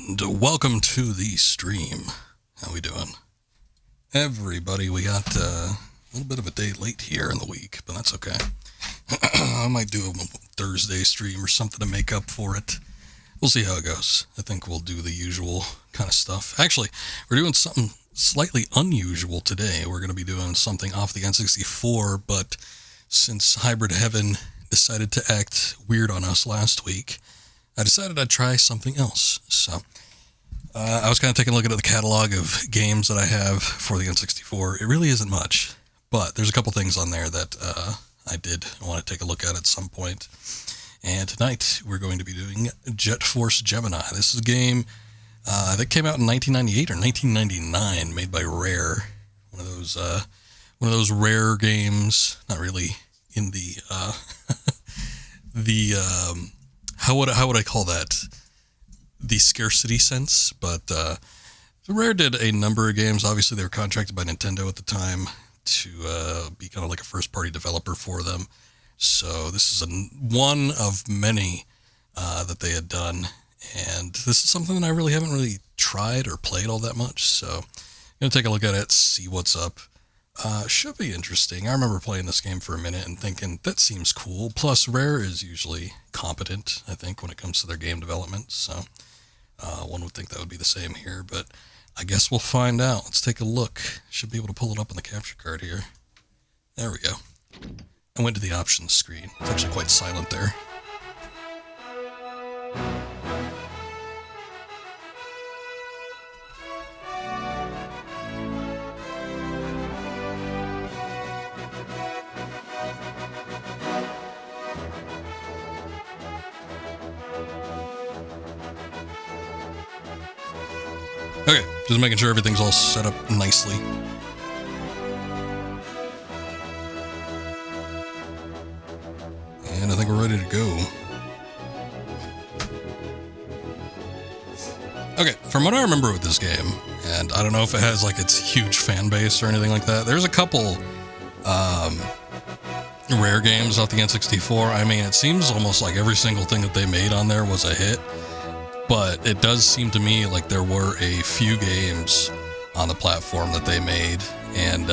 And welcome to the stream. How we doing? Everybody, we got a little bit of a day late here in the week, but that's okay. I might do a Thursday stream or something to make up for it. We'll see how it goes. I think we'll do the usual kind of stuff. Actually, we're doing something slightly unusual today. We're going to be doing something off the N64, but since Hybrid Heaven decided to act weird on us last week, I decided I'd try something else. So I was kind of taking a look at the catalog of games that I have for the N64. It really isn't much, but there's a couple things on there that I did want to take a look at some point. And tonight we're going to be doing Force Gemini. This is a game that came out in 1998 or 1999, made by Rare. One of those rare games. Not really in the how would I call that? The scarcity sense, but Rare did a number of games. Obviously, they were contracted by Nintendo at the time to be kind of like a first-party developer for them. So this is one of many that they had done, and this is something that I really haven't tried or played all that much. So I'm gonna take a look at it, see what's up. Should be interesting. I remember playing this game for a minute and thinking, that seems cool. Plus, Rare is usually competent, I think, when it comes to their game development. So one would think that would be the same here, but I guess we'll find out. Let's take a look. Should be able to pull it up on the capture card here. There we go. I went to the options screen. It's actually quite silent there. Okay, just making sure everything's all set up nicely. And I think we're ready to go. Okay, from what I remember with this game, and I don't know if it has like its huge fan base or anything like that, there's a couple Rare games off the N64. I mean, it seems almost like every single thing that they made on there was a hit. But it does seem to me like there were a few games on the platform that they made, and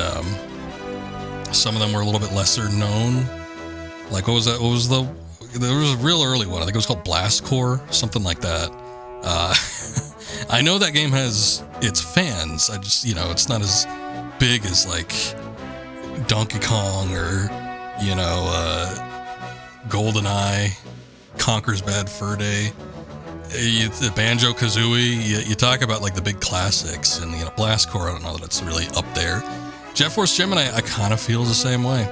some of them were a little bit lesser known. Like, what was that? There was a real early one. I think it was called Blast Corps, something like that. I know that game has its fans. I just, it's not as big as like Donkey Kong or, GoldenEye, Conker's Bad Fur Day. Banjo-Kazooie, you talk about like the big classics, and Blast Corps, I don't know that it's really up there. Force Gemini, I kind of feel the same way.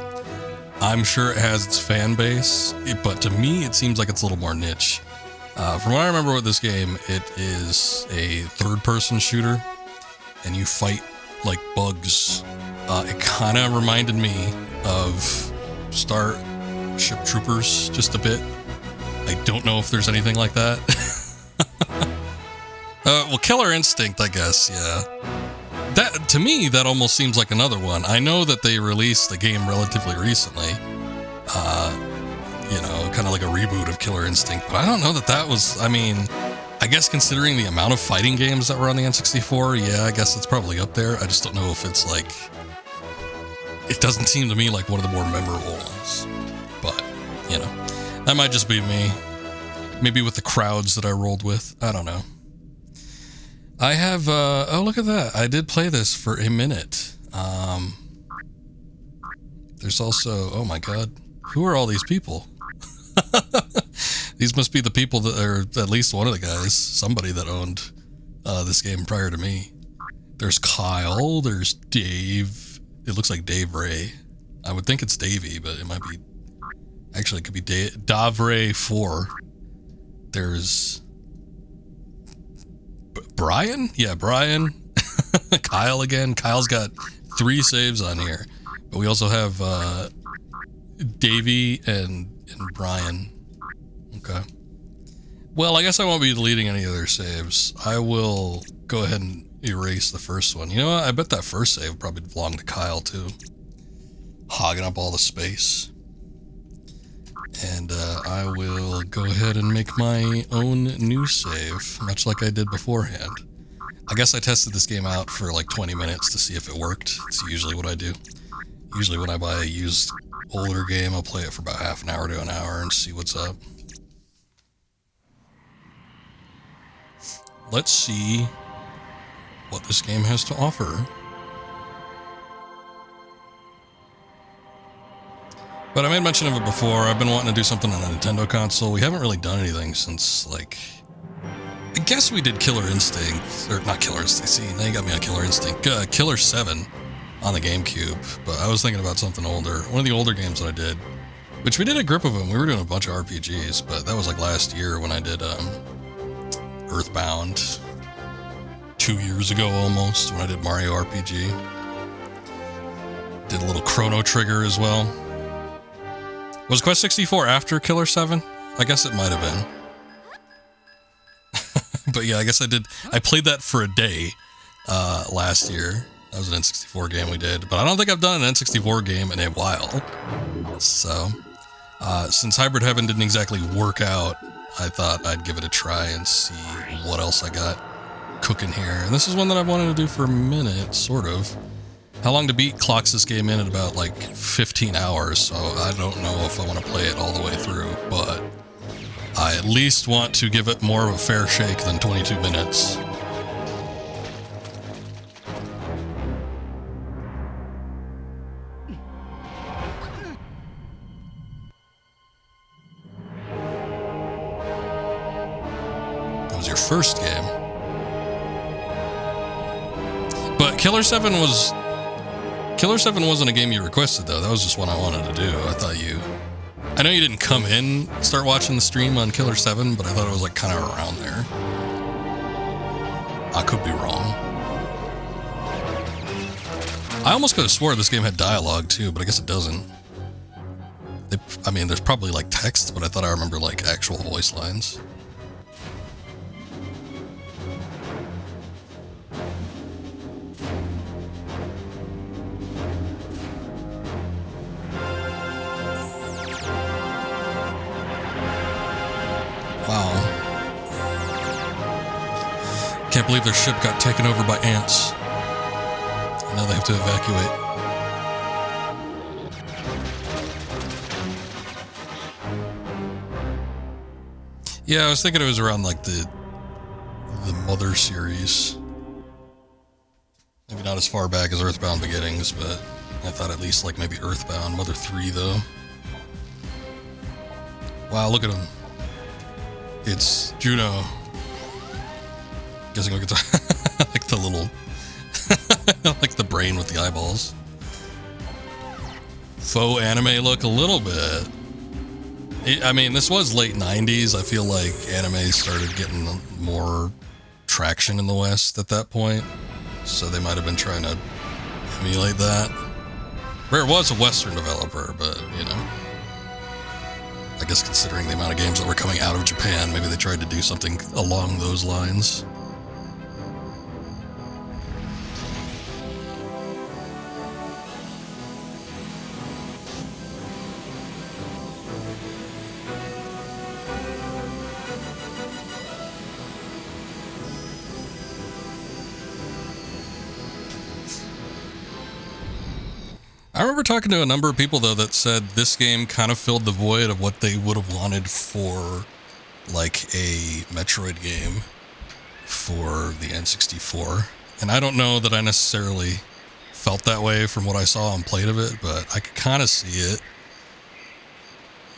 I'm sure it has its fan base, but to me it seems like it's a little more niche. From what I remember with this game, it is a third-person shooter, and you fight like bugs. It kind of reminded me of Starship Troopers just a bit. I don't know if there's anything like that. Well, Killer Instinct, I guess, yeah. That, to me, that almost seems like another one. I know that they released the game relatively recently, kind of like a reboot of Killer Instinct, but I don't know that was, I guess considering the amount of fighting games that were on the N64, yeah, I guess it's probably up there. I just don't know if it's like, it doesn't seem to me like one of the more memorable ones, but, that might just be me. Maybe with the crowds that I rolled with. I don't know. I have, oh, look at that. I did play this for a minute. There's also, oh my God, who are all these people? These must be the people that are, at least one of the guys, somebody that owned this game prior to me. There's Kyle, there's Dave. It looks like Dave Ray. I would think it's Davey, but it might be, actually it could be Davray 4. There's Brian? Yeah, Brian. Kyle again. Kyle's got 3 saves on here. But we also have Davey and Brian. Okay. Well, I guess I won't be deleting any of their saves. I will go ahead and erase the first one. You know what? I bet that first save probably belonged to Kyle, too. Hogging up all the space. And I will go ahead and make my own new save, much like I did beforehand. I guess I tested this game out for like 20 minutes to see if it worked. It's usually what I do. Usually when I buy a used older game, I'll play it for about half an hour to an hour and see what's up. Let's see what this game has to offer. But I made mention of it before. I've been wanting to do something on a Nintendo console. We haven't really done anything since, like, I guess we did Killer Instinct, or not Killer Instinct. See, now you got me on Killer Instinct. Killer 7 on the GameCube. But I was thinking about something older. One of the older games that I did, which we did a group of them. We were doing a bunch of RPGs, but that was like last year when I did Earthbound. 2 years ago almost, when I did Mario RPG. Did a little Chrono Trigger as well. Was Quest 64 after Killer 7? I guess it might have been. But yeah, I guess I did. I played that for a day last year. That was an N64 game we did. But I don't think I've done an N64 game in a while. So, since Hybrid Heaven didn't exactly work out, I thought I'd give it a try and see what else I got cooking here. And this is one that I've wanted to do for a minute, sort of. How Long to Beat clocks this game in at about like 15 hours, so I don't know if I want to play it all the way through, but I at least want to give it more of a fair shake than 22 minutes. That was your first game. But Killer 7 wasn't a game you requested, though. That was just one I wanted to do. I know you didn't come in, start watching the stream on Killer 7, but I thought it was like kind of around there. I could be wrong. I almost could have swore this game had dialogue too, but I guess it doesn't. I mean, there's probably like text, but I thought I remember like actual voice lines. Can't believe their ship got taken over by ants. And now they have to evacuate. Yeah, I was thinking it was around like the Mother series. Maybe not as far back as Earthbound Beginnings, but I thought at least like maybe Earthbound Mother 3 though. Wow, look at him. It's Juno. Guessing we could like the little like the brain with the eyeballs. Faux anime look a little bit. I mean, this was late 90s. I feel like anime started getting more traction in the West at that point. So they might have been trying to emulate that. Rare was a Western developer, but, you know. I guess considering the amount of games that were coming out of Japan, maybe they tried to do something along those lines. I remember talking to a number of people, though, that said this game kind of filled the void of what they would have wanted for, like, a Metroid game for the N64. And I don't know that I necessarily felt that way from what I saw and played of it, but I could kind of see it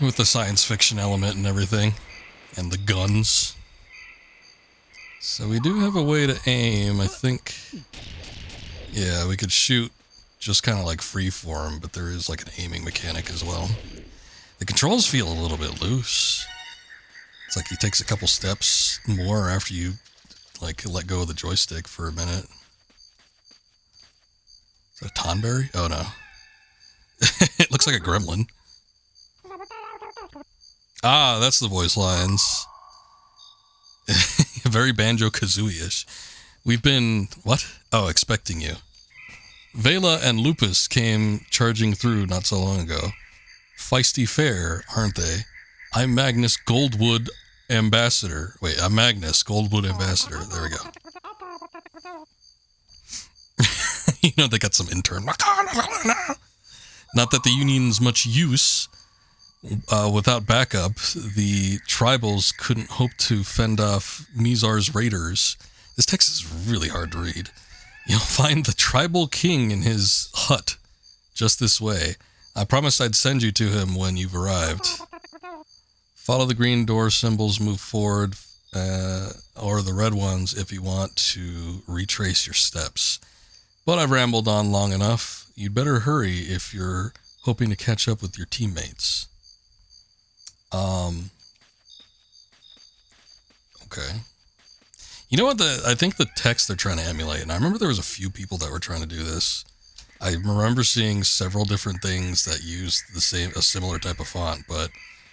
with the science fiction element and everything, and the guns. So we do have a way to aim, I think. Yeah, we could shoot just kind of like freeform, but there is like an aiming mechanic as well. The controls feel a little bit loose. It's like he takes a couple steps more after you like let go of the joystick for a minute. Is that a Tonberry? Oh no. It looks like a gremlin. Ah, that's the voice lines. Very Banjo-Kazooie-ish. We've been, what? Oh, expecting you. Vela and Lupus came charging through not so long ago. Feisty fair, aren't they? I'm Magnus Goldwood Ambassador. Wait, I'm Magnus Goldwood Ambassador. There we go. You know, they got some intern. Not that the Union's much use. Without backup, the tribals couldn't hope to fend off Mizar's raiders. This text is really hard to read. You'll find the tribal king in his hut, just this way. I promised I'd send you to him when you've arrived. Follow the green door symbols, move forward, or the red ones if you want to retrace your steps. But I've rambled on long enough. You'd better hurry if you're hoping to catch up with your teammates. Okay. You know what? I think the text they're trying to emulate, and I remember there was a few people that were trying to do this. I remember seeing several different things that used a similar type of font, but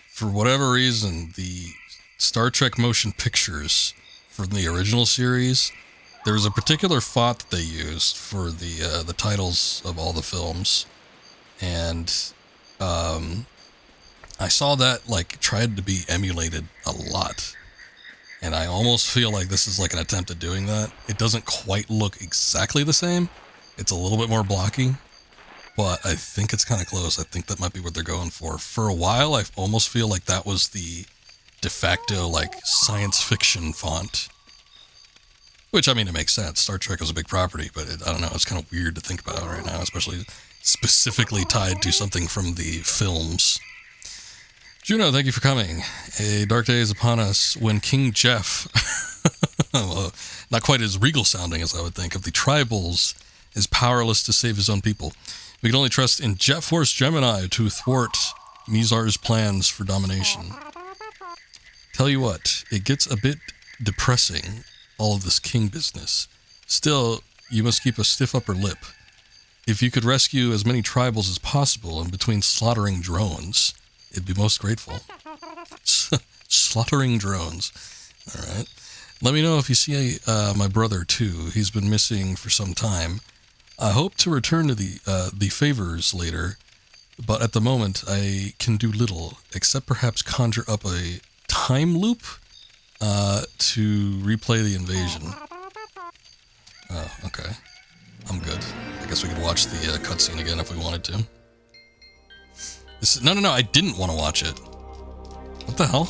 for whatever reason, the Star Trek motion pictures from the original series, there was a particular font that they used for the titles of all the films, and I saw that like tried to be emulated a lot, and I almost feel like this is like an attempt at doing that. It doesn't quite look exactly the same. It's a little bit more blocky, but I think it's kind of close. I think that might be what they're going for. For a while, I almost feel like that was the de facto like science fiction font. Which, I mean, it makes sense. Star Trek is a big property, but I don't know. It's kind of weird to think about right now, especially specifically tied to something from the films. Juno, thank you for coming. A dark day is upon us when King Jeff, well, not quite as regal sounding as I would think, of the tribals is powerless to save his own people. We can only trust in Force Gemini to thwart Mizar's plans for domination. Tell you what, it gets a bit depressing, all of this king business. Still, you must keep a stiff upper lip. If you could rescue as many tribals as possible in between slaughtering drones, it'd be most grateful. Slaughtering drones. All right. Let me know if you see my brother, too. He's been missing for some time. I hope to return to the favors later, but at the moment I can do little, except perhaps conjure up a time loop to replay the invasion. Oh, okay. I'm good. I guess we could watch the cutscene again if we wanted to. No, I didn't want to watch it. What the hell?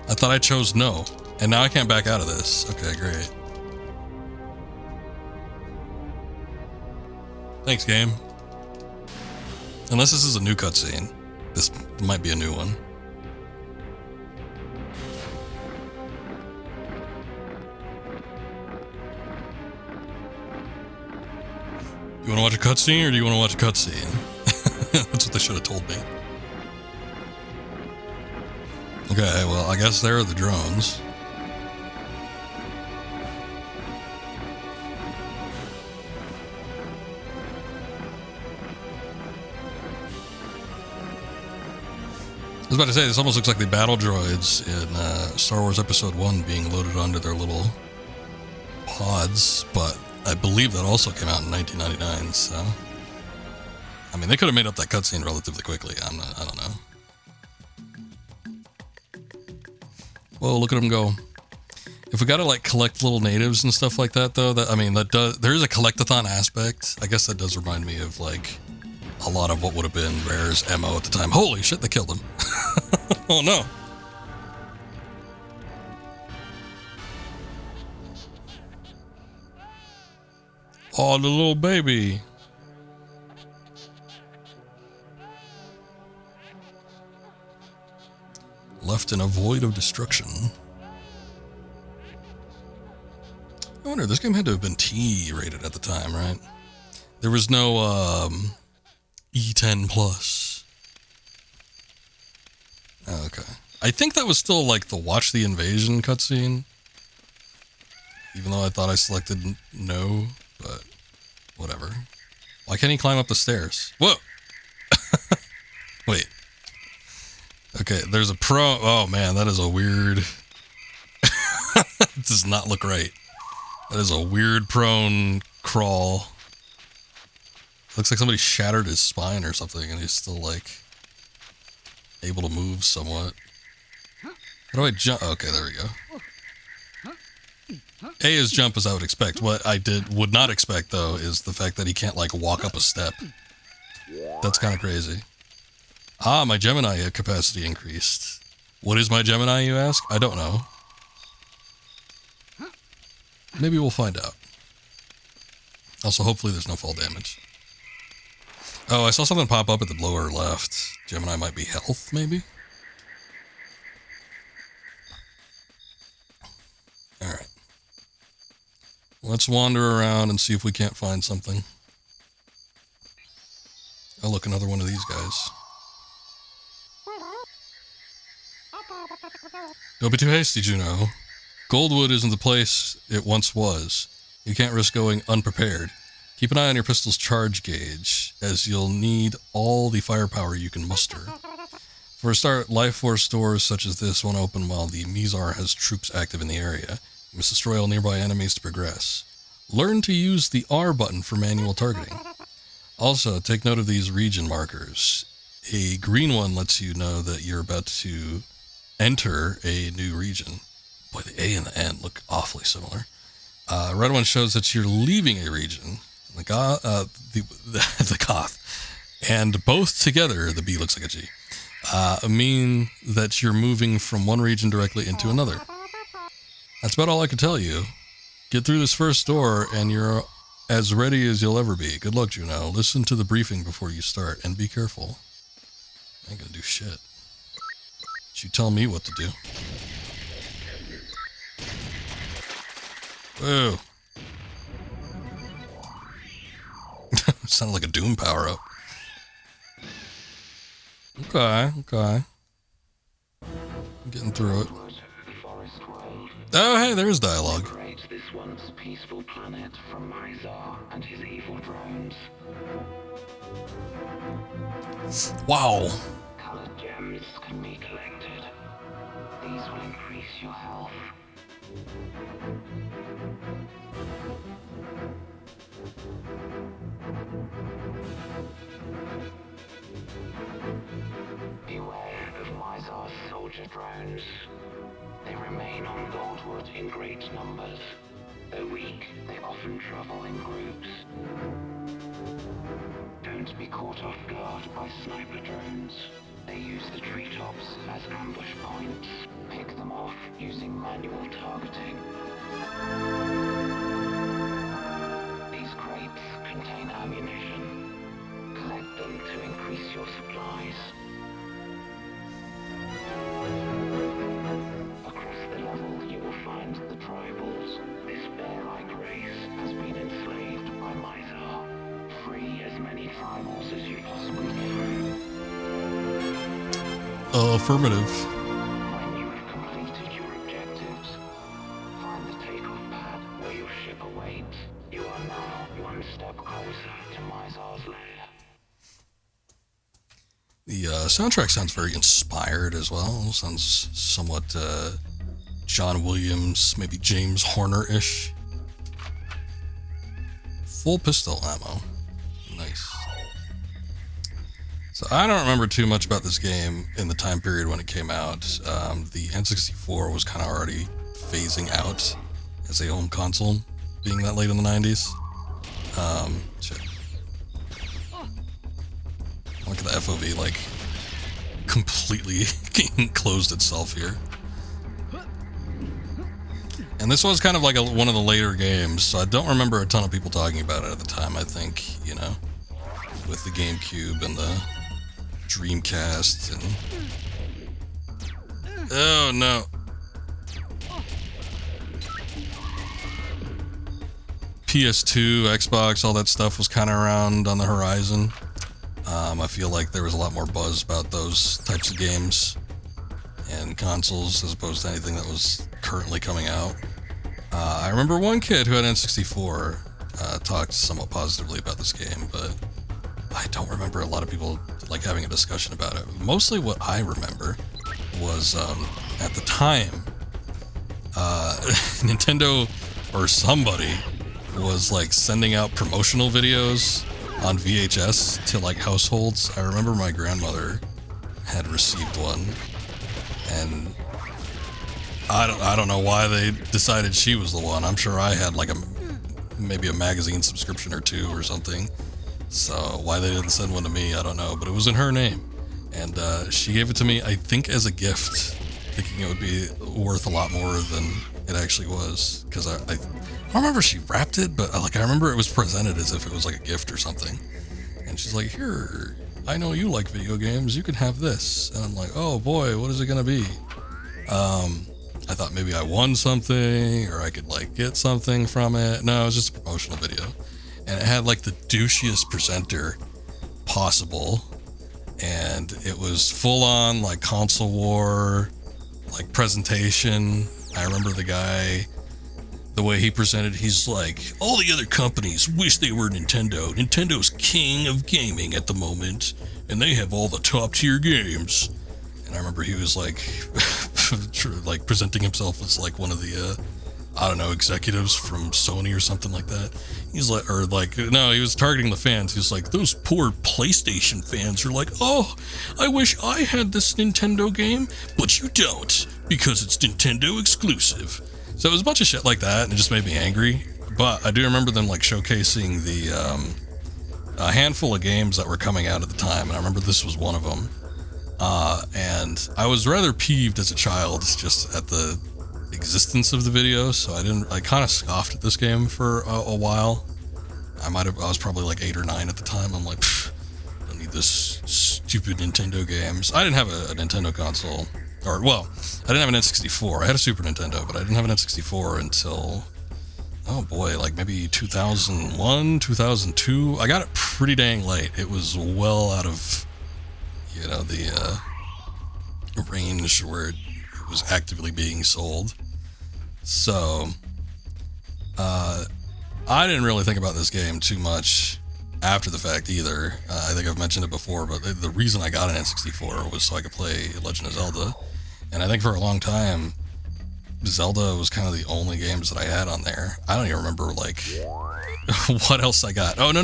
I thought I chose no, and now I can't back out of this. Okay, great. Thanks, game. Unless this is a new cutscene. This might be a new one. You want to watch a cutscene, or do you want to watch a cutscene? That's what they should have told me. Okay, well, I guess there are the drones. I was about to say, this almost looks like the battle droids in Star Wars Episode 1 being loaded onto their little pods, but I believe that also came out in 1999, so... I mean, they could have made up that cutscene relatively quickly. I don't know. Whoa, look at them go. If we gotta, like, collect little natives and stuff like that, though, there is a collectathon aspect. I guess that does remind me of, like, a lot of what would have been Rare's MO at the time. Holy shit, they killed him. Oh, no. Oh, the little baby. Left in a void of destruction. I wonder, this game had to have been T rated at the time, right? There was no E10 plus. Oh, okay. I think that was still like the watch the invasion cutscene. Even though I thought I selected no, but whatever. Why can't he climb up the stairs? Whoa! Wait. Okay, there's a oh man, that is a weird... It does not look right. That is a weird prone crawl. Looks like somebody shattered his spine or something and he's still like able to move somewhat. How do I jump? Okay, there we go. A is jump as I would expect. What I would not expect, though, is the fact that he can't, like, walk up a step. That's kind of crazy. Ah, my Gemini capacity increased. What is my Gemini, you ask? I don't know. Maybe we'll find out. Also, hopefully there's no fall damage. Oh, I saw something pop up at the lower left. Gemini might be health, maybe? Alright. Let's wander around and see if we can't find something. Oh, look, another one of these guys. Don't be too hasty, Juno. Goldwood isn't the place it once was. You can't risk going unprepared. Keep an eye on your pistol's charge gauge, as you'll need all the firepower you can muster. For a start, life force stores such as this won't open while the Mizar has troops active in the area. You must destroy all nearby enemies to progress. Learn to use the R button for manual targeting. Also, take note of these region markers. A green one lets you know that you're about to enter a new region. Boy, the A and the N look awfully similar. Red one shows that you're leaving a region. The Goth. And both together, the B looks like a G, mean that you're moving from one region directly into another. That's about all I can tell you. Get through this first door and you're as ready as you'll ever be. Good luck, Juno. Listen to the briefing before you start and be careful. I ain't gonna do shit. You tell me what to do. Whoa. Sounded like a Doom power-up. Okay, okay. I'm getting through it. Oh, hey, there's dialogue. This once peaceful planet from Mizar and his evil drones. Wow. Colored gems can be collected. These will increase your health. Beware of Mizar's soldier drones. They remain on Goldwood in great numbers. Though weak, they often travel in groups. Don't be caught off guard by sniper drones. They use the treetops as ambush points. Pick them off using manual targeting. These crates contain ammunition. Collect them to increase your supplies. Across the level you will find the tribals. This bear-like race has been enslaved by Mizar. Free as many tribals as you possibly can. Affirmative. When you have completed your objectives, find the takeoff pad where your ship awaits. You are now one step closer to Mizar's lair. The soundtrack sounds very inspired as well. Sounds somewhat John Williams, maybe James Horner-ish. Full pistol ammo. Nice. So I don't remember too much about this game in the time period when it came out. The N64 was kind of already phasing out as a home console, being that late in the 90s. Shit. Look at the FOV, like, completely closed itself here. And this was kind of like one of the later games, so I don't remember a ton of people talking about it at the time, I think, you know, with the GameCube and the Dreamcast and... Oh, no. PS2, Xbox, all that stuff was kind of around on the horizon. I feel like there was a lot more buzz about those types of games and consoles as opposed to anything that was currently coming out. I remember one kid who had N64 talked somewhat positively about this game, but I don't remember a lot of people like having a discussion about it. Mostly what I remember was at the time Nintendo or somebody was like sending out promotional videos on VHS to like households. I remember my grandmother had received one, and I don't know why they decided she was the one. I'm sure I had like maybe a magazine subscription or two or something. So why they didn't send one to me, I don't know. But it was in her name, and she gave it to me, I think, as a gift, thinking it would be worth a lot more than it actually was. Because I don't remember if she wrapped it, but like I remember it was presented as if it was like a gift or something. And she's like, "Here, I know you like video games. You can have this." And I'm like, "Oh boy, what is it gonna be?" I thought maybe I won something or I could like get something from it. No, it was just a promotional video. And it had like the douchiest presenter possible. And it was full on like console war, like presentation. I remember the guy, the way he presented, he's like, all the other companies wish they were Nintendo. Nintendo's king of gaming at the moment, and they have all the top tier games. And I remember he was like, like presenting himself as like one of the, I don't know, executives from Sony or something like that. He's like, or like, no, he was targeting the fans. He was like, those poor PlayStation fans are like, oh, I wish I had this Nintendo game, but you don't, because it's Nintendo exclusive. So it was a bunch of shit like that, and it just made me angry. But I do remember them like showcasing the a handful of games that were coming out at the time, and I remember this was one of them. And I was rather peeved as a child just at the existence of the video, so I kind of scoffed at this game for a while. I was probably like 8 or 9 at the time. I'm like, I don't need this stupid Nintendo games. I didn't have a Nintendo console, or well, I didn't have an N64. I had a Super Nintendo, but I didn't have an N64 until, oh boy, like maybe 2001, 2002. I got it pretty dang late. It was well out of, the range where it was actively being sold. So, I didn't really think about this game too much after the fact either. I think I've mentioned it before, but the reason I got an N64 was so I could play Legend of Zelda. And I think for a long time, Zelda was kind of the only games that I had on there. I don't even remember, like, what else I got. Oh, no.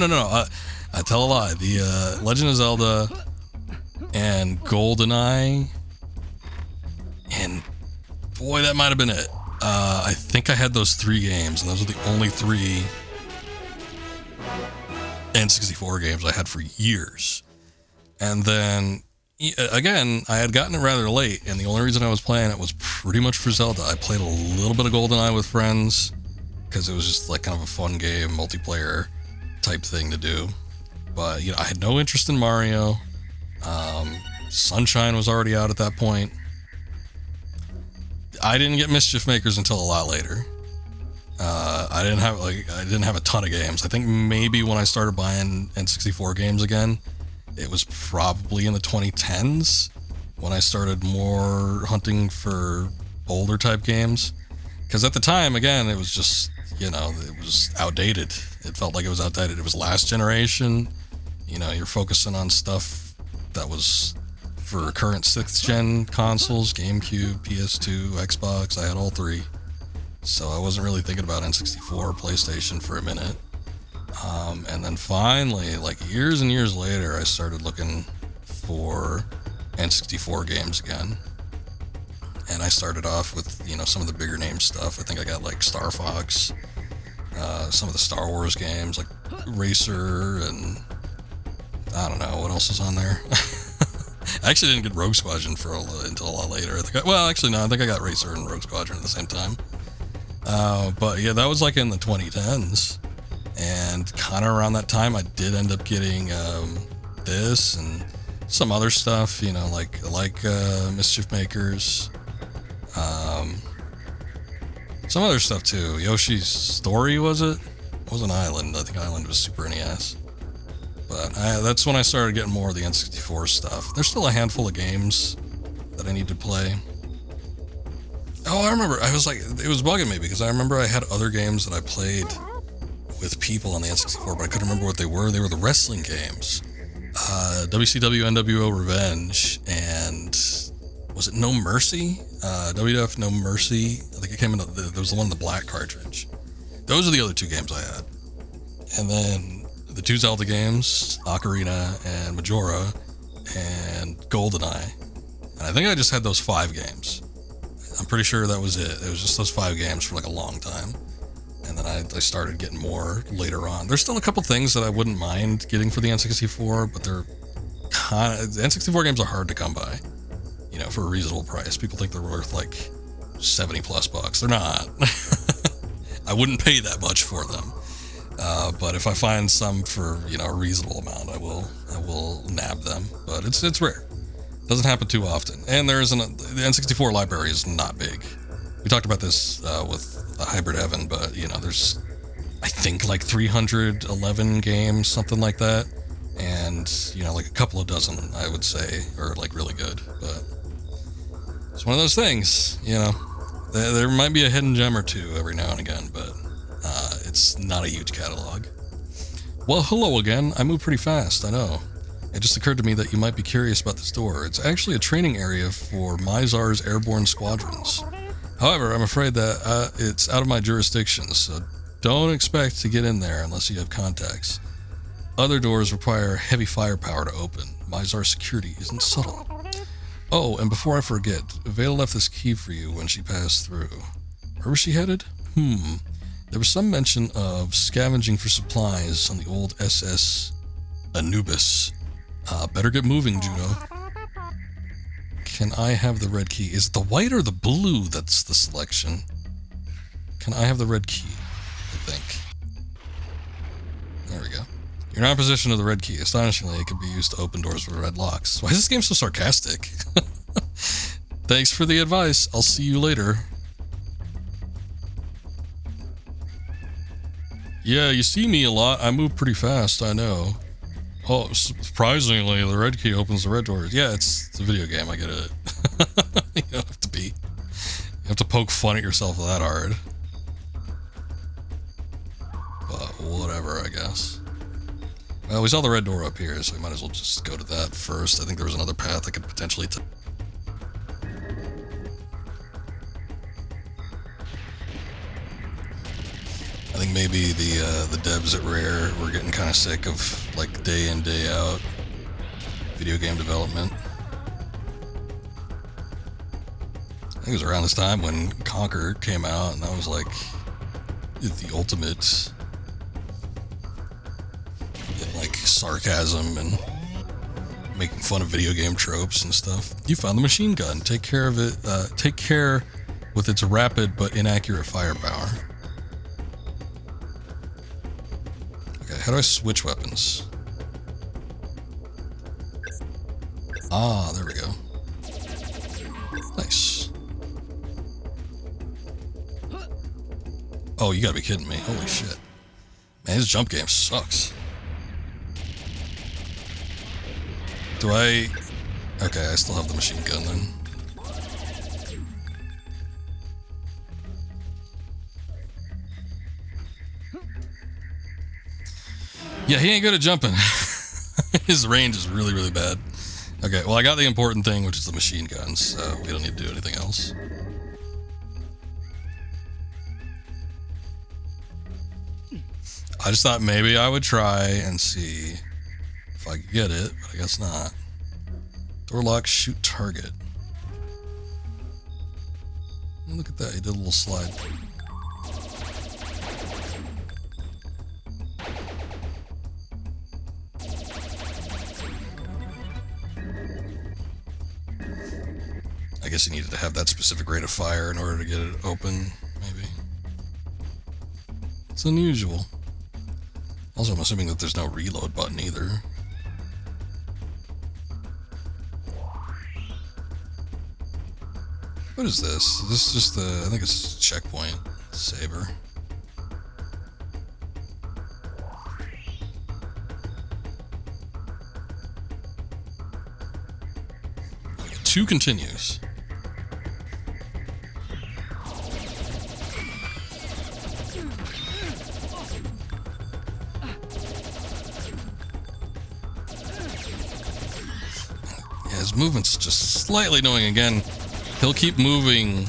I tell a lie. The Legend of Zelda and GoldenEye, and boy, that might have been it. I think I had those 3 games, and those are the only 3 N64 games I had for years. And then, again, I had gotten it rather late, and the only reason I was playing it was pretty much for Zelda. I played a little bit of GoldenEye with friends, because it was just like kind of a fun game, multiplayer type thing to do. But, I had no interest in Mario. Sunshine was already out at that point. I didn't get Mischief Makers until a lot later. I didn't have a ton of games. I think maybe when I started buying N64 games again, it was probably in the 2010s when I started more hunting for older type games. Because at the time, again, it was just, it was outdated. It felt like it was outdated. It was last generation. You're focusing on stuff that was for current 6th gen consoles, GameCube, PS2, Xbox. I had all 3. So I wasn't really thinking about N64 or PlayStation for a minute. And then finally, like years and years later, I started looking for N64 games again. And I started off with, some of the bigger name stuff. I think I got like Star Fox, some of the Star Wars games like Racer, and I don't know what else is on there. I actually didn't get Rogue Squadron until a lot later. I think I got Racer and Rogue Squadron at the same time. But yeah, that was like in the 2010s, and kind of around that time, I did end up getting this and some other stuff. Like Mischief Makers, some other stuff too. Yoshi's Story, was it? It wasn't Island. I think Island was Super NES. But that's when I started getting more of the N64 stuff. There's still a handful of games that I need to play. Oh, I remember. I was like, it was bugging me because I remember I had other games that I played with people on the N64, but I couldn't remember what they were. They were the wrestling games. WCW NWO Revenge, and was it No Mercy? WWF No Mercy. I think it came in, there was the one in the black cartridge. Those are the other 2 games I had. And then the 2 Zelda games, Ocarina and Majora, and GoldenEye. And I think I just had those 5 games. I'm pretty sure that was it. It was just those 5 games for like a long time. And then I started getting more later on. There's still a couple things that I wouldn't mind getting for the N64, but they're the N64 games are hard to come by, you know, for a reasonable price. People think they're worth like 70 plus bucks. They're not. I wouldn't pay that much for them. But if I find some for, you know, a reasonable amount, I will nab them. But it's rare. Doesn't happen too often. And the N64 library is not big. We talked about this with Hybrid Evan, but you know, there's I think like 311 games, something like that, and you know, like a couple of dozen, I would say, are like really good. But it's one of those things, you know. There might be a hidden gem or two every now and again, but it's not a huge catalog. Well, hello again. I move pretty fast, I know. It just occurred to me that you might be curious about this door. It's actually a training area for Mizar's airborne squadrons. However, I'm afraid that it's out of my jurisdiction, so don't expect to get in there unless you have contacts. Other doors require heavy firepower to open. Mizar's security isn't subtle. Oh, and before I forget, Vela left this key for you when she passed through. Where was she headed? There was some mention of scavenging for supplies on the old SS Anubis. Better get moving, Juno. Can I have the red key? Is it the white or the blue that's the selection? Can I have the red key? I think. There we go. You're not in possession of the red key. Astonishingly, it can be used to open doors with red locks. Why is this game so sarcastic? Thanks for the advice. I'll see you later. Yeah, you see me a lot. I move pretty fast, I know. Oh, surprisingly, the red key opens the red doors. Yeah, it's a video game. I get it. You don't have to you have to poke fun at yourself that hard. But whatever, I guess. Well, we saw the red door up here, so we might as well just go to that first. I think there was another path I could potentially take. I think maybe the devs at Rare were getting kind of sick of like day in, day out video game development. I think it was around this time when Conquer came out, and that was like the ultimate in, like, sarcasm and making fun of video game tropes and stuff. You found the machine gun. Take care of it. Take care with its rapid but inaccurate firepower. Okay, how do I switch weapons? Ah, there we go. Nice. Oh, you gotta be kidding me. Holy shit. Man, this jump game sucks. Do I... Okay, I still have the machine gun then. Yeah, he ain't good at jumping. His range is really, really bad. Okay, well, I got the important thing, which is the machine gun, so we don't need to do anything else. I just thought maybe I would try and see if I could get it, but I guess not. Door lock, shoot target. Look at that, he did a little slide. I guess he needed to have that specific rate of fire in order to get it open, maybe. It's unusual. Also, I'm assuming that there's no reload button either. What is this? Is this just the... I think it's checkpoint saber. Okay, 2 continues. Yeah, his movement's just slightly annoying again. He'll keep moving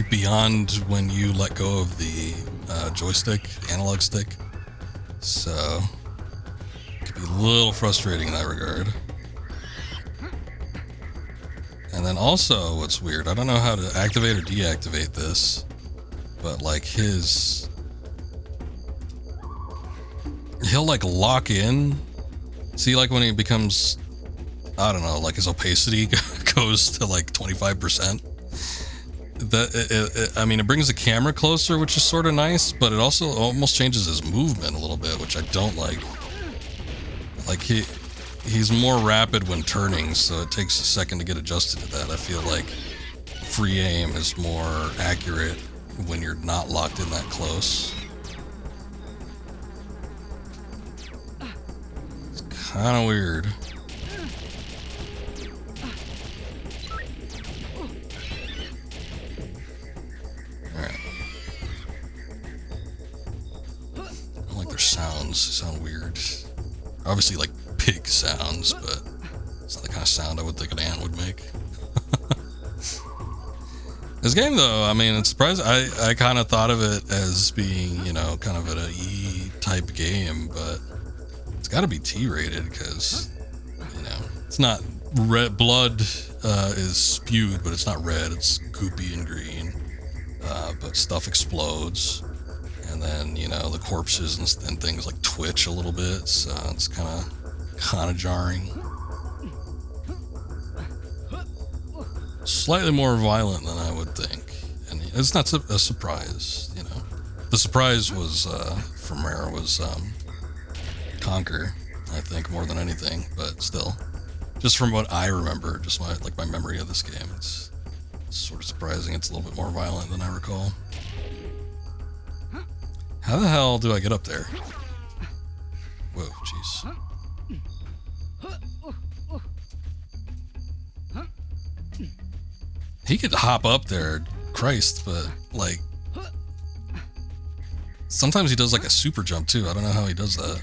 beyond when you let go of the joystick, analog stick. So, it could be a little frustrating in that regard. And then also, what's weird, I don't know how to activate or deactivate this, but like he'll like lock in. See, like when he becomes, I don't know, like his opacity goes to like 25%. I mean, it brings the camera closer, which is sort of nice, but it also almost changes his movement a little bit, which I don't like. Like he's more rapid when turning, so it takes a second to get adjusted to that. I feel like free aim is more accurate when you're not locked in that close. It's kind of weird. Alright. I don't like their sounds. They sound weird. Obviously like pig sounds, but it's not the kind of sound I would think an ant would make. This game, though, I mean, it's surprising. I kind of thought of it as being, you know, kind of an E-type game, but it's got to be T-rated because, you know, it's not red. Blood is spewed, but it's not red. It's goopy and green, but stuff explodes. And then, you know, the corpses and things like twitch a little bit, so it's kind of jarring. Slightly more violent than I would think, and it's not a surprise, you know. The surprise was for Mara was Conquer, I think, more than anything, but still, just from what I remember, just my memory of this game, it's sort of surprising. It's a little bit more violent than I recall. How the hell do I get up there? Whoa, jeez. He could hop up there, Christ, but like sometimes he does like a super jump too. I don't know how he does that.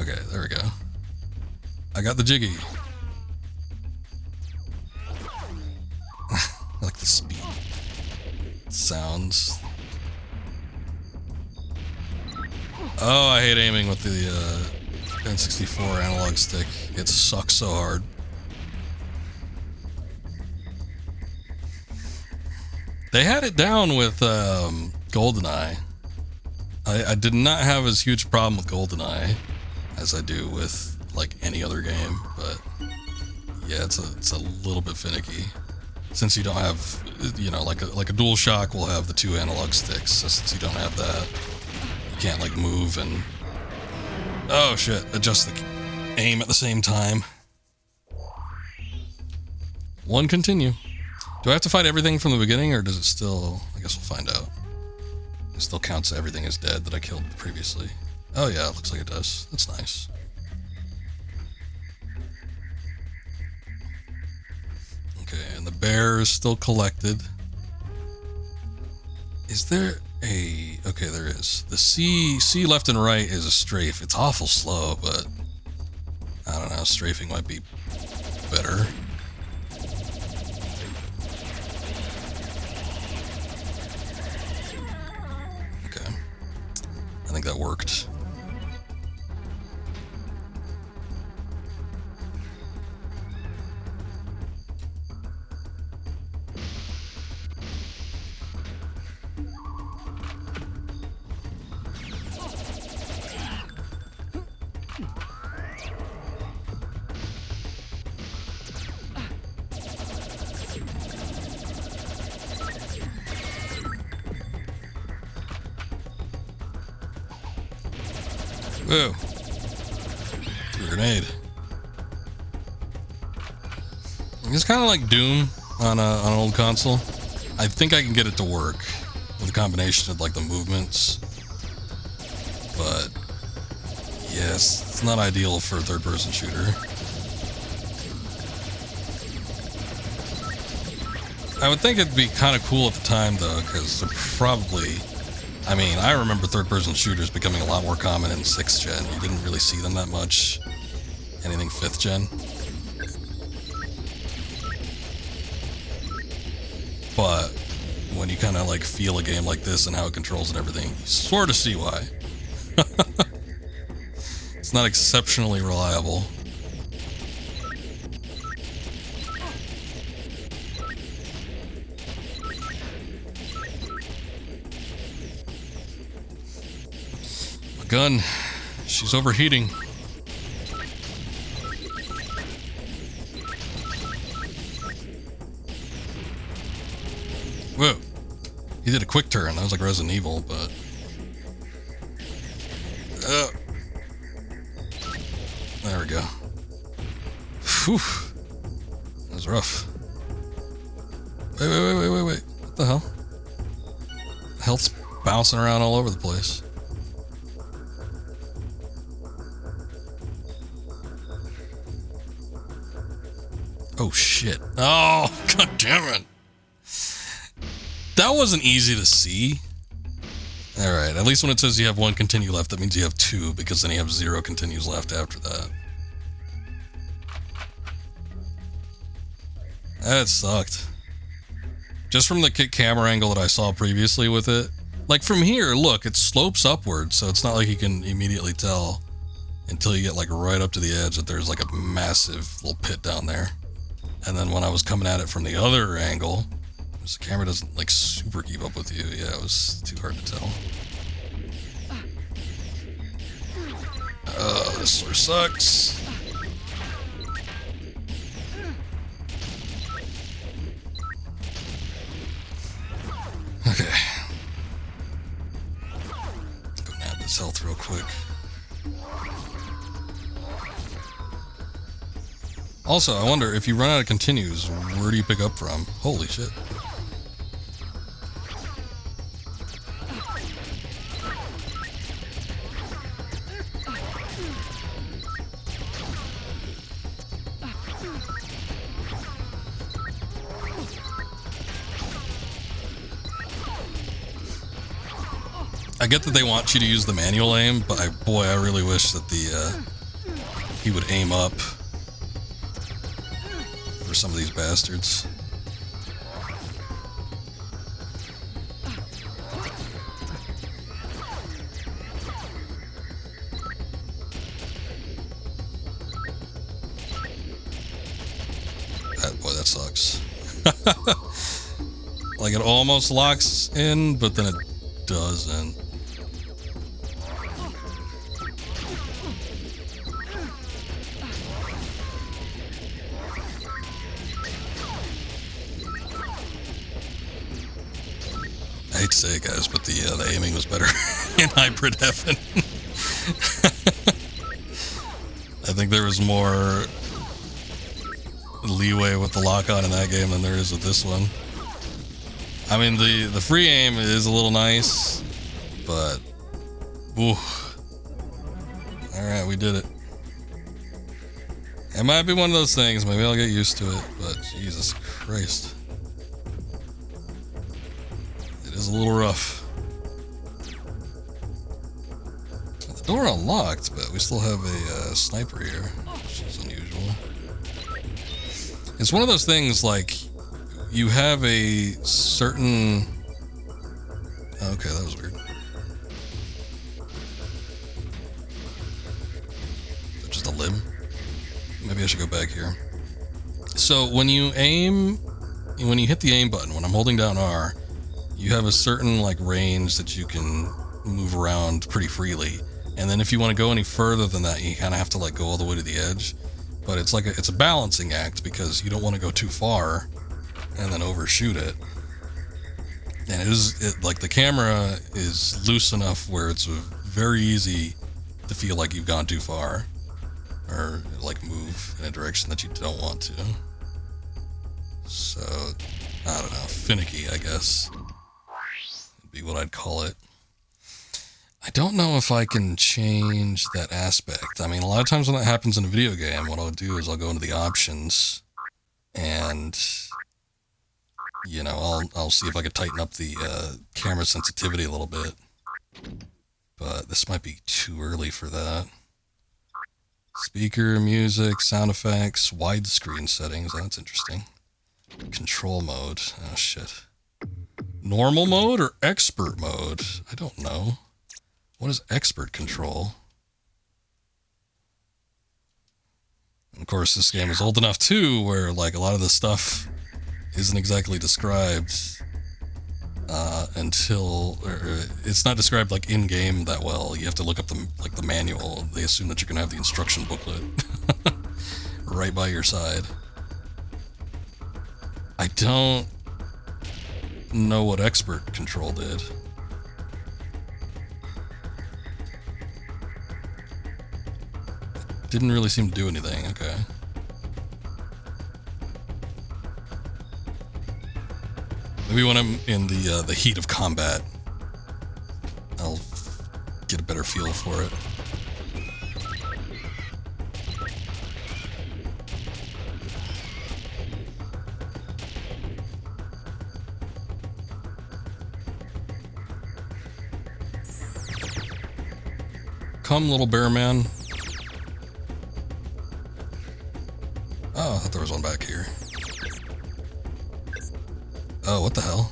Okay, there we go. I got the jiggy. I like the speed sounds. Oh, I hate aiming with the N64 analog stick. It sucks so hard. They had it down with GoldenEye. I did not have as huge a problem with GoldenEye as I do with like any other game, but yeah, it's a little bit finicky. Since you don't have, you know, like a DualShock will have the two analog sticks. So since you don't have that, you can't like move and oh shit, adjust the aim at the same time. One continue. Do I have to fight everything from the beginning, or does it still, I guess we'll find out. It still counts everything as dead that I killed previously. Oh yeah, it looks like it does. That's nice. Okay, and the bear is still collected. Is there a... Okay, there is. The C left and right is a strafe. It's awful slow, but I don't know, strafing might be better. Okay. I think that worked. Whoa. Grenade. It's kind of like Doom on an old console. I think I can get it to work with a combination of like the movements. But yes, it's not ideal for a third-person shooter. I would think it'd be kind of cool at the time though, because they're probably... I mean, I remember third-person shooters becoming a lot more common in 6th gen. You didn't really see them that much. Anything 5th gen. But when you kind of like feel a game like this and how it controls and everything, you sort of see why. It's not exceptionally reliable. My gun, she's overheating. Whoa. He did a quick turn. That was like Resident Evil, but... there we go. Whew. That was rough. Wait. What the hell? Health's bouncing around all over the place. Oh, shit. Oh, god damn it. That wasn't easy to see. Alright, at least when it says you have 1 continue left, that means you have 2, because then you have 0 continues left after that. That sucked. Just from the camera angle that I saw previously with it. Like from here, look, it slopes upwards, so it's not like you can immediately tell until you get like right up to the edge that there's like a massive little pit down there. And then when I was coming at it from the other angle, the camera doesn't like super keep up with you. Yeah, it was too hard to tell. This sort of sucks. Okay. Let's go nab this health real quick. Also, I wonder if you run out of continues, where do you pick up from? Holy shit. I get that they want you to use the manual aim, but boy, I really wish that he would aim up for some of these bastards. Boy, that sucks. Like it almost locks in, but then it doesn't. I hate to say it, guys, but the aiming was better in hybrid heaven. I think there was more leeway with the lock-on in that game than there is with this one. I mean, the free aim is a little nice, but... ooh. Alright, we did it. It might be one of those things, maybe I'll get used to it, but Jesus Christ. It is a little rough. The door unlocked, but we still have a sniper here, which is unusual. It's one of those things, like, you have a certain... okay, that was weird. Is that just a limb? Maybe I should go back here. So when you aim, when you hit the aim button, when I'm holding down R, you have a certain like range that you can move around pretty freely. And then if you want to go any further than that, you kind of have to like go all the way to the edge. But it's like it's a balancing act because you don't want to go too far and then overshoot it. And like the camera is loose enough where it's very easy to feel like you've gone too far or like move in a direction that you don't want to. So, I don't know, finicky, I guess, would be what I'd call it. I don't know if I can change that aspect. I mean, a lot of times when that happens in a video game, what I'll do is I'll go into the options and, you know, I'll see if I can tighten up the camera sensitivity a little bit. But this might be too early for that. Speaker, music, sound effects, widescreen settings. Oh, that's interesting. Control mode. Oh, shit. Normal mode or expert mode? I don't know. What is expert control? Of course, this game is old enough too, where like a lot of this stuff isn't exactly described until it's not described like in game that well. You have to look up the manual. They assume that you're gonna have the instruction booklet right by your side. I don't know what expert control did. Didn't really seem to do anything. Okay. Maybe when I'm in the heat of combat, I'll get a better feel for it. Come, little bear man. Oh, I thought there was one back here. Oh, what the hell?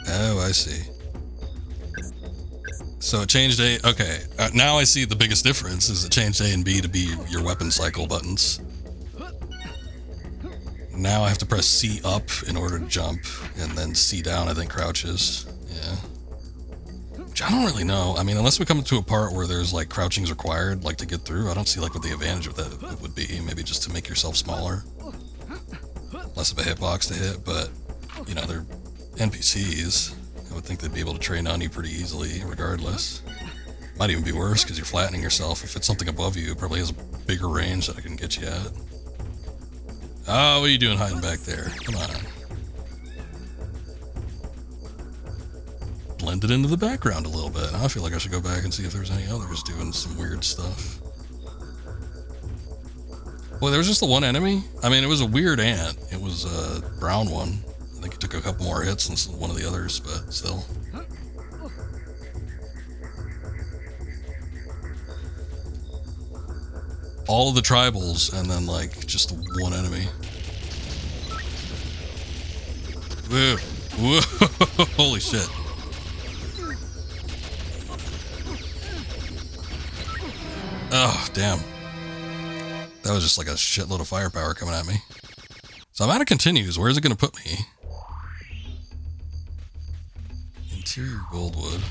Oh, I see. So it changed A. Okay, now I see the biggest difference is it changed A and B to be your weapon cycle buttons. Now I have to press C up in order to jump, and then C down I think crouches. Yeah. Which I don't really know. I mean, unless we come to a part where there's like crouching's required, like to get through, I don't see like what the advantage of that would be. Maybe just to make yourself smaller. Less of a hitbox to hit, but, you know, they're NPCs. I would think they'd be able to train on you pretty easily, regardless. Might even be worse, because you're flattening yourself. If it's something above you, it probably has a bigger range that I can get you at. Oh, what are you doing hiding back there? Come on. Blended into the background a little bit. Now I feel like I should go back and see if there's any others doing some weird stuff. Well, there was just the one enemy. I mean, it was a weird ant. It was a brown one. I think it took a couple more hits than one of the others, but still. All of the tribals and then like just the one enemy. Whoa. Whoa. Holy shit. Oh, damn. That was just like a shitload of firepower coming at me. So I'm out of continues. Where's it going to put me? Interior Goldwood.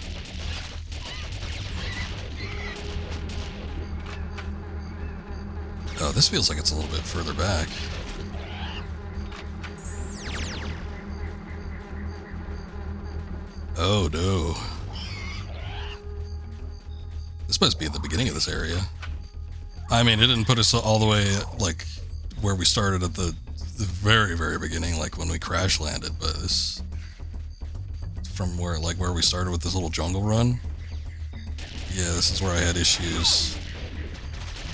Oh, this feels like it's a little bit further back. Oh, no. This must be at the beginning of this area. I mean, it didn't put us all the way, like, where we started at the very, very beginning, like when we crash landed, but this... From where we started with this little jungle run. Yeah, this is where I had issues.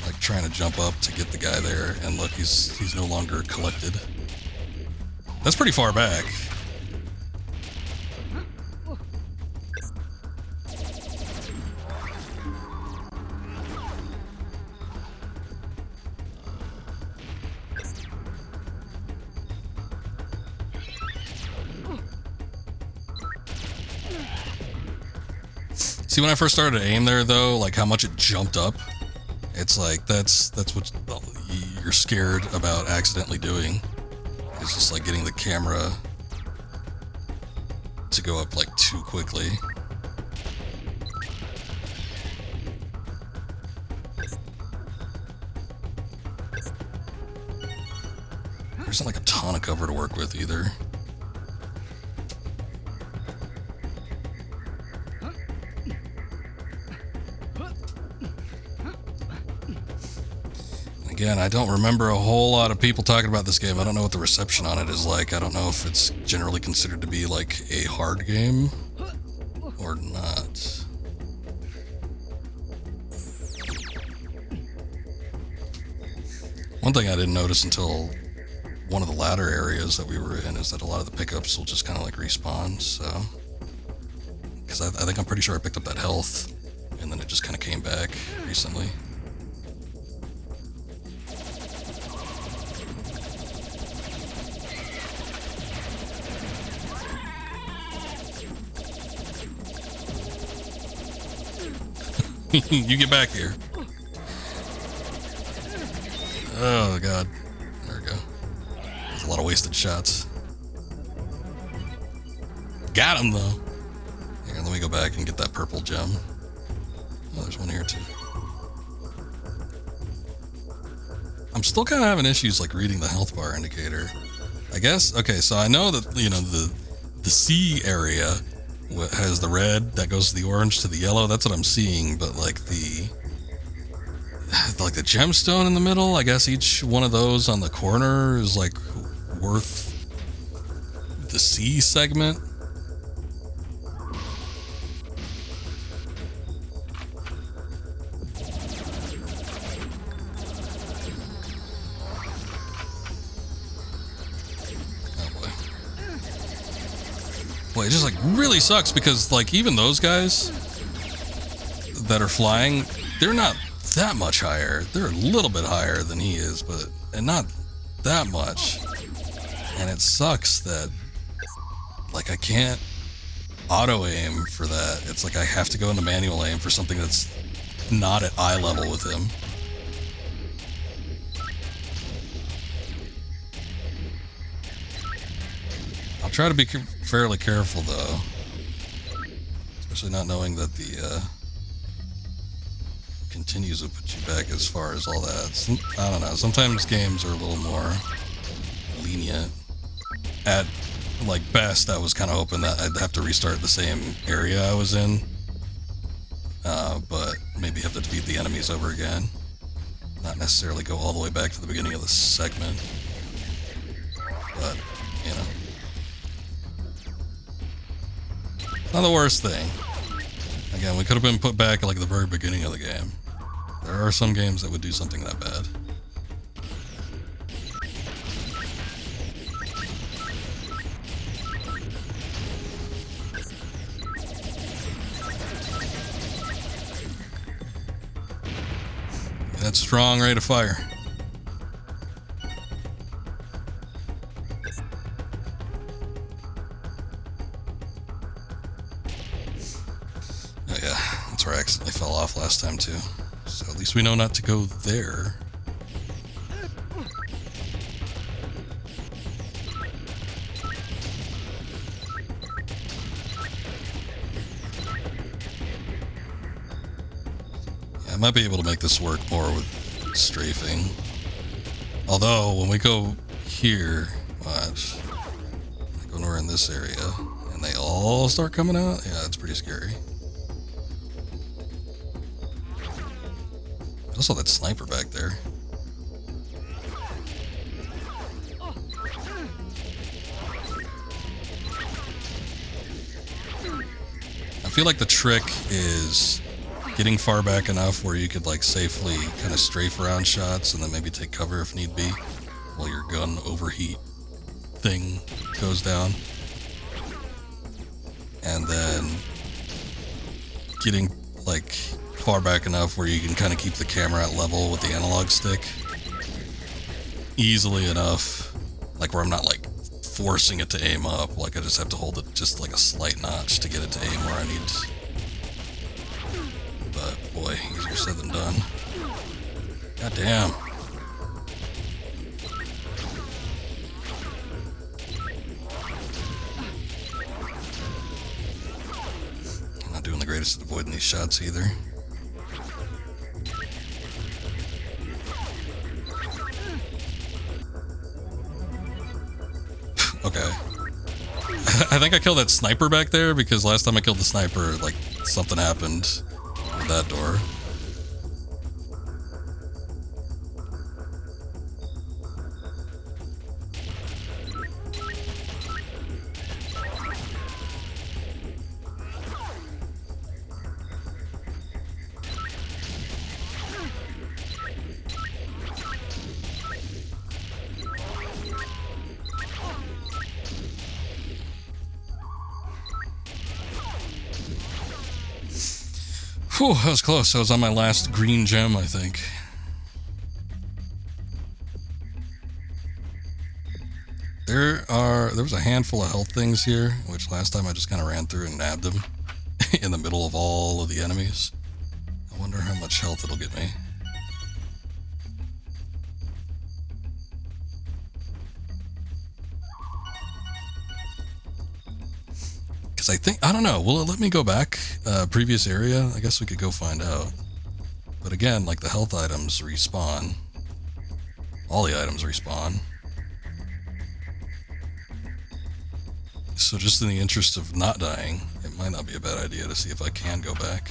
Like, trying to jump up to get the guy there, and look, he's no longer collected. That's pretty far back. See, when I first started to aim there, though, like how much it jumped up, it's like that's what you're scared about accidentally doing. It's just like getting the camera to go up like too quickly. There's not like a ton of cover to work with either. Again, I don't remember a whole lot of people talking about this game. I don't know what the reception on it is like. I don't know if it's generally considered to be like a hard game or not. One thing I didn't notice until one of the latter areas that we were in is that a lot of the pickups will just kind of like respawn, so... Because I think I'm pretty sure I picked up that health, and then it just kind of came back recently. You get back here. Oh, God. There we go. There's a lot of wasted shots. Got him, though. Here, let me go back and get that purple gem. Oh, there's one here, too. I'm still kind of having issues, like, reading the health bar indicator. I guess, okay, so I know that, you know, the C area has the red that goes to the orange to the yellow. That's what I'm seeing, but, like, the gemstone in the middle, I guess each one of those on the corner is, like, worth the C segment. Boy, it just, like, really sucks because, like, even those guys that are flying, they're not that much higher. They're a little bit higher than he is, and not that much. And it sucks that, like, I can't auto-aim for that. It's like I have to go into manual aim for something that's not at eye level with him. I'll try to be fairly careful, though. Especially not knowing that the continues to put you back as far as all that. I don't know. Sometimes games are a little more lenient. At, like, best, I was kind of hoping that I'd have to restart the same area I was in. But maybe have to defeat the enemies over again. Not necessarily go all the way back to the beginning of the segment. But, you know. Not the worst thing. Again, we could have been put back at, like, the very beginning of the game. There are some games that would do something that bad. That's strong rate of fire. Oh yeah, that's where I accidentally fell off last time too. So at least we know not to go there. Yeah, I might be able to make this work more with strafing. Although, when we go here, watch. Like when we're in this area, and they all start coming out, yeah, it's pretty scary. I saw that sniper back there. I feel like the trick is getting far back enough where you could, like, safely kind of strafe around shots and then maybe take cover if need be while your gun overheat thing goes down. And then getting, like, far back enough where you can kind of keep the camera at level with the analog stick easily enough, like where I'm not, like, forcing it to aim up. Like, I just have to hold it just like a slight notch to get it to aim where I need. But boy, easier said than done. God damn. I'm not doing the greatest at avoiding these shots either. Okay. I think I killed that sniper back there because last time I killed the sniper, like, something happened with that door. Whew, that was close. I was on my last green gem, I think. There was a handful of health things here, which last time I just kind of ran through and nabbed them in the middle of all of the enemies. I wonder wonder how much health it'll get me. Because I think, I don't know, will it let me go back? Previous area? I guess we could go find out. But again, like the health items respawn. All the items respawn. So just in the interest of not dying, it might not be a bad idea to see if I can go back.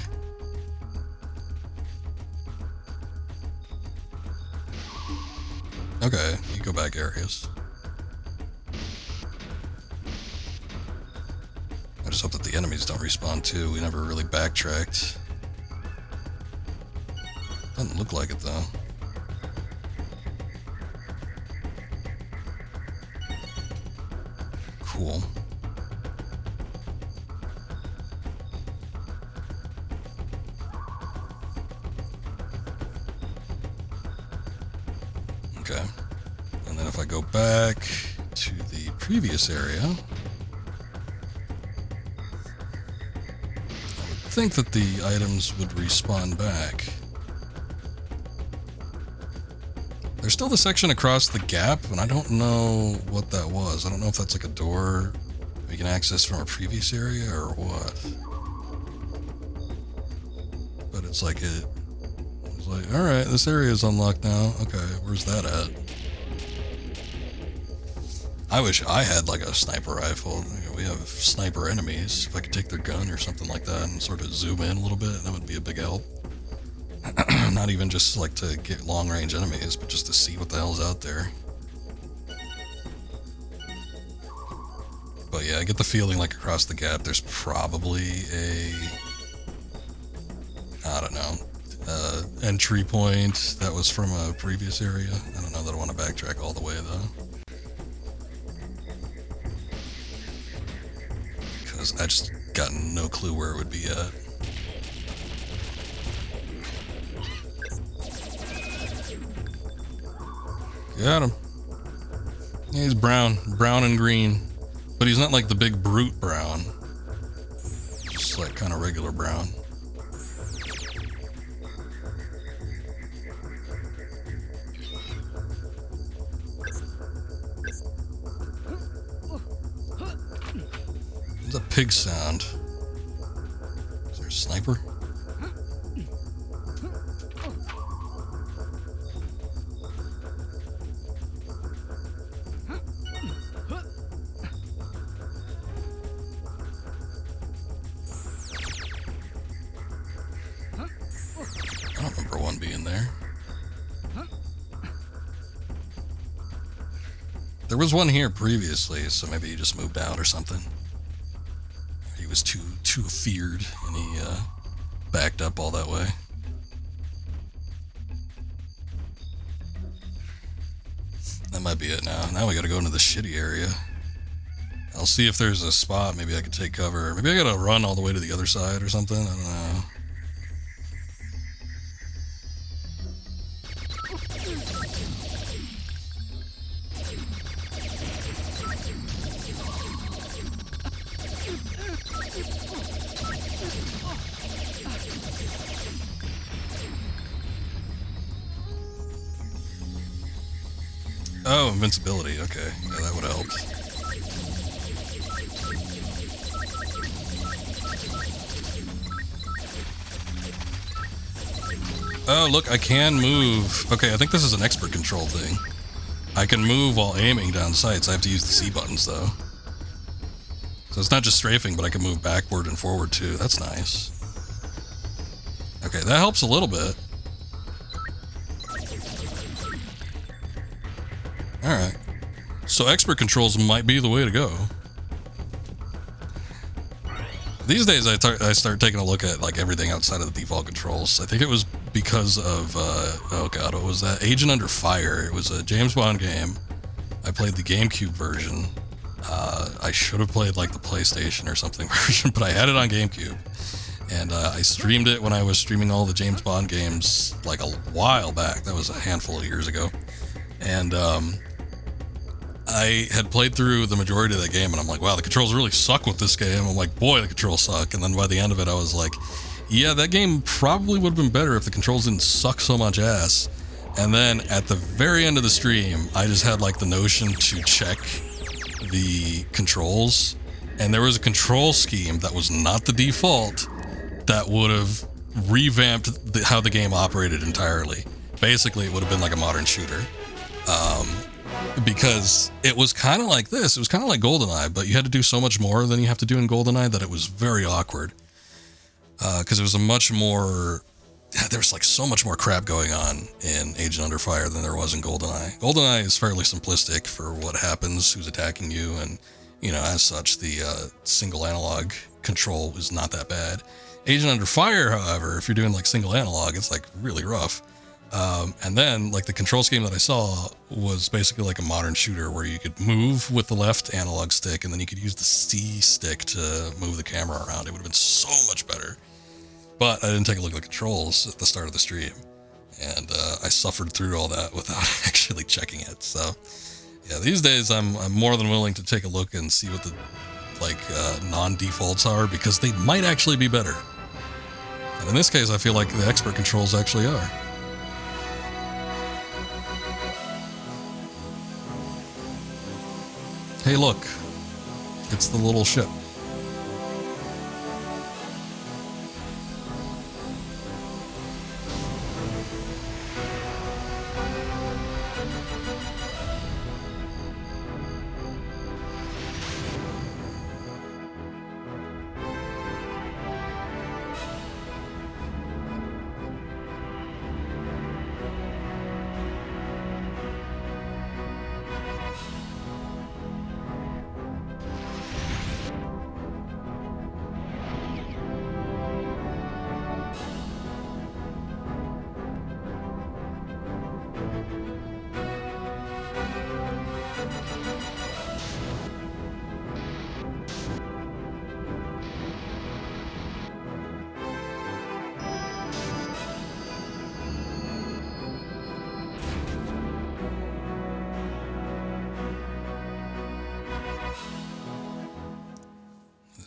Okay, you go back areas. I just hope that the enemies don't respawn too. We never really backtracked. Doesn't look like it though. Cool. Okay. And then if I go back to the previous area, I would think that the items would respawn back. There's still the section across the gap, and I don't know what that was. I don't know if that's like a door we can access from a previous area or what. But it's like it's like, alright, this area is unlocked now. Okay, where's that at? I wish I had like a sniper rifle. We have sniper enemies. If I could take their gun or something like that and sort of zoom in a little bit, that would be a big help. Not even just like to get long range enemies, but just to see what the hell's out there. But yeah, I get the feeling like across the gap there's probably a, I don't know, entry point that was from a previous area. I don't know that I want to backtrack all the way though. Because I just got no clue where it would be at. Got him. Yeah, he's brown and green, but he's not like the big brute brown. Just like kind of regular brown. What's a pig sound? Is there a sniper? There was one here previously, so maybe he just moved out or something. He was too feared, and he backed up all that way. That might be it now. Now we gotta go into the shitty area. I'll see if there's a spot maybe I could take cover. Maybe I gotta run all the way to the other side or something. I don't know. Oh, invincibility. Okay. Yeah, that would help. Oh, look, I can move. Okay, I think this is an expert control thing. I can move while aiming down sights. I have to use the C buttons, though. So it's not just strafing, but I can move backward and forward, too. That's nice. Okay, that helps a little bit. Alright. So expert controls might be the way to go. These days I start taking a look at like everything outside of the default controls. I think it was because of, oh god, what was that? Agent Under Fire. It was a James Bond game. I played the GameCube version. I should have played like the PlayStation or something version, but I had it on GameCube. And I streamed it when I was streaming all the James Bond games like a while back. That was a handful of years ago. And I had played through the majority of the game, and I'm like, wow, the controls really suck with this game. I'm like, boy, the controls suck. And then by the end of it, I was like, Yeah, that game probably would have been better if the controls didn't suck so much ass. And then at the very end of the stream, I just had like the notion to check the controls, and there was a control scheme that was not the default that would have revamped how the game operated entirely. Basically, it would have been like a modern shooter. Because it was kind of like this. It was kind of like GoldenEye, but you had to do so much more than you have to do in GoldenEye that it was very awkward. Because it was a much more... There was like so much more crap going on in Agent Under Fire than there was in GoldenEye. GoldenEye is fairly simplistic for what happens, who's attacking you, and, you know, as such, the single analog control is not that bad. Agent Under Fire, however, if you're doing like single analog, it's like really rough. And then like the control scheme that I saw was basically like a modern shooter where you could move with the left analog stick and then you could use the C stick to move the camera around. It would have been so much better. But I didn't take a look at the controls at the start of the stream, and I suffered through all that without actually checking it. So yeah, these days I'm more than willing to take a look and see what the like non-defaults are, because they might actually be better. And in this case, I feel like the expert controls actually are. Hey, look, it's the little ship.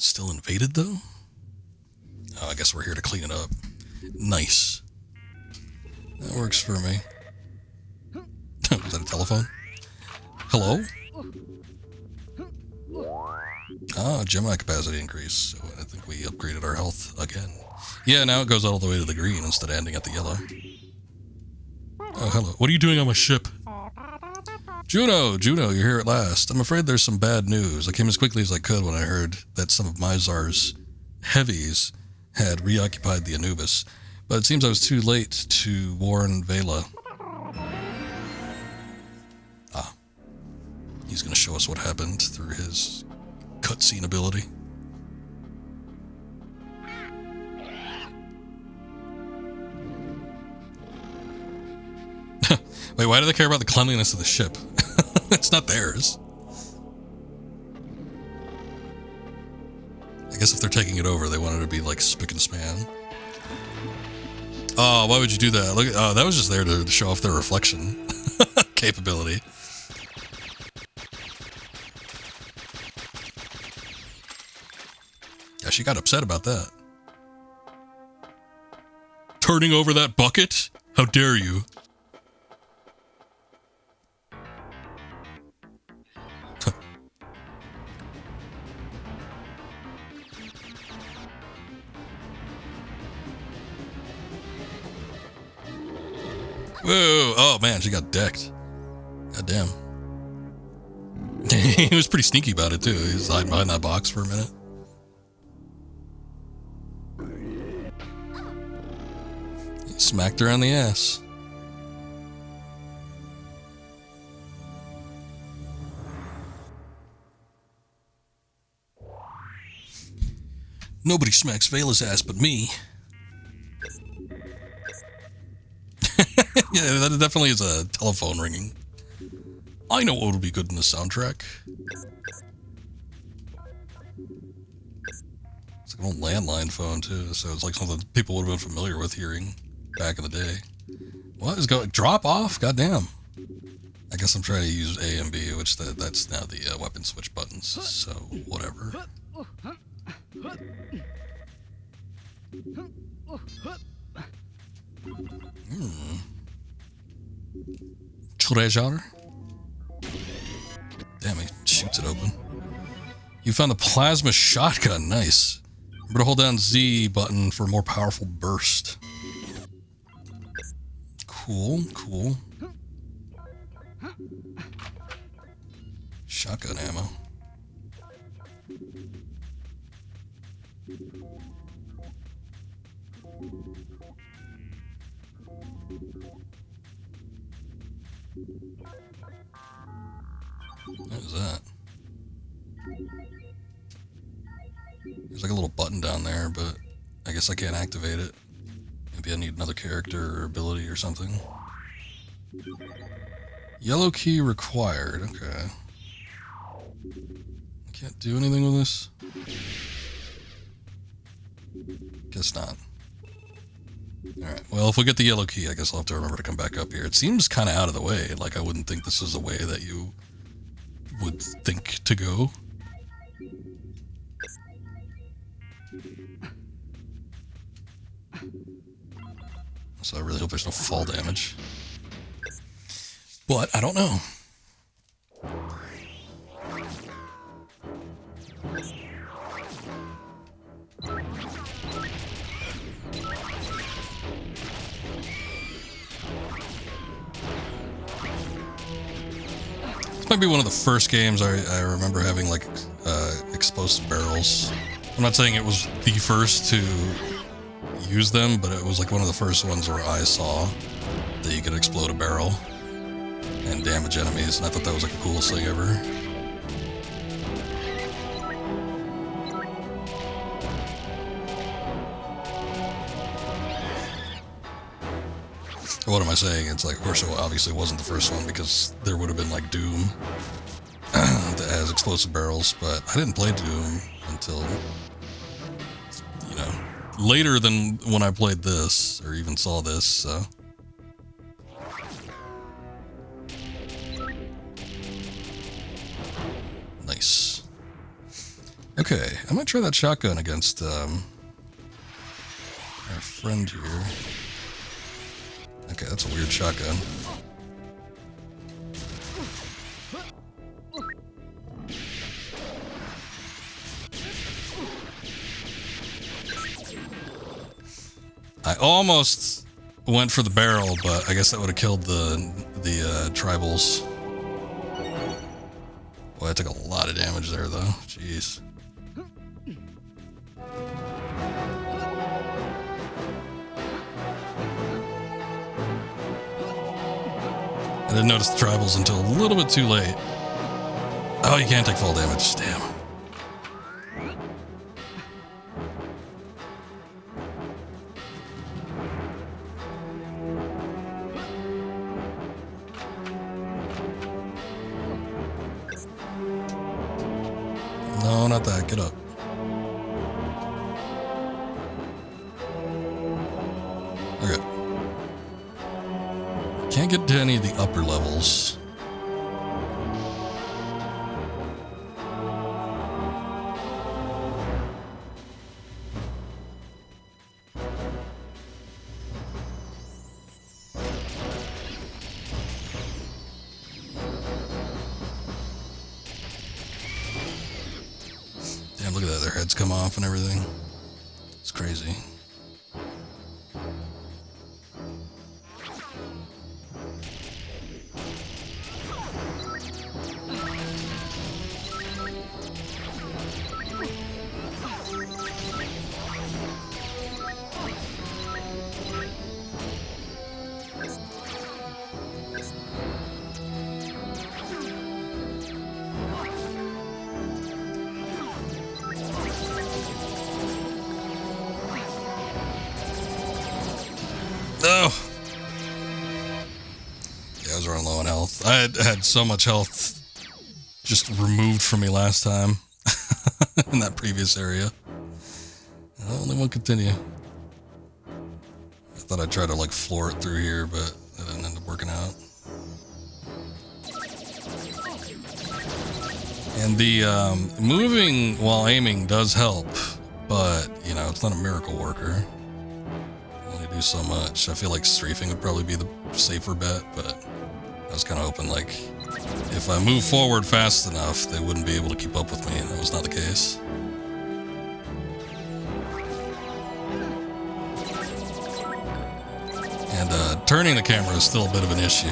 Still invaded though? Oh, I guess we're here to clean it up. Nice. That works for me. Was that a telephone? Hello? Ah, Gemini capacity increase. So I think we upgraded our health again. Yeah, now it goes all the way to the green instead of ending at the yellow. Oh, hello. What are you doing on my ship? Juno, you're here at last. I'm afraid there's some bad news. I came as quickly as I could when I heard that some of Mizar's heavies had reoccupied the Anubis, but it seems I was too late to warn Vela. Ah. He's going to show us what happened through his cutscene ability. Wait, why do they care about the cleanliness of the ship? It's not theirs. I guess if they're taking it over, they want it to be like spick and span. Oh, why would you do that? Look, oh, that was just there to show off their reflection capability. Yeah, she got upset about that. Turning over that bucket? How dare you? Whoa, oh man, she got decked. God damn. He was pretty sneaky about it too. He was hiding behind that box for a minute. He smacked her on the ass. Nobody smacks Vela's ass but me. Yeah, that definitely is a telephone ringing. I know what would be good in the soundtrack. It's like an old landline phone too, so it's like something people would have been familiar with hearing back in the day. What is going? Drop off? Goddamn. I guess I'm trying to use A and B, which that's now the weapon switch buttons. So whatever. Treasure. Damn, he shoots it open. You found the plasma shotgun. Nice. Remember to hold down Z button for a more powerful burst. Cool, cool. Shotgun ammo. What is that? There's like a little button down there, but I guess I can't activate it. Maybe I need another character or ability or something. Yellow key required. Okay. I can't do anything with this? Guess not. Alright, well, if we get the yellow key, I guess I'll have to remember to come back up here. It seems kind of out of the way. Like, I wouldn't think this is a way that you would think to go. So I really hope there's no fall damage. But I don't know. This might be one of the first games I remember having like explosive barrels. I'm not saying it was the first to use them, but it was like one of the first ones where I saw that you could explode a barrel and damage enemies, and I thought that was like the coolest thing ever. What am I saying? It's like, of course, it obviously wasn't the first one because there would have been like Doom that has explosive barrels, but I didn't play Doom until, you know, later than when I played this or even saw this, so. Nice. Okay, I'm gonna try that shotgun against our friend here. Okay, that's a weird shotgun. I almost went for the barrel, but I guess that would have killed the tribals. Boy, I took a lot of damage there, though. Jeez. I didn't notice the tribals until a little bit too late. Oh, you can't take fall damage. Damn. No, not that. Get up. Okay. Can't get to any of the upper levels. Damn, look at that. Their heads come off and everything. It's crazy. No! Yeah, I was running low on health. I had so much health just removed from me last time in that previous area. I only won't continue. I thought I'd try to like floor it through here, but that didn't end up working out. And the moving while aiming does help, but you know, it's not a miracle worker. Only do so much. I feel like strafing would probably be the safer bet, but I was kind of hoping, like, if I move forward fast enough, they wouldn't be able to keep up with me. That was not the case. And turning the camera is still a bit of an issue.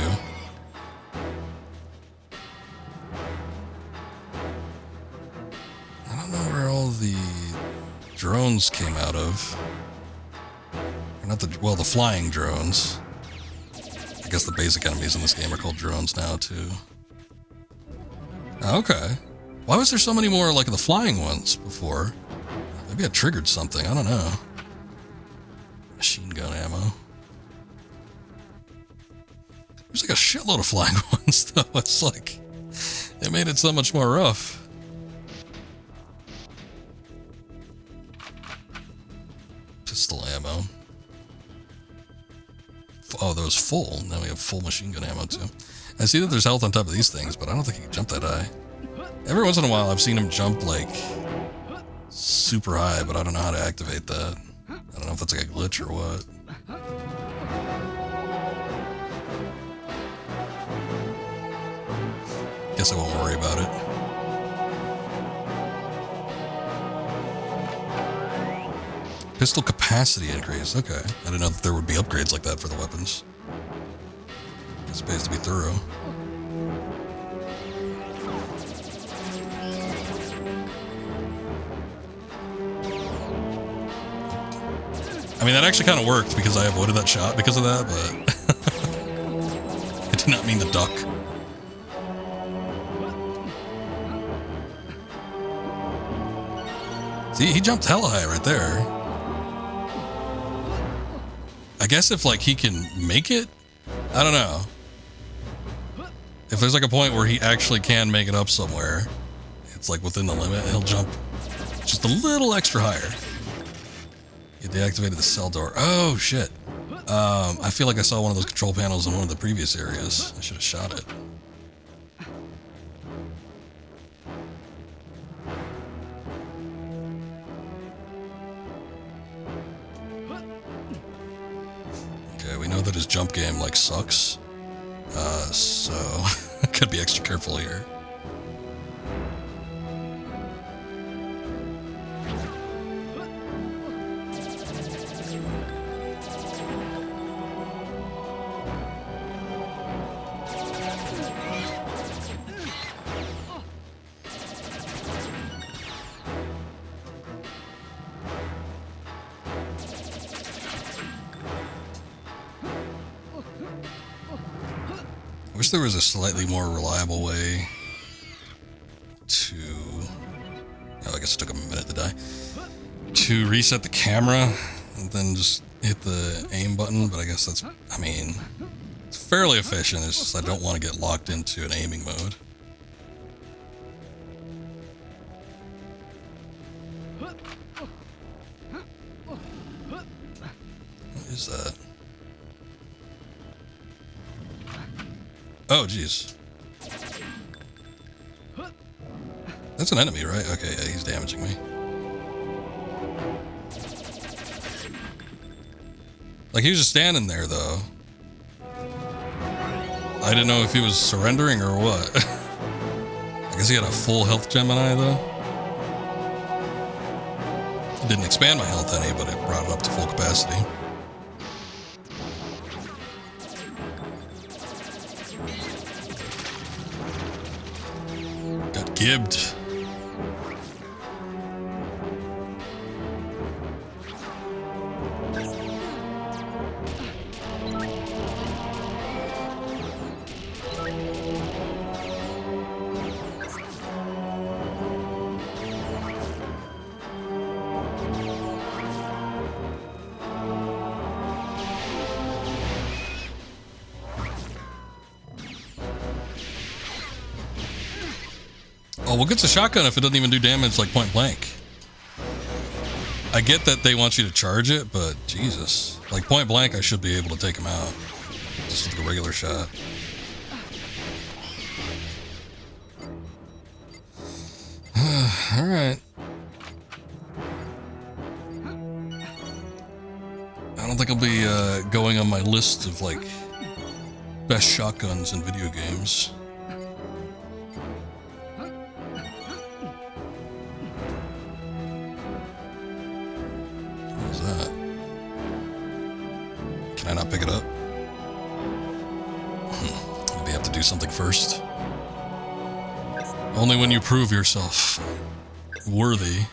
I don't know where all the drones came out of. Or not the, well, the flying drones. I guess the basic enemies in this game are called drones now, too. Okay. Why was there so many more, like, the flying ones before? Maybe I triggered something. I don't know. Machine gun ammo. There's like a shitload of flying ones, though. It's like, it made it so much more rough. Pistol ammo. Oh, that was full. Now we have full machine gun ammo, too. I see that there's health on top of these things, but I don't think you can jump that high. Every once in a while, I've seen him jump, like, super high, but I don't know how to activate that. I don't know if that's like a glitch or what. Guess I won't worry about it. Pistol capacity increase. Okay. I didn't know that there would be upgrades like that for the weapons. It pays to be thorough. I mean, that actually kind of worked because I avoided that shot because of that, but I did not mean to duck. See, he jumped hella high right there. I guess if, like, he can make it? I don't know. If there's, like, a point where he actually can make it up somewhere, it's, like, within the limit, he'll jump just a little extra higher. You deactivated the cell door. Oh, shit. I feel like I saw one of those control panels in one of the previous areas. I should have shot it. Okay, we know that his jump game, like, sucks. So I could be extra careful here. I wish there was a slightly more reliable way to... Oh, I guess it took a minute to die. To reset the camera and then just hit the aim button, but I guess that's... I mean, it's fairly efficient. It's just I don't want to get locked into an aiming mode. What is that? Oh, jeez. That's an enemy, right? Okay, yeah, he's damaging me. Like, he was just standing there, though. I didn't know if he was surrendering or what. I guess he had a full health Gemini, though. It didn't expand my health any, but it brought it up to full capacity. Gibbed. Oh, well, gets a shotgun if it doesn't even do damage, like, point blank. I get that they want you to charge it, but Jesus. Like, point blank, I should be able to take him out. Just with a regular shot. Alright. I don't think I'll be going on my list of, like, Best shotguns in video games. What was that? Can I not pick it up? Maybe I have to do something first. Only when you prove yourself worthy.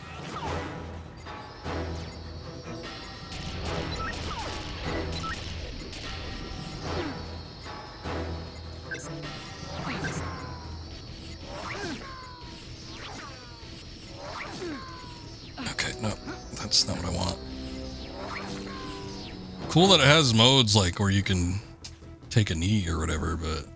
Okay, no, that's not what I want. Cool that it has modes like where you can take a knee or whatever, but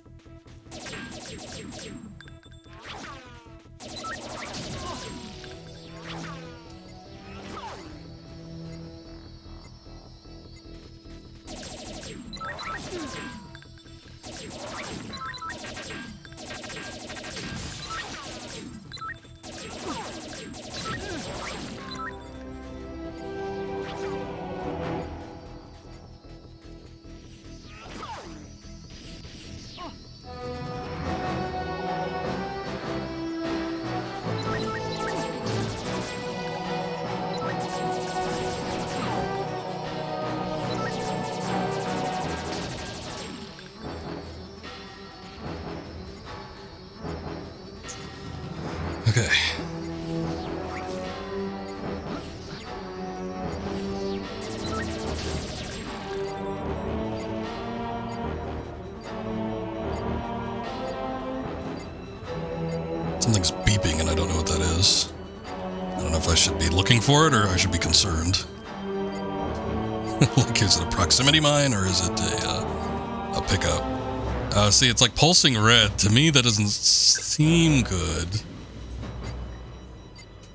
okay. Something's beeping and I don't know what that is. I don't know if I should be looking for it or I should be concerned. Like, is it a proximity mine or is it a pickup? See, it's like pulsing red. To me, that doesn't seem good.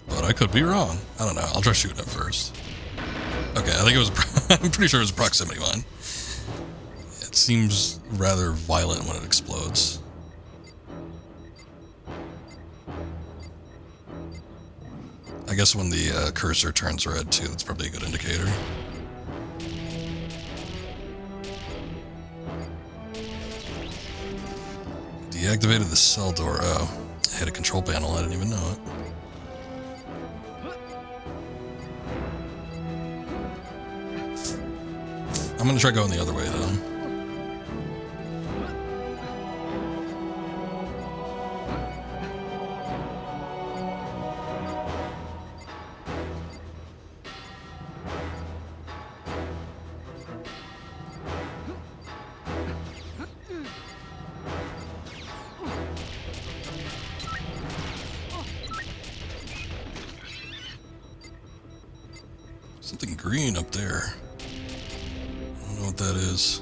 But I could be wrong. I don't know. I'll try shooting it first. Okay, I think it was... I'm pretty sure it was a proximity mine. It seems rather violent when it explodes. I guess when the cursor turns red, too, that's probably a good indicator. Deactivated the cell door. Oh, I hit a control panel. I didn't even know it. I'm gonna try going the other way, though. Something green up there. I don't know what that is.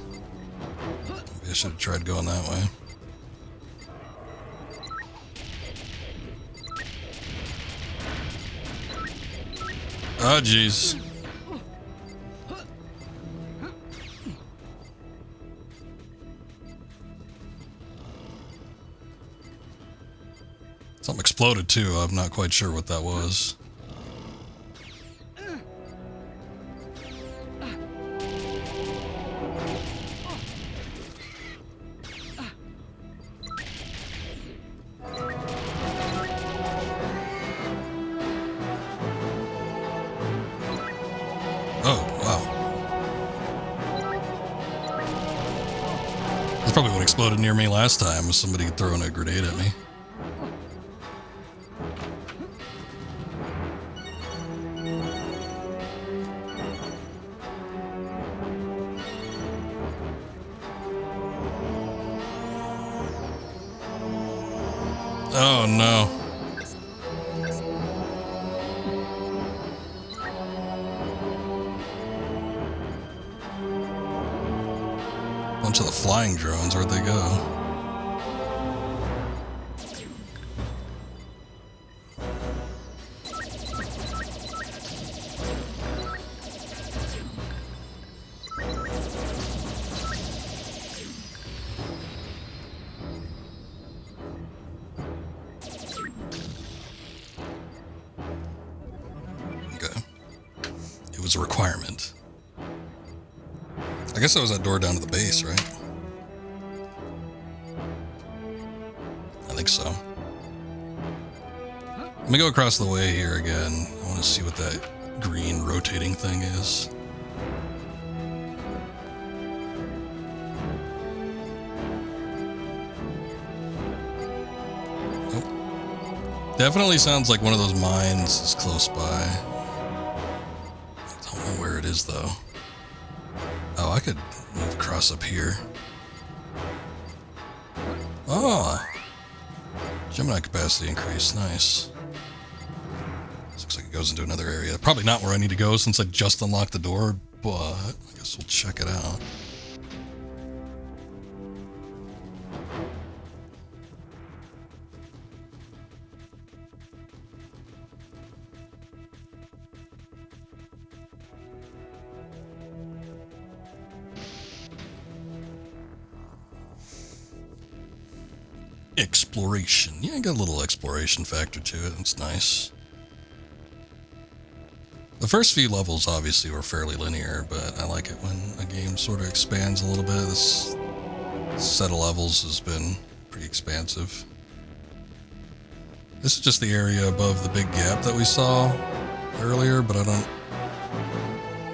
Maybe I should have tried going that way. Oh, jeez. Something exploded too. I'm not quite sure what that was. Oh, wow. That's probably what exploded near me last time, was somebody throwing a grenade at me. Oh, no. Bunch of the flying drones, where'd they go? Okay. It was a requirement. I guess that was that door down to the base, right? think so. Let me go across the way here again. I want to see what that green rotating thing is. Oh. Definitely sounds like one of those mines is close by. I don't know where it is though. Oh, I could move across up here. Oh! Gemini capacity increase, nice. This looks like it goes into another area. Probably not where I need to go since I just unlocked the door, but I guess we'll check it out. Exploration. Yeah, got a little exploration factor to it. That's nice. The first few levels obviously were fairly linear, but I like it when a game sort of expands a little bit. This set of levels has been pretty expansive. This is just the area above the big gap that we saw earlier, but I don't...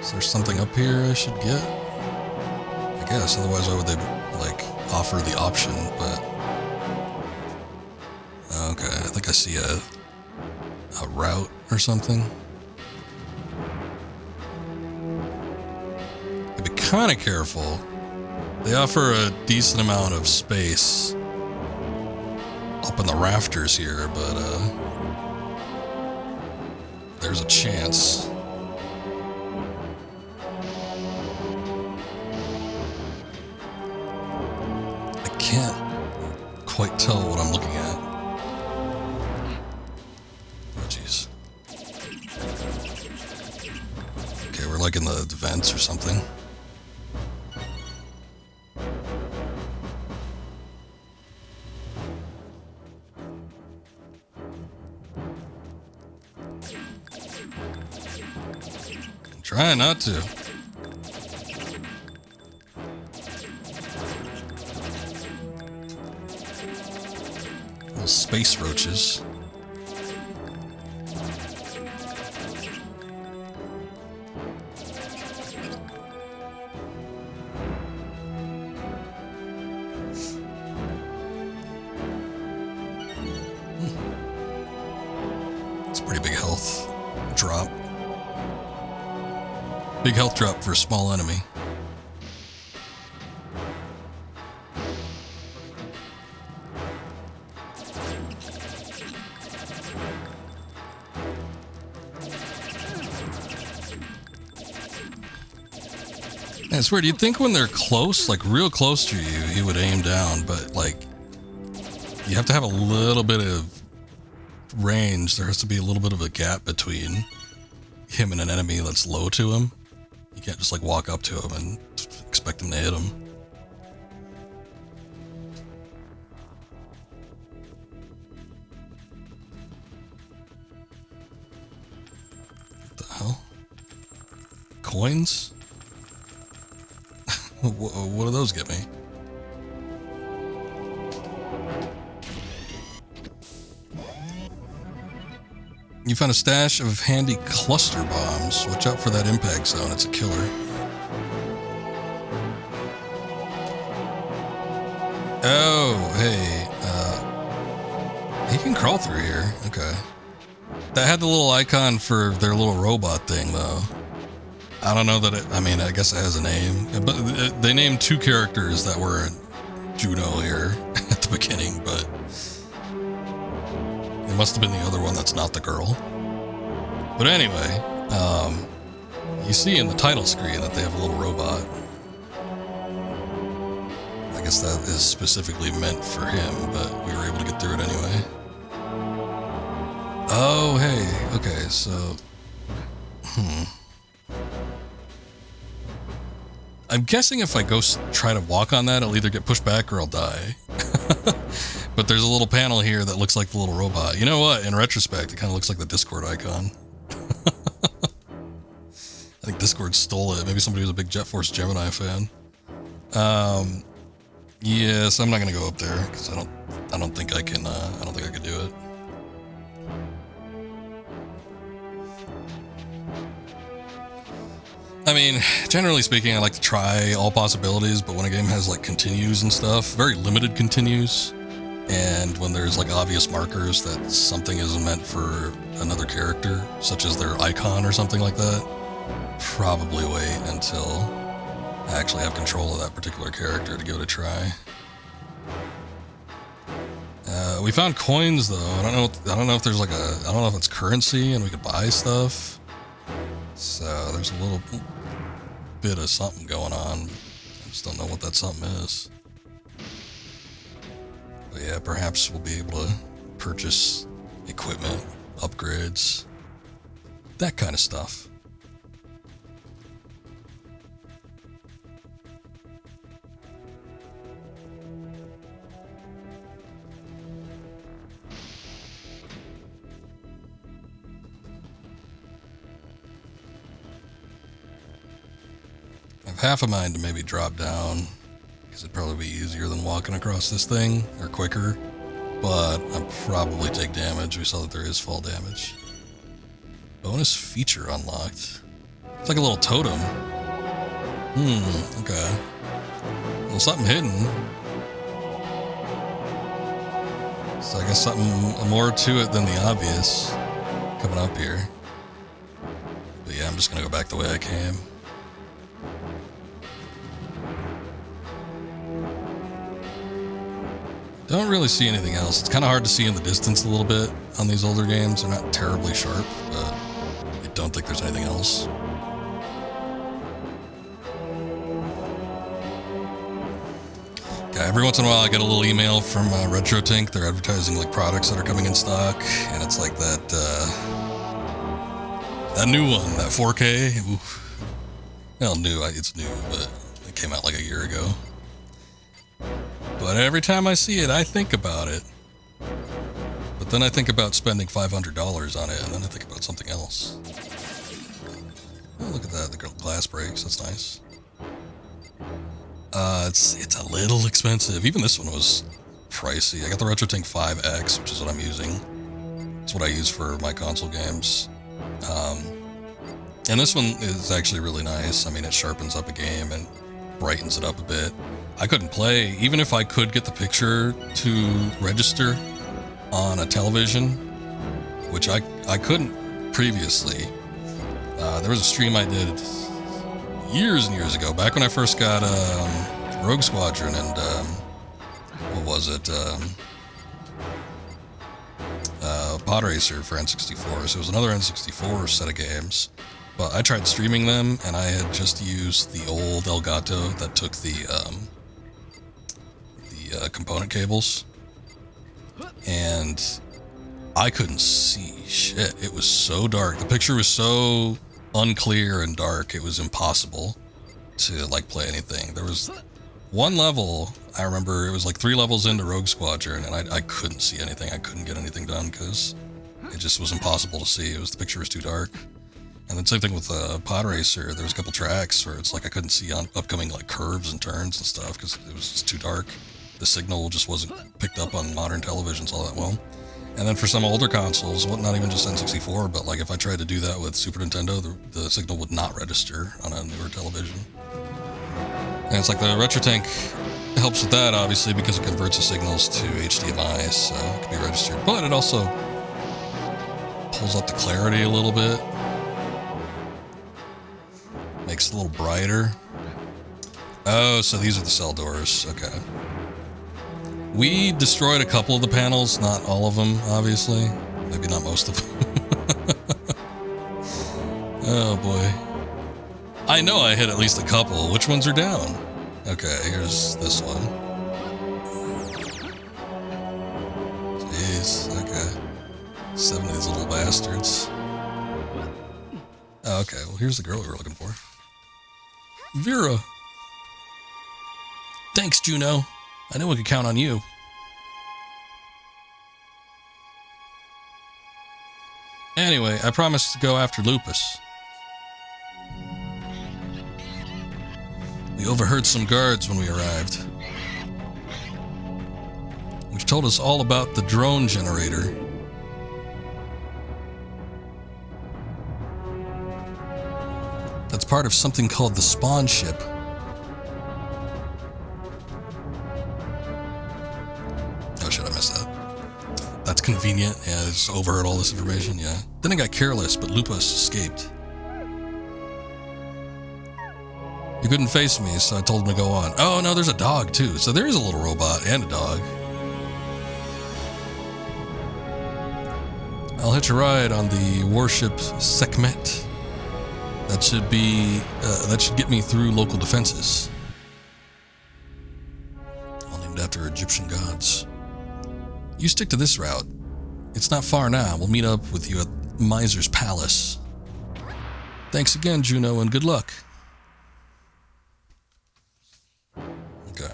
Is there something up here I should get? I guess, otherwise why would they, like, offer the option, but... Okay, I think I see a route or something. I'd be kind of careful. They offer a decent amount of space up in the rafters here, but there's a chance. I can't quite tell what I'm looking at. Like in the vents or something. I'm trying not to. Little space roaches. Big health drop for a small enemy. Yeah, it's weird. You'd think when they're close, like real close to you, he would aim down, but like you have to have a little bit of range. There has to be a little bit of a gap between him and an enemy that's low to him. You can't just like walk up to him and expect him to hit him. What the hell? Coins? What do those get me? You found a stash of handy cluster bombs. Watch out for that impact zone. It's a killer. Oh, hey. He can crawl through here. Okay. That had the little icon for their little robot thing, though. I don't know that it... I mean, I guess it has a name. But they named two characters that were Juno here at the beginning, but... It must have been the other one that's not the girl. But anyway, you see in the title screen that they have a little robot. I guess that is specifically meant for him, but we were able to get through it anyway. Oh, hey. Okay, so... I'm guessing if I go try to walk on that, I'll either get pushed back or I'll die. But there's a little panel here that looks like the little robot. You know what? In retrospect, it kind of looks like the Discord icon. I think Discord stole it. Maybe somebody was a big Force Gemini fan. Yeah, so I'm not going to go up there because I don't I don't think I can do it. I mean, generally speaking, I like to try all possibilities, but when a game has like continues and stuff, very limited continues, and when there's like obvious markers that something isn't meant for another character, such as their icon or something like that, probably wait until I actually have control of that particular character to give it a try. We found coins though. I don't know if there's like I don't know if it's currency and we could buy stuff. So there's a little bit of something going on. I just don't know what that something is. But yeah, perhaps we'll be able to purchase equipment, upgrades, that kind of stuff. I have half a mind to maybe drop down, because it'd probably be easier than walking across this thing, or quicker, but I'll probably take damage. We saw that there is fall damage. Bonus feature unlocked. It's like a little totem. Okay. Well, something hidden. So I guess something more to it than the obvious coming up here. But yeah, I'm just gonna go back the way I came. Don't really see anything else. It's kind of hard to see in the distance a little bit on these older games. They're not terribly sharp, but I don't think there's anything else. Okay, every once in a while I get a little email from RetroTink. They're advertising like products that are coming in stock, and it's like that new one, that 4K. Oof. Well, it's new, but it came out like a year ago. But every time I see it, I think about it. But then I think about spending $500 on it, and then I think about something else. Oh, look at that, the glass breaks, that's nice. It's a little expensive. Even this one was pricey. I got the RetroTink 5X, which is what I'm using. It's what I use for my console games. And this one is actually really nice. I mean, it sharpens up a game and brightens it up a bit. I couldn't play, even if I could get the picture to register on a television, which I couldn't previously. There was a stream I did years and years ago, back when I first got Rogue Squadron and what was it? Pod Racer for N64. So it was another N64 set of games. But I tried streaming them, and I had just used the old Elgato that took the component cables, and I couldn't see shit. It was so dark. The picture was so unclear and dark. It was impossible to like play anything. There was one level, I remember it was like 3 levels into Rogue Squadron, and I couldn't see anything. I couldn't get anything done because it just was impossible to see. The picture was too dark. And then same thing with Pod Racer. There was a couple tracks where it's like I couldn't see on upcoming like curves and turns and stuff because it was just too dark. The signal just wasn't picked up on modern televisions all that well. And then for some older consoles, well, not even just N64, but like if I tried to do that with Super Nintendo, the signal would not register on a newer television. And it's like the RetroTink helps with that, obviously, because it converts the signals to HDMI, so it can be registered. But it also pulls up the clarity a little bit. Makes it a little brighter. Oh, so these are the cell doors. Okay. We destroyed a couple of the panels, not all of them, obviously. Maybe not most of them. Oh boy. I know I hit at least a couple. Which ones are down? Okay, here's this one. Jeez, okay. 7 of these little bastards. Oh, okay, well here's the girl we were looking for. Vera. Thanks, Juno. I knew we could count on you. Anyway, I promised to go after Lupus. We overheard some guards when we arrived. which told us all about the drone generator. That's part of something called the spawn ship. Oh shit, I missed that. That's convenient. Yeah, I just overheard all this information, yeah. Then I got careless, but Lupus escaped. He couldn't face me, so I told him to go on. Oh no, there's a dog too. So there is a little robot and a dog. I'll hitch a ride on the warship Sekhmet. That should get me through local defenses. All named after Egyptian gods. You stick to this route. It's not far now. We'll meet up with you at Miser's Palace. Thanks again, Juno, and good luck. Okay.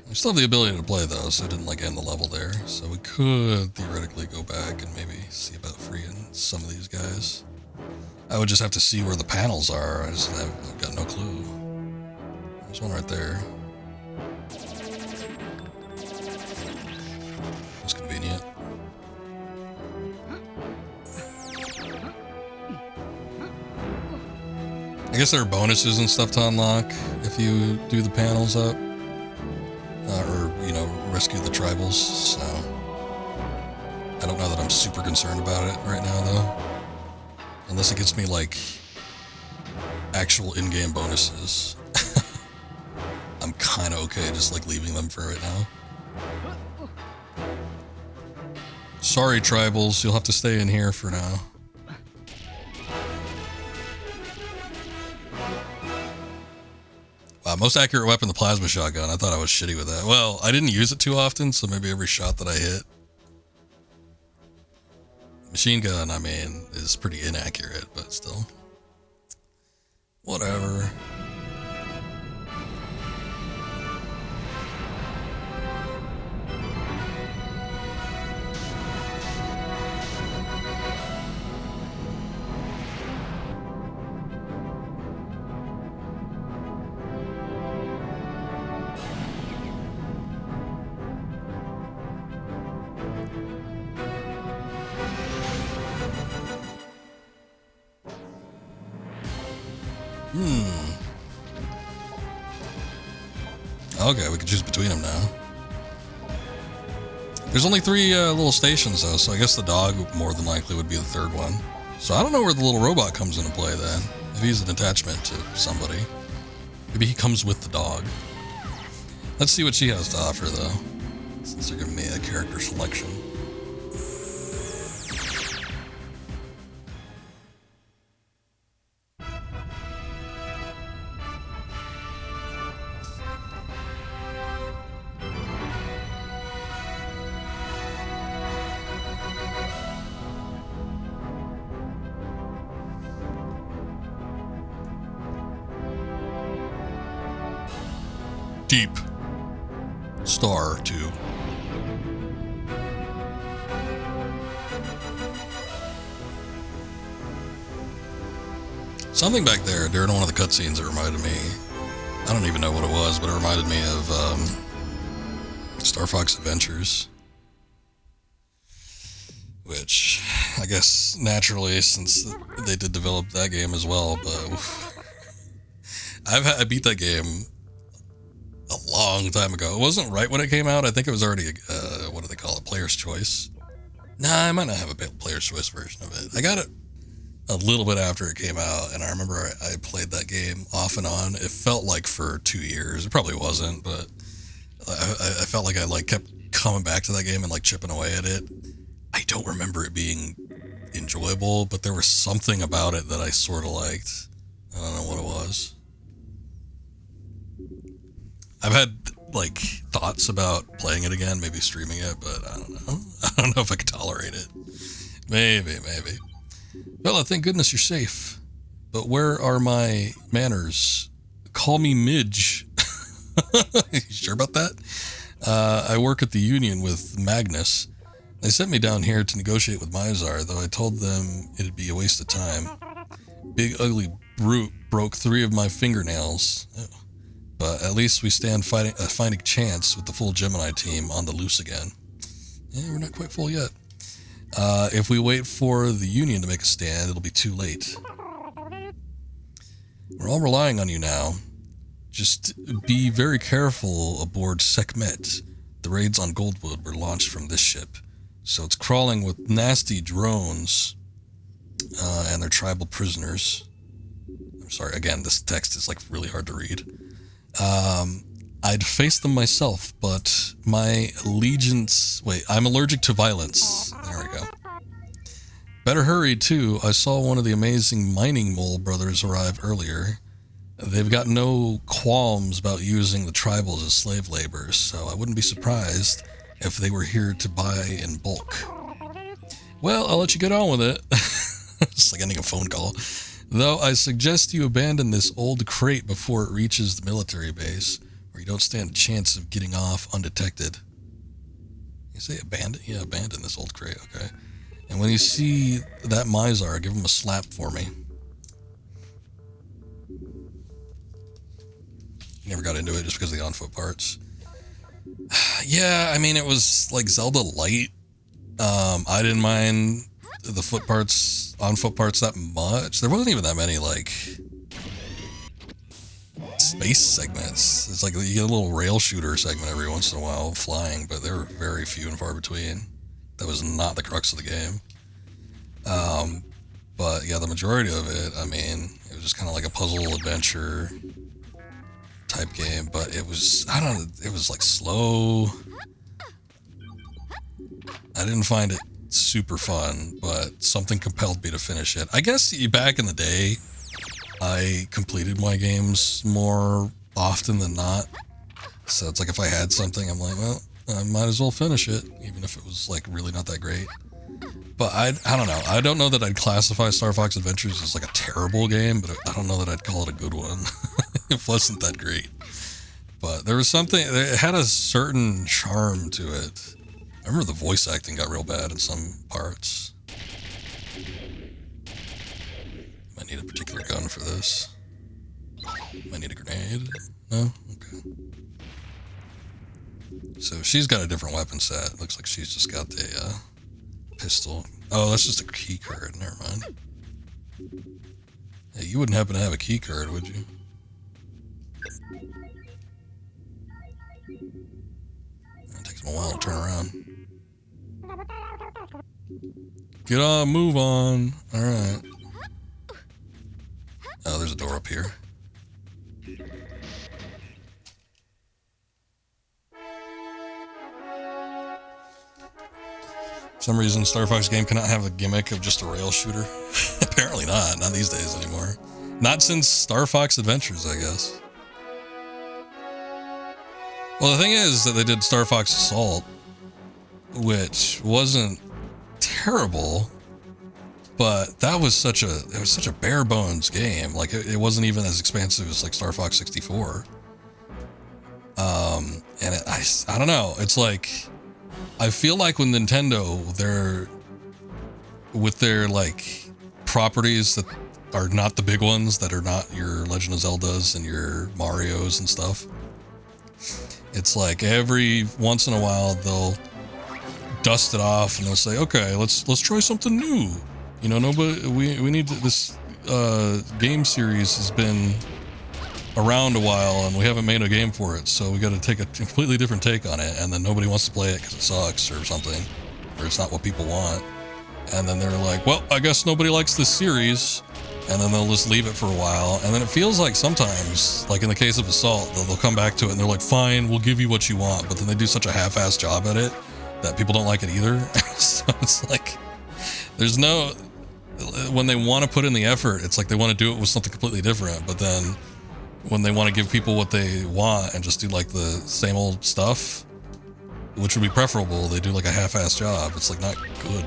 We still have the ability to play, though, so it didn't, end the level there. So we could theoretically go back and maybe see about freeing some of these guys. I would just have to see where the panels are. I've got no clue. There's one right there. That's convenient. I guess there are bonuses and stuff to unlock if you do the panels up. Or, rescue the tribals, so... I don't know that I'm super concerned about it right now, though. Unless it gets me, actual in-game bonuses. I'm kind of okay just, leaving them for right now. Sorry, tribals, you'll have to stay in here for now. Wow, most accurate weapon, the plasma shotgun. I thought I was shitty with that. Well, I didn't use it too often, so maybe every shot that I hit. Machine gun, is pretty inaccurate, but still. Whatever. Okay, we can choose between them now. There's only 3 little stations, though, so I guess the dog more than likely would be the 3rd one. So I don't know where the little robot comes into play, then. Maybe he's an attachment to somebody. Maybe he comes with the dog. Let's see what she has to offer, though, since they're giving me a character selection. Deep. Star 2. Something back there during one of the cutscenes that reminded me, I don't even know what it was, but it reminded me of Star Fox Adventures. Which, I guess, naturally, since they did develop that game as well, but I beat that game a long time ago. It wasn't right when it came out. I think it was already, what do they call it, Player's Choice? Nah, I might not have a Player's Choice version of it. I got it a little bit after it came out, and I remember I played that game off and on. It felt like for 2 years. It probably wasn't, but I felt like I kept coming back to that game and chipping away at it. I don't remember it being enjoyable, but there was something about it that I sort of liked. I don't know what it was. I've had thoughts about playing it again, maybe streaming it, but I don't know. I don't know if I could tolerate it. Maybe. Bella, thank goodness you're safe. But where are my manners? Call me Midge. You sure about that? I work at the Union with Magnus. They sent me down here to negotiate with Mizar, though I told them it'd be a waste of time. Big ugly brute broke 3 of my fingernails. But at least we stand fighting a fighting chance with the full Gemini team on the loose again. Yeah, we're not quite full yet. If we wait for the Union to make a stand, it'll be too late. We're all relying on you now. Just be very careful aboard Sekhmet. The raids on Goldwood were launched from this ship. So it's crawling with nasty drones and their tribal prisoners. I'm sorry, again, this text is like really hard to read. I'd face them myself, but my allegiance... Wait, I'm allergic to violence. There we go. Better hurry, too. I saw one of the amazing mining mole brothers arrive earlier. They've got no qualms about using the tribals as slave laborers, so I wouldn't be surprised if they were here to buy in bulk. Well, I'll let you get on with it. It's like ending a phone call. Though I suggest you abandon this old crate before it reaches the military base, or you don't stand a chance of getting off undetected. You say abandon? Yeah, abandon this old crate, okay. And when you see that Mizar, give him a slap for me. Never got into it just because of the on-foot parts. Yeah, I mean, it was like Zelda Light. I didn't mind the foot parts, on-foot parts that much. There wasn't even that many, like, space segments. It's like you get a little rail shooter segment every once in a while flying, but they were very few and far between. That was not the crux of the game. But yeah, the majority of it, I mean, it was just kind of like a puzzle adventure type game, but it was, I don't know, it was like slow. I didn't find it super fun, but something compelled me to finish it. I guess back in the day, I completed my games more often than not. So it's like if I had something, I'm like, well, I might as well finish it, even if it was like really not that great. But I don't know. I don't know that I'd classify Star Fox Adventures as like a terrible game, but I don't know that I'd call it a good one. It wasn't that great. But there was something, it had a certain charm to it. I remember the voice acting got real bad in some parts. Might need a particular gun for this. Might need a grenade. No? Okay. So she's got a different weapon set. Looks like she's just got the pistol. Oh, that's just a key card. Never mind. Hey, you wouldn't happen to have a key card, would you? It takes them a while to turn around. Get on, move on. Alright. Oh, there's a door up here. For some reason, Star Fox game cannot have the gimmick of just a rail shooter. Apparently not these days anymore. Not since Star Fox Adventures, I guess. Well, the thing is that they did Star Fox Assault, which wasn't terrible, but that was such a bare bones game. Like it wasn't even as expansive as like Star Fox 64. And I don't know. It's like, I feel like with Nintendo, with their like properties that are not the big ones, that are not your Legend of Zeldas and your Marios and stuff. It's like every once in a while they'll dust it off and they'll say, okay, let's try something new. You know, we need to, this game series has been around a while and we haven't made a game for it, so we got to take a completely different take on it, and then nobody wants to play it because it sucks or something, or it's not what people want, and then they're like, well, I guess nobody likes this series, and then they'll just leave it for a while, and then it feels like sometimes, like in the case of Assault, they'll come back to it and they're like, fine, we'll give you what you want, but then they do such a half-assed job at it that people don't like it either. So it's like, there's no, when they want to put in the effort, it's like they want to do it with something completely different, but then when they want to give people what they want and just do like the same old stuff, which would be preferable, they do like a half-assed job. It's like not good.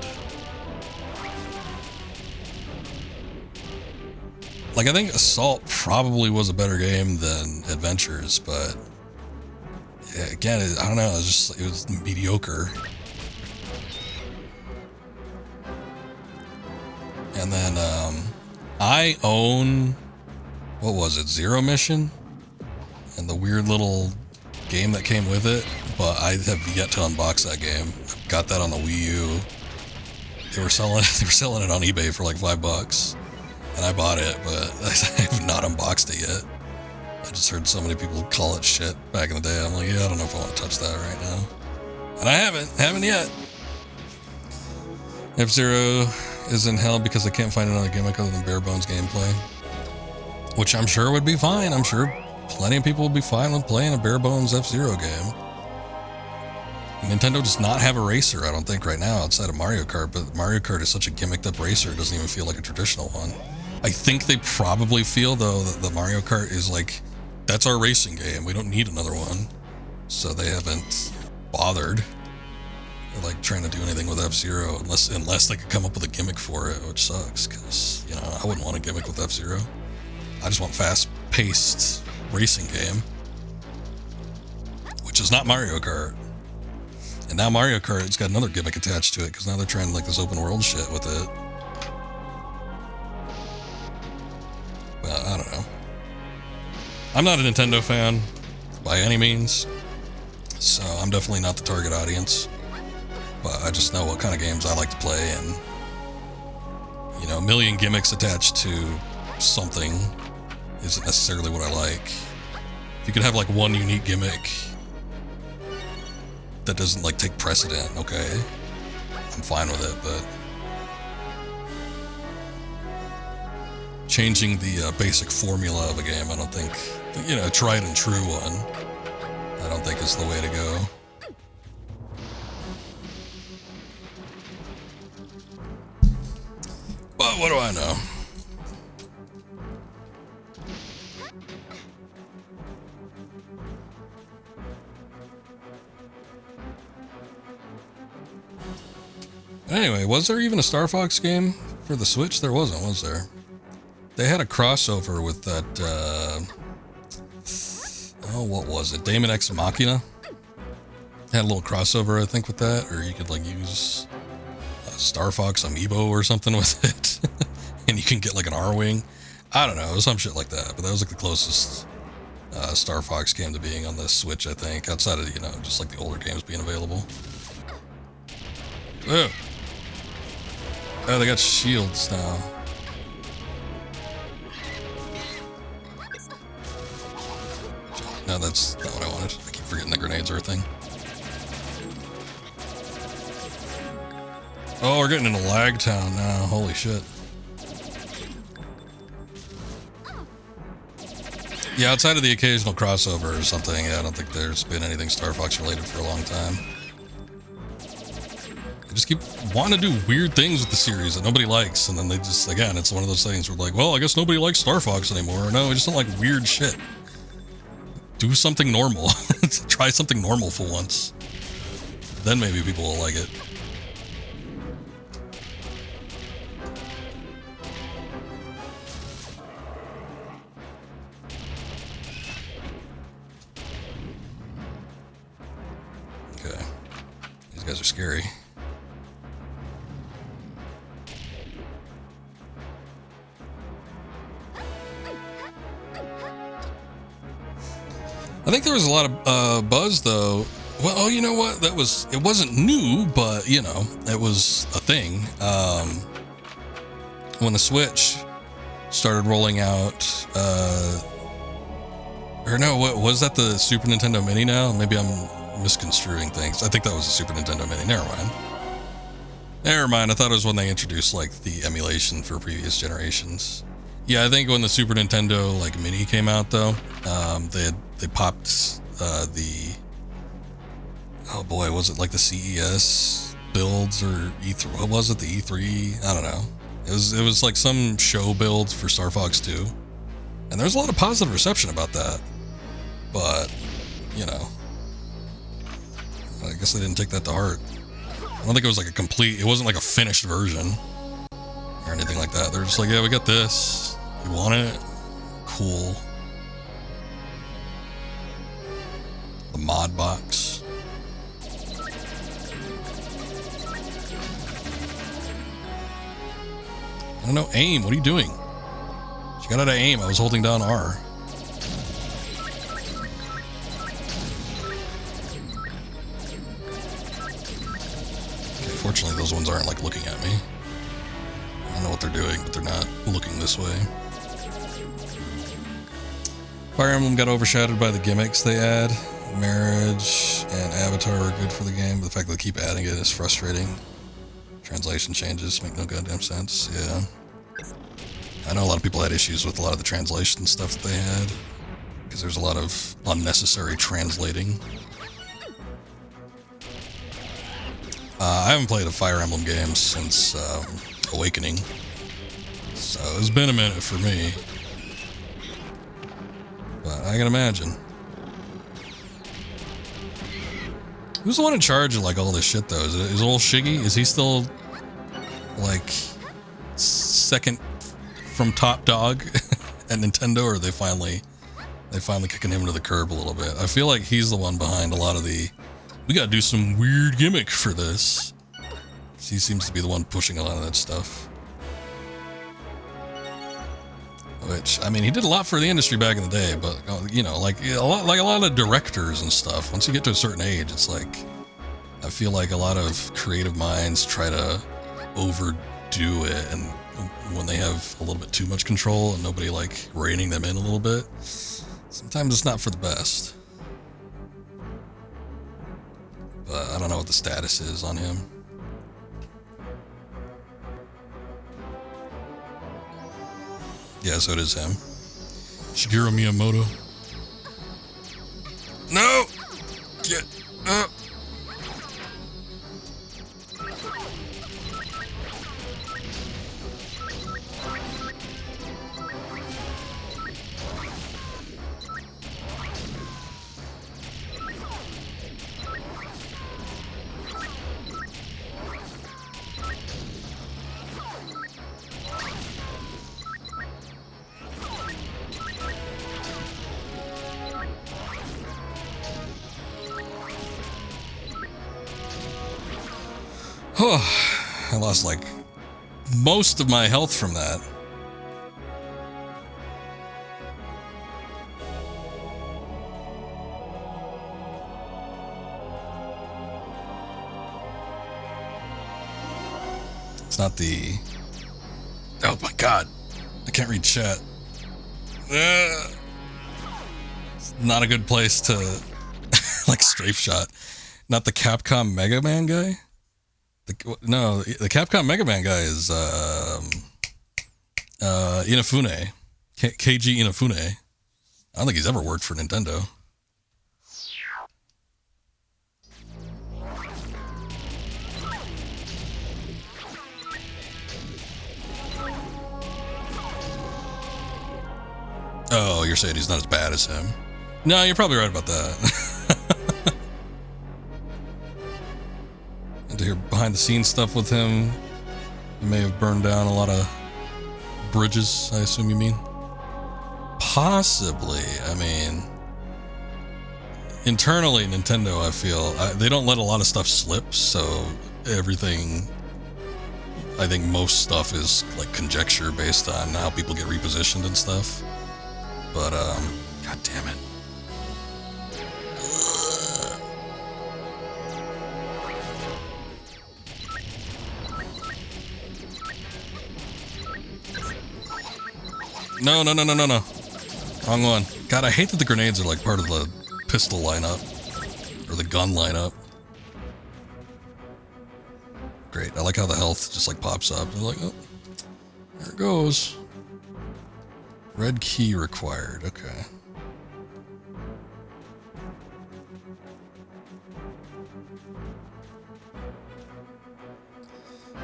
Like, I think Assault probably was a better game than Adventures, but again, I don't know, it was mediocre. And then I own, what was it, Zero Mission? and the weird little game that came with it, but I have yet to unbox that game. Got that on the Wii U. They were selling it on eBay for like $5, and I bought it, but I have not unboxed it yet. I just heard so many people call it shit back in the day. I'm like, yeah, I don't know if I want to touch that right now, and I haven't yet. F-Zero is in hell because I can't find another gimmick other than bare bones gameplay, which I'm sure would be fine. I'm sure plenty of people would be fine with playing a bare bones F-Zero game. Nintendo does not have a racer, I don't think, right now outside of Mario Kart, but Mario Kart is such a gimmicked up racer, it doesn't even feel like a traditional one. I think they probably feel, though, that the Mario Kart is like, that's our racing game, we don't need another one. So they haven't bothered, like, trying to do anything with F-Zero, unless they could come up with a gimmick for it, which sucks, because, you know, I wouldn't want a gimmick with F-Zero. I just want fast-paced racing game, which is not Mario Kart. And now Mario Kart's got another gimmick attached to it, because now they're trying like this open world shit with it. Well, I don't know. I'm not a Nintendo fan by any means, so I'm definitely not the target audience. But I just know what kind of games I like to play, and you know, a million gimmicks attached to something isn't necessarily what I like. If you could have like one unique gimmick that doesn't like take precedent, okay, I'm fine with it, but changing the basic formula of a game, I don't think, you know, a tried and true one, I don't think is the way to go. But what do I know? Anyway, was there even a Star Fox game for the Switch? There wasn't, was there? They had a crossover with that, oh, what was it? Daemon X Machina? Had a little crossover, I think, with that, or you could, like, use a Star Fox amiibo or something with it, and you can get, like, an R-Wing. I don't know, some shit like that, but that was, like, the closest Star Fox game to being on the Switch, I think, outside of, you know, just, like, the older games being available. Oh. Oh, they got shields now. No, that's not what I wanted. I keep forgetting the grenades are a thing. Oh, we're getting into Lag Town now. Holy shit. Yeah, outside of the occasional crossover or something, yeah, I don't think there's been anything Star Fox related for a long time. They just keep wanting to do weird things with the series that nobody likes, and then they just, again, it's one of those things where like, well, I guess nobody likes Star Fox anymore. No, we just don't like weird shit. Do something normal. Try something normal for once. Then maybe people will like it. Okay. These guys are scary. I think there was a lot of buzz, though. Well, oh, you know what? It wasn't new, but, you know, it was a thing. When the Switch started rolling out, or no, what was that, the Super Nintendo Mini now? Maybe I'm misconstruing things. I think that was the Super Nintendo Mini. Never mind. Never mind. I thought it was when they introduced, like, the emulation for previous generations. Yeah, I think when the Super Nintendo, like, Mini came out, though, they popped the, oh boy, was it like the CES builds or E3? What was it? The E3? I don't know. It was like some show builds for Star Fox 2, and there's a lot of positive reception about that. But you know, I guess they didn't take that to heart. I don't think it was like a complete. It wasn't like a finished version or anything like that. They're just like, yeah, we got this. You want it? Cool. The mod box. I don't know, aim, what are you doing? She got out of aim, I was holding down R. Fortunately, those ones aren't like looking at me. I don't know what they're doing, but they're not looking this way. Fire Emblem got overshadowed by the gimmicks they add. Marriage and Avatar are good for the game, but the fact that they keep adding it is frustrating. Translation changes make no goddamn sense. Yeah. I know a lot of people had issues with a lot of the translation stuff that they had, because there's a lot of unnecessary translating. I haven't played a Fire Emblem game since Awakening, so it's been a minute for me. But I can imagine. Who's the one in charge of like all this shit though? Is old Shiggy? Is he still like second from top dog at Nintendo, or are they finally kicking him to the curb a little bit? I feel like he's the one behind a lot of the, we gotta do some weird gimmick for this. He seems to be the one pushing a lot of that stuff. Which, I mean, he did a lot for the industry back in the day, but you know, like a lot of directors and stuff. Once you get to a certain age, it's like, I feel like a lot of creative minds try to overdo it, and when they have a little bit too much control and nobody like reining them in a little bit, sometimes it's not for the best. But I don't know what the status is on him. Yeah, so it is him. Shigeru Miyamoto. No! Get up! Oh, I lost like most of my health from that. It's not the... Oh my god. I can't read chat. It's not a good place to... like strafe shot. Not the Capcom Mega Man guy? No, the Capcom Mega Man guy is Inafune. Keiji Inafune. I don't think he's ever worked for Nintendo. Oh, you're saying he's not as bad as him? No, you're probably right about that. And to hear behind the scenes stuff with him, he may have burned down a lot of bridges, I assume you mean? Possibly. I mean, internally, Nintendo, I feel, they don't let a lot of stuff slip, so everything, I think most stuff is like conjecture based on how people get repositioned and stuff. But, god damn it. No. Wrong one. God, I hate that the grenades are like part of the pistol lineup. Or the gun lineup. Great. I like how the health just like pops up. I'm like, oh, there it goes. Red key required. Okay.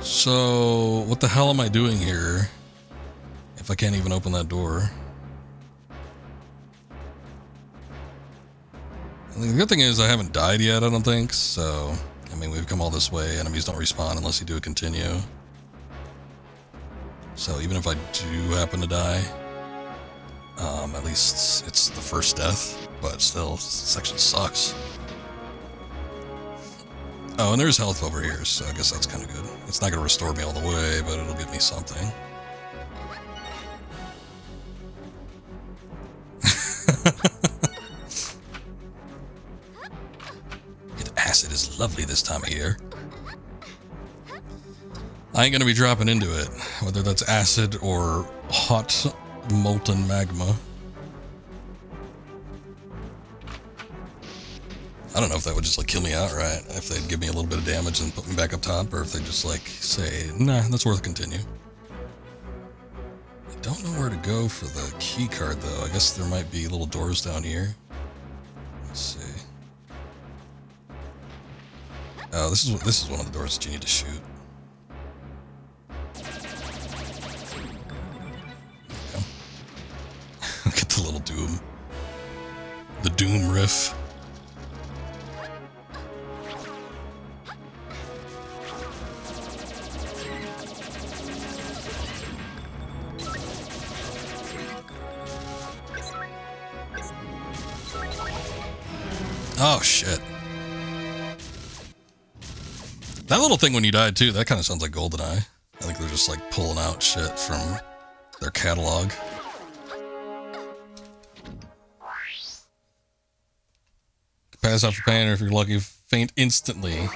So, what the hell am I doing here? If I can't even open that door. And the good thing is I haven't died yet, I don't think, so... I mean, we've come all this way, enemies don't respawn unless you do a continue. So even if I do happen to die, at least it's the first death, but still, this section sucks. Oh, and there's health over here, so I guess that's kind of good. It's not going to restore me all the way, but it'll give me something. The acid is lovely this time of year. I ain't gonna be dropping into it, whether that's acid or hot molten magma. I don't know if that would just like kill me outright, if they'd give me a little bit of damage and put me back up top, or if they just like say, nah, that's worth continue. I don't know where to go for the key card though. I guess there might be little doors down here. Let's see. Oh, this is one of the doors that you need to shoot. Okay. Get the little doom. The doom riff. Oh, shit. That little thing when you died, too, that kind of sounds like GoldenEye. I think they're just, like, pulling out shit from their catalog. Pass off the pain, or if you're lucky, faint instantly.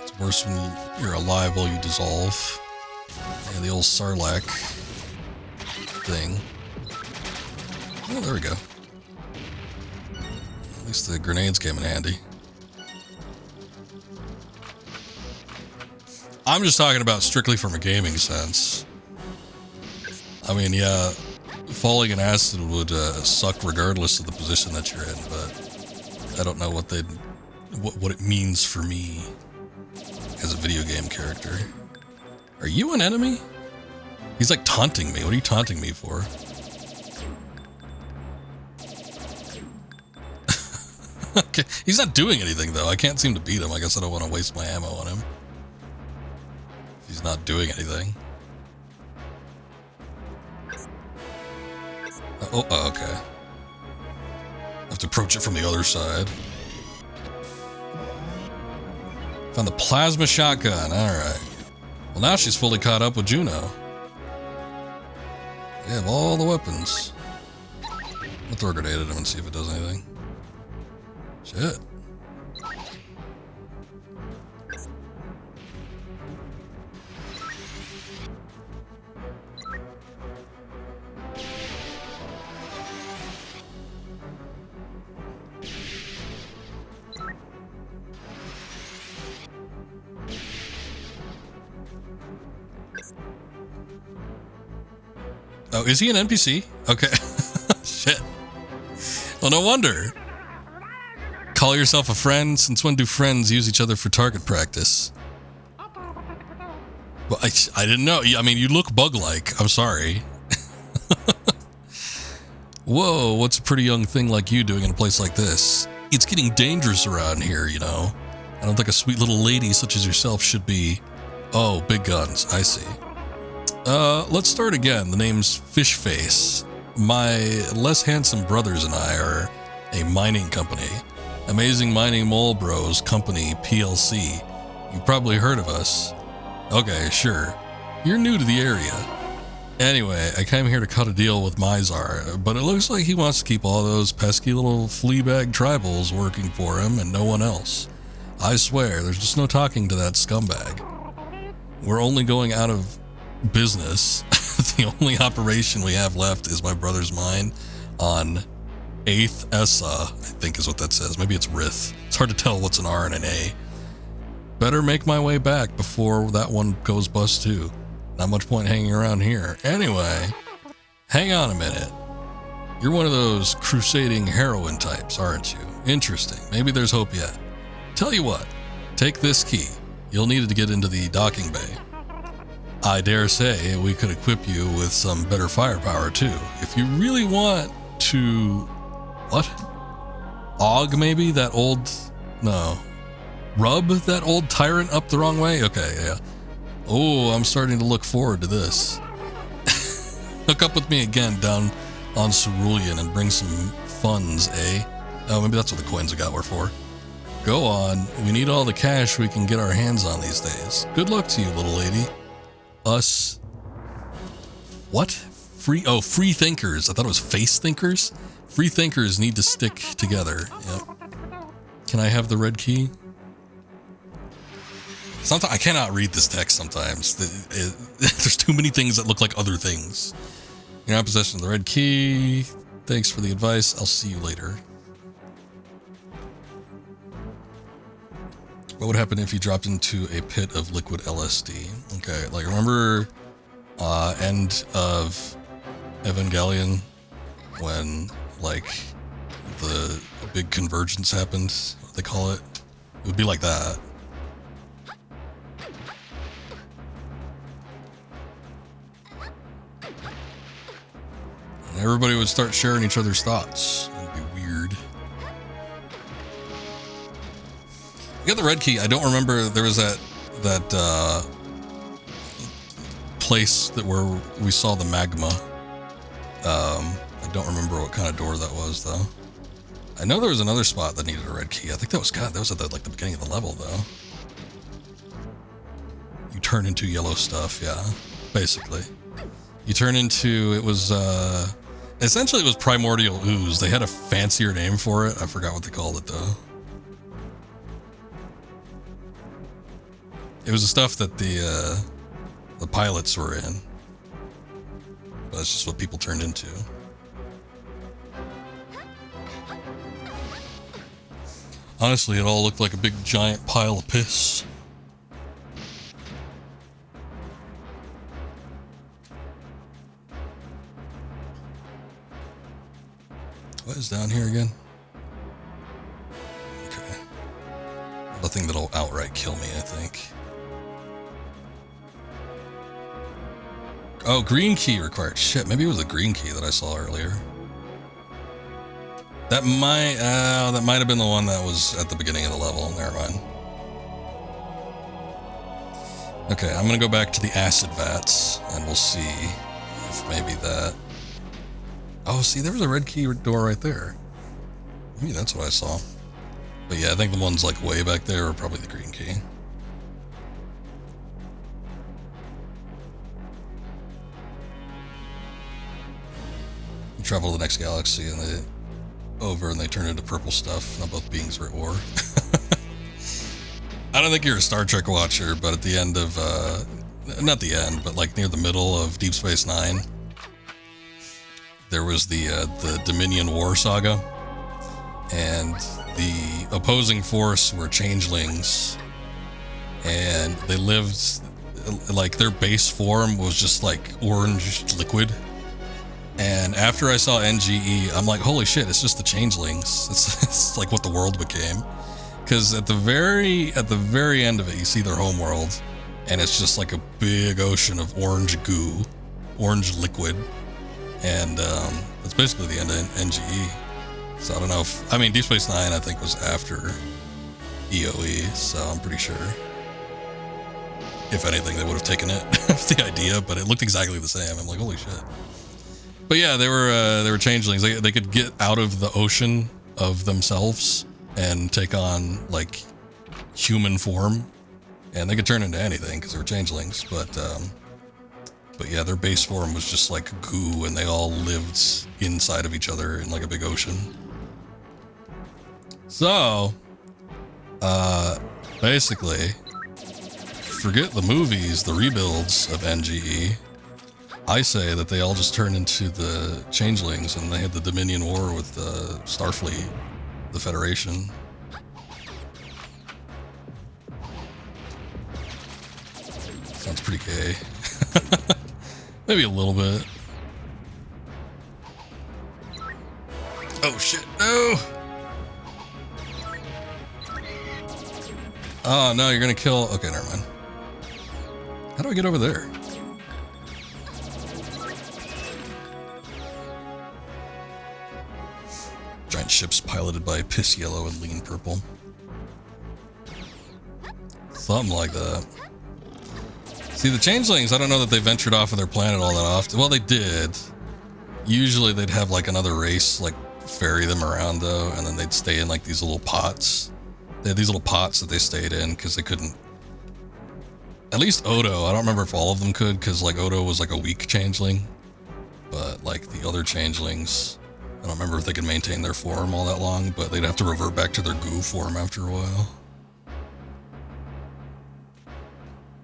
It's worse when you're alive while you dissolve. Yeah, the old Sarlacc thing. Oh, there we go. At least the grenades came in handy. I'm just talking about strictly from a gaming sense. I mean, yeah, falling in acid would suck regardless of the position that you're in, but I don't know what it means for me as a video game character. Are you an enemy? He's like taunting me. What are you taunting me for? Okay, he's not doing anything though. I can't seem to beat him. I guess I don't want to waste my ammo on him. He's not doing anything. Oh, okay. I have to approach it from the other side. Found the plasma shotgun. Alright. Well, now she's fully caught up with Juno. We have all the weapons. I'll throw a grenade at him and see if it does anything. Shit. Oh, is he an NPC? Okay. Shit. Well, no wonder. Call yourself a friend? Since when do friends use each other for target practice? Well, I didn't know. I mean, you look bug-like. I'm sorry. Whoa, what's a pretty young thing like you doing in a place like this? It's getting dangerous around here, you know. I don't think a sweet little lady such as yourself should be... Oh, big guns. I see. Let's start again. The name's Fishface. My less handsome brothers and I are a mining company. Amazing Mining Mole Bros Company, PLC. You've probably heard of us. Okay, sure. You're new to the area. Anyway, I came here to cut a deal with Mizar, but it looks like he wants to keep all those pesky little fleabag tribals working for him and no one else. I swear, there's just no talking to that scumbag. We're only going out of business. The only operation we have left is my brother's mine on 8th Essa, I think is what that says. Maybe it's Rith. It's hard to tell what's an R and an A. Better make my way back before that one goes bust too. Not much point hanging around here. Anyway, hang on a minute. You're one of those crusading heroine types, aren't you? Interesting. Maybe there's hope yet. Tell you what, take this key. You'll need it to get into the docking bay. I dare say we could equip you with some better firepower too. If you really want to... What? Og maybe? That old... No. Rub that old tyrant up the wrong way? Okay, yeah. Oh, I'm starting to look forward to this. Hook up with me again down on Cerulean and bring some funds, eh? Oh, maybe that's what the coins I got were for. Go on. We need all the cash we can get our hands on these days. Good luck to you, little lady. Us... What? Free thinkers. I thought it was face thinkers. Free thinkers need to stick together. Yep. Can I have the red key? Sometimes I cannot read this text sometimes. There's too many things that look like other things. You're not in possession of the red key. Thanks for the advice. I'll see you later. What would happen if you dropped into a pit of liquid LSD? Okay, like remember end of Evangelion when like the big convergence happened, what they call it? It would be like that. And everybody would start sharing each other's thoughts. It'd be weird. You got the red key. I don't remember. There was that place where we saw the magma. I don't remember what kind of door that was though. I know there was another spot that needed a red key. I think that was at the beginning of the level though. You turn into yellow stuff, yeah. Basically, you turn into essentially it was primordial ooze. They had a fancier name for it. I forgot what they called it though. It was the stuff that the pilots were in. But that's just what people turned into. Honestly, it all looked like a big giant pile of piss. What is down here again? Okay. Nothing that'll outright kill me, I think. Oh, green key required. Shit, maybe it was a green key that I saw earlier. That might have been the one that was at the beginning of the level. Never mind. Okay, I'm gonna go back to the acid vats, and we'll see if maybe that... Oh, see, there was a red key door right there. Maybe that's what I saw. But yeah, I think the ones like way back there are probably the green key. You travel to the next galaxy and they turn into purple stuff. Now both beings are at war. I don't think you're a Star Trek watcher, but at the end of, not the end, but like near the middle of Deep Space Nine, there was the Dominion War saga, and the opposing force were changelings, and they lived, like their base form was just like orange liquid. And after I saw NGE, I'm like, holy shit, it's just the changelings. It's like what the world became. Because at the very end of it, you see their homeworld, and it's just like a big ocean of orange goo, orange liquid. And that's basically the end of NGE. So I don't know if, Deep Space Nine, I think, was after EOE, so I'm pretty sure. If anything, they would have taken it, the idea, but it looked exactly the same. I'm like, holy shit. But yeah, they were changelings. They could get out of the ocean of themselves and take on like human form, and they could turn into anything because they were changelings. But yeah, their base form was just like goo, and they all lived inside of each other in like a big ocean. So, basically, forget the movies, the rebuilds of NGE. I say that they all just turned into the changelings, and they had the Dominion War with the Starfleet, the Federation. Sounds pretty gay. Maybe a little bit. Oh shit, no! Oh no, you're gonna kill... Okay, never mind. How do I get over there? Giant ships piloted by piss yellow and lean purple. Something like that. See, the changelings, I don't know that they ventured off of their planet all that often. Well, they did. Usually they'd have like another race like ferry them around though, and then they'd stay in like these little pots. They had these little pots that they stayed in because they couldn't... At least Odo, I don't remember if all of them could, because like Odo was like a weak changeling. But like the other changelings... I don't remember if they could maintain their form all that long, but they'd have to revert back to their goo form after a while.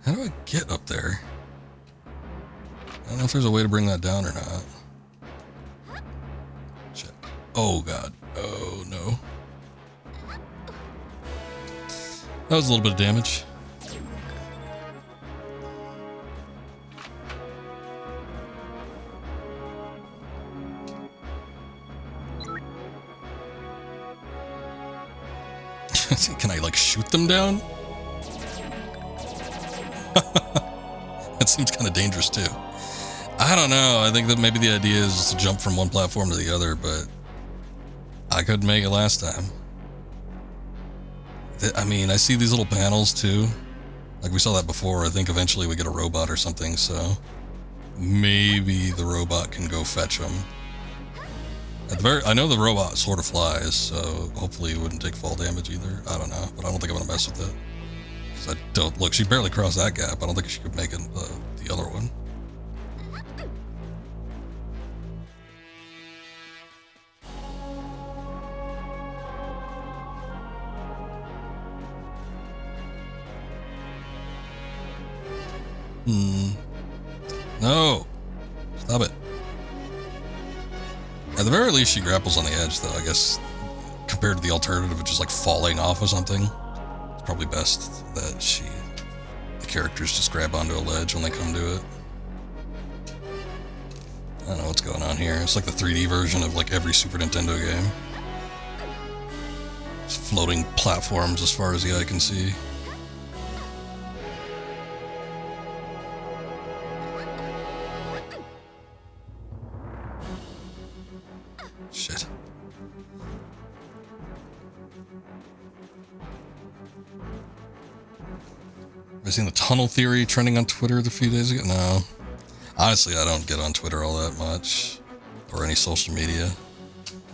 How do I get up there? I don't know if there's a way to bring that down or not. Shit. Oh, God. Oh, no. That was a little bit of damage. Can I, like, shoot them down? That seems kind of dangerous, too. I don't know. I think that maybe the idea is just to jump from one platform to the other, but I couldn't make it last time. I mean, I see these little panels, too. Like, we saw that before. I think eventually we get a robot or something, so maybe the robot can go fetch them. I know the robot sort of flies, so hopefully it wouldn't take fall damage either. I don't know, but I don't think I'm gonna mess with it. Because I don't, look, she barely crossed that gap. I don't think she could make it the other one. No! Stop it. At the very least, she grapples on the edge, though, I guess. Compared to the alternative of just, like, falling off of something. It's probably best that the characters just grab onto a ledge when they come to it. I don't know what's going on here. It's like the 3D version of, like, every Super Nintendo game. It's floating platforms as far as the eye can see. Shit. Have you seen the tunnel theory trending on Twitter a few days ago? No. Honestly, I don't get on Twitter all that much. Or any social media.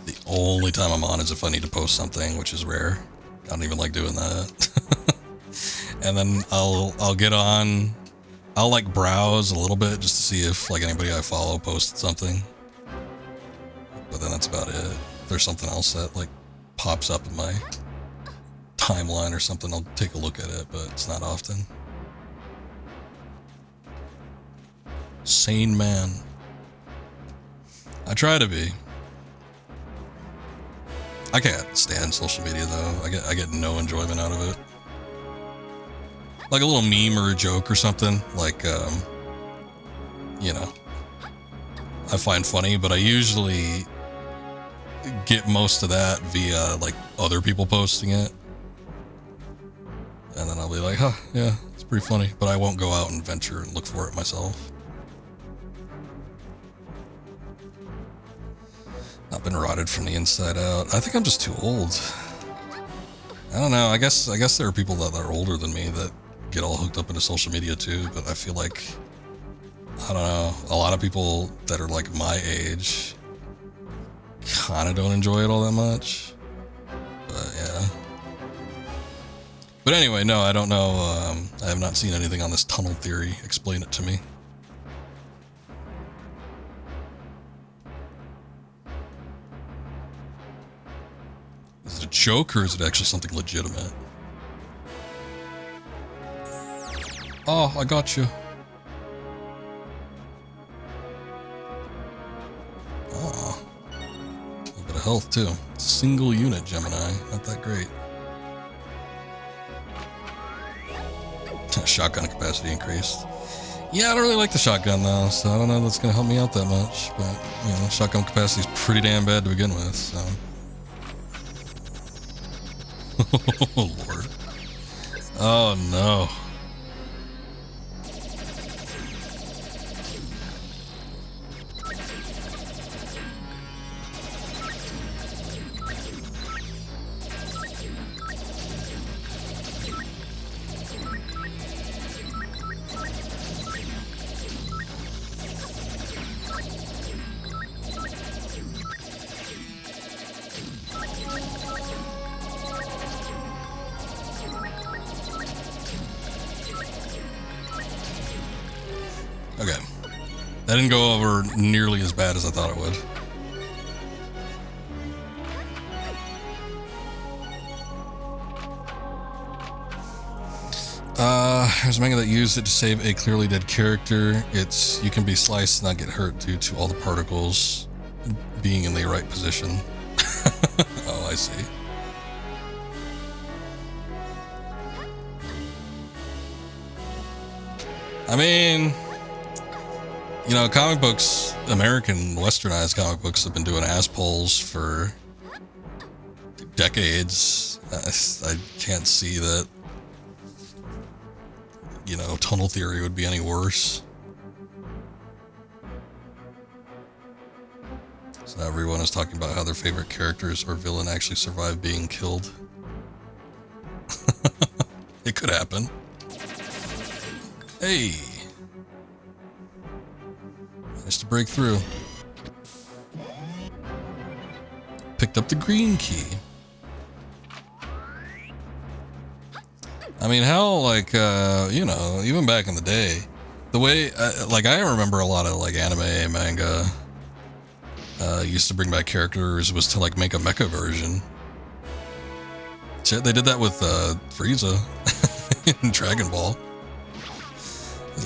The only time I'm on is if I need to post something, which is rare. I don't even like doing that. And then I'll get on. I'll like browse a little bit just to see if like anybody I follow posted something. But then that's about it. If there's something else that like pops up in my timeline or something, I'll take a look at it, but it's not often. Sane man. I try to be. I can't stand social media though. I get no enjoyment out of it. Like a little meme or a joke or something, like you know, I find funny, but I usually get most of that via like other people posting it. And then I'll be like, huh, yeah, it's pretty funny, but I won't go out and venture and look for it myself. I've been rotted from the inside out. I think I'm just too old. I don't know. I guess there are people that are older than me that get all hooked up into social media too, but I feel like, I don't know, a lot of people that are like my age kind of don't enjoy it all that much. But yeah. But anyway, no, I don't know. I have not seen anything on this tunnel theory. Explain it to me. Is it a joke or is it actually something legitimate? Oh, I got you. Oh, a little bit of health too. Single unit Gemini, not that great. Shotgun capacity increased. Yeah, I don't really like the shotgun though, so I don't know if that's gonna help me out that much. But you know, shotgun capacity is pretty damn bad to begin with. So. Oh Lord. Oh no. Okay. That didn't go over nearly as bad as I thought it would. There's a manga that used it to save a clearly dead character. You can be sliced and not get hurt due to all the particles being in the right position. Oh, I see. I mean, you know, comic books, American westernized comic books have been doing ass pulls for decades. I can't see that, you know, tunnel theory would be any worse. So everyone is talking about how their favorite characters or villain actually survived being killed. It could happen. Hey! Managed to break through. Picked up the green key. I mean, how, like, you know, even back in the day, the way, like, I remember a lot of, like, anime, manga, used to bring back characters was to, like, make a mecha version. Shit, they did that with, Frieza in Dragon Ball.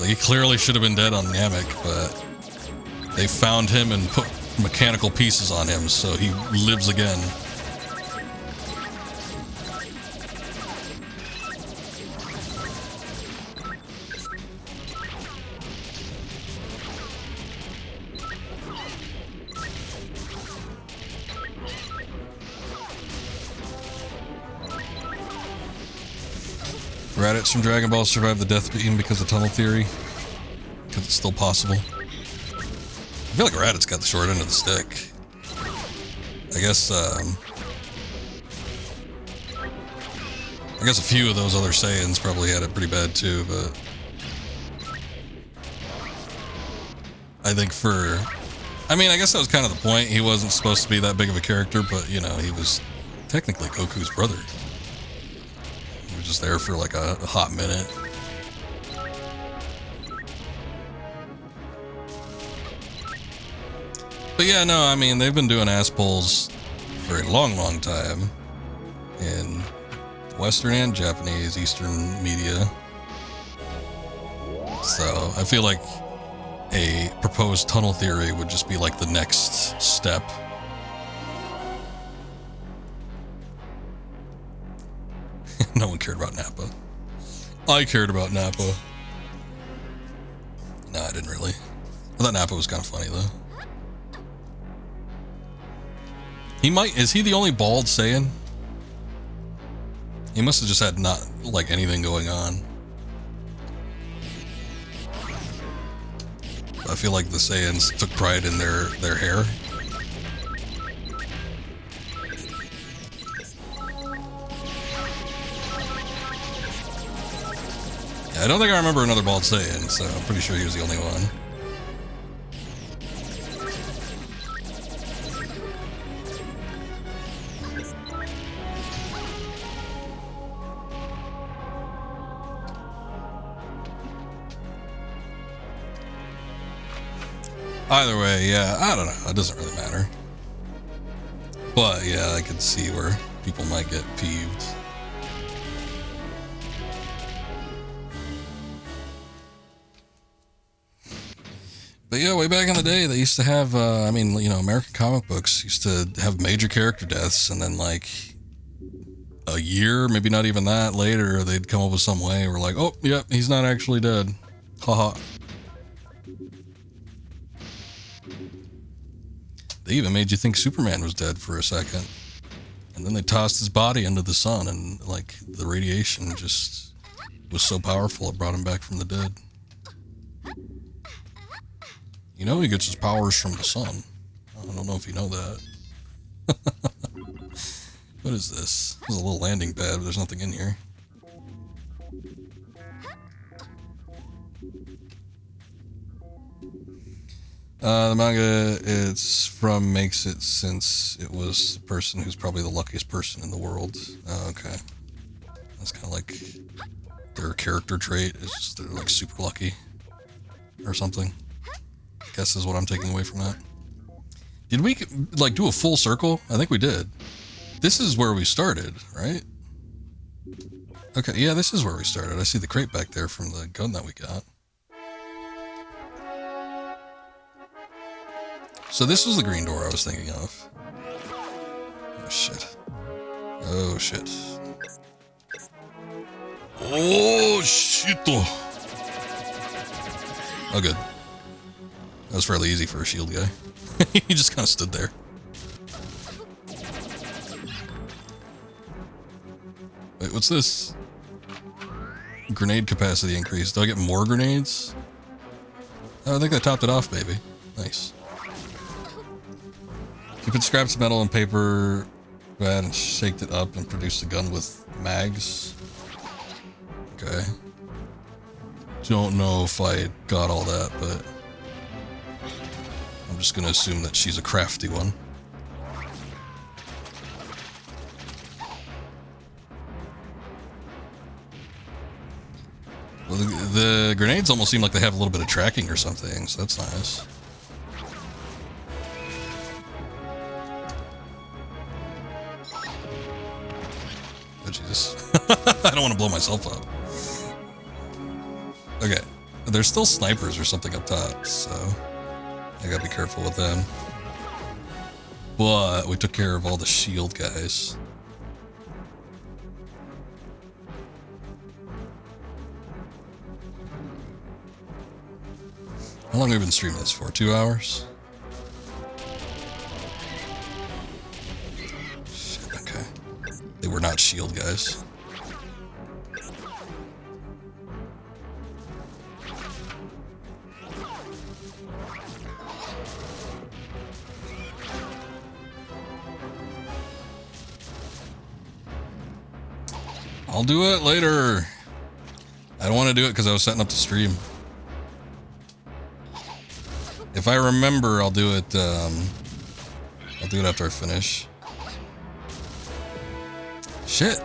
Like, he clearly should have been dead on Namek, but they found him and put mechanical pieces on him, so he lives again. Raditz from Dragon Ball survived the death beam because of tunnel theory. Because it's still possible. I feel like Raditz got the short end of the stick. I guess a few of those other Saiyans probably had it pretty bad too, but I think I guess that was kind of the point. He wasn't supposed to be that big of a character, but, you know, he was technically Goku's brother. He was just there for like a hot minute. But yeah, no, I mean, they've been doing ass pulls for a long, long time in Western and Japanese, Eastern media. So I feel like a proposed tunnel theory would just be like the next step. No one cared about Nappa. I cared about Nappa. No, I didn't really. I thought Nappa was kind of funny though. Is he the only bald Saiyan? He must have just had not, like, anything going on. I feel like the Saiyans took pride in their hair. Yeah, I don't think I remember another bald Saiyan, so I'm pretty sure he was the only one. Either way, yeah, I don't know. It doesn't really matter. But, yeah, I could see where people might get peeved. But yeah, way back in the day, they used to have, I mean, you know, American comic books used to have major character deaths, and then, like, a year, maybe not even that, later, they'd come up with some way where, like, oh, yep, he's not actually dead. Haha. They even made you think Superman was dead for a second. And then they tossed his body into the sun, and, like, the radiation just was so powerful it brought him back from the dead. You know he gets his powers from the sun. I don't know if you know that. What is this? This is a little landing pad, but there's nothing in here. The manga makes it since it was the person who's probably the luckiest person in the world. Oh, okay. That's kind of like their character trait. It's just they're like super lucky or something. I guess is what I'm taking away from that. Did we like do a full circle? I think we did. This is where we started, right? Okay, yeah, this is where we started. I see the crate back there from the gun that we got. So this was the green door I was thinking of. Oh, shit. Oh, shit. Oh, shit. Oh, good. That was fairly easy for a shield guy. He just kind of stood there. Wait, what's this? Grenade capacity increase. Do I get more grenades? Oh, I think I topped it off, baby. Nice. You put scraps of metal and paper, go ahead and shake it up and produce a gun with mags. Okay. Don't know if I got all that, but I'm just gonna assume that she's a crafty one. Well, the grenades almost seem like they have a little bit of tracking or something, so that's nice. Oh, Jesus. I don't want to blow myself up. Okay. There's still snipers or something up top, so I gotta be careful with them. But we took care of all the shield guys. How long have we been streaming this for? 2 hours? Shit, okay. They were not shield guys. I'll do it later. I don't want to do it because I was setting up the stream. If I remember, I'll do it. I'll do it after I finish. Shit.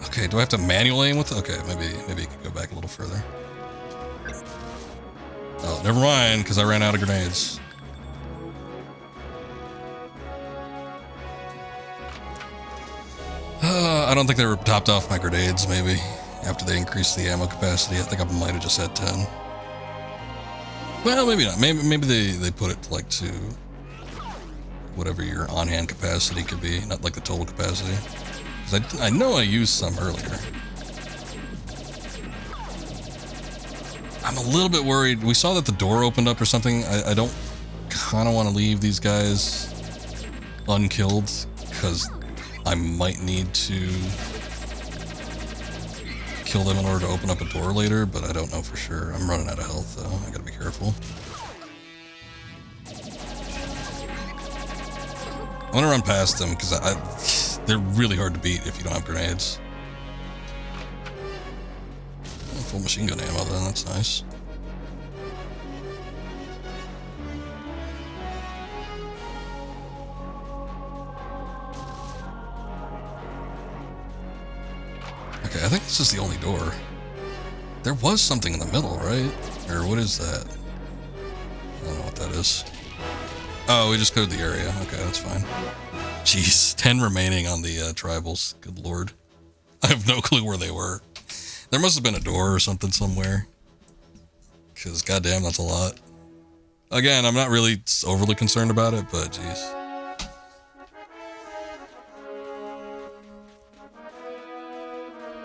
Okay, do I have to manual aim with it? Okay, maybe you could go back a little further. Oh, never mind, because I ran out of grenades. I don't think they were topped off my grenades, maybe. After they increased the ammo capacity, I think I might have just had 10. Well, maybe not. Maybe they put it like to whatever your on-hand capacity could be, not like the total capacity. Because I know I used some earlier. I'm a little bit worried. We saw that the door opened up or something. I don't kind of want to leave these guys unkilled because I might need to kill them in order to open up a door later, but I don't know for sure. I'm running out of health though. I gotta be careful. I'm gonna run past them because they're really hard to beat if you don't have grenades. Oh, full machine gun ammo then, that's nice. Okay, I think this is the only door. There was something in the middle, right? Or what is that? I don't know what that is. Oh, we just cleared the area. Okay, that's fine. Jeez, 10 remaining on the tribals. Good lord. I have no clue where they were. There must have been a door or something somewhere. Because goddamn, that's a lot. Again, I'm not really overly concerned about it, but jeez.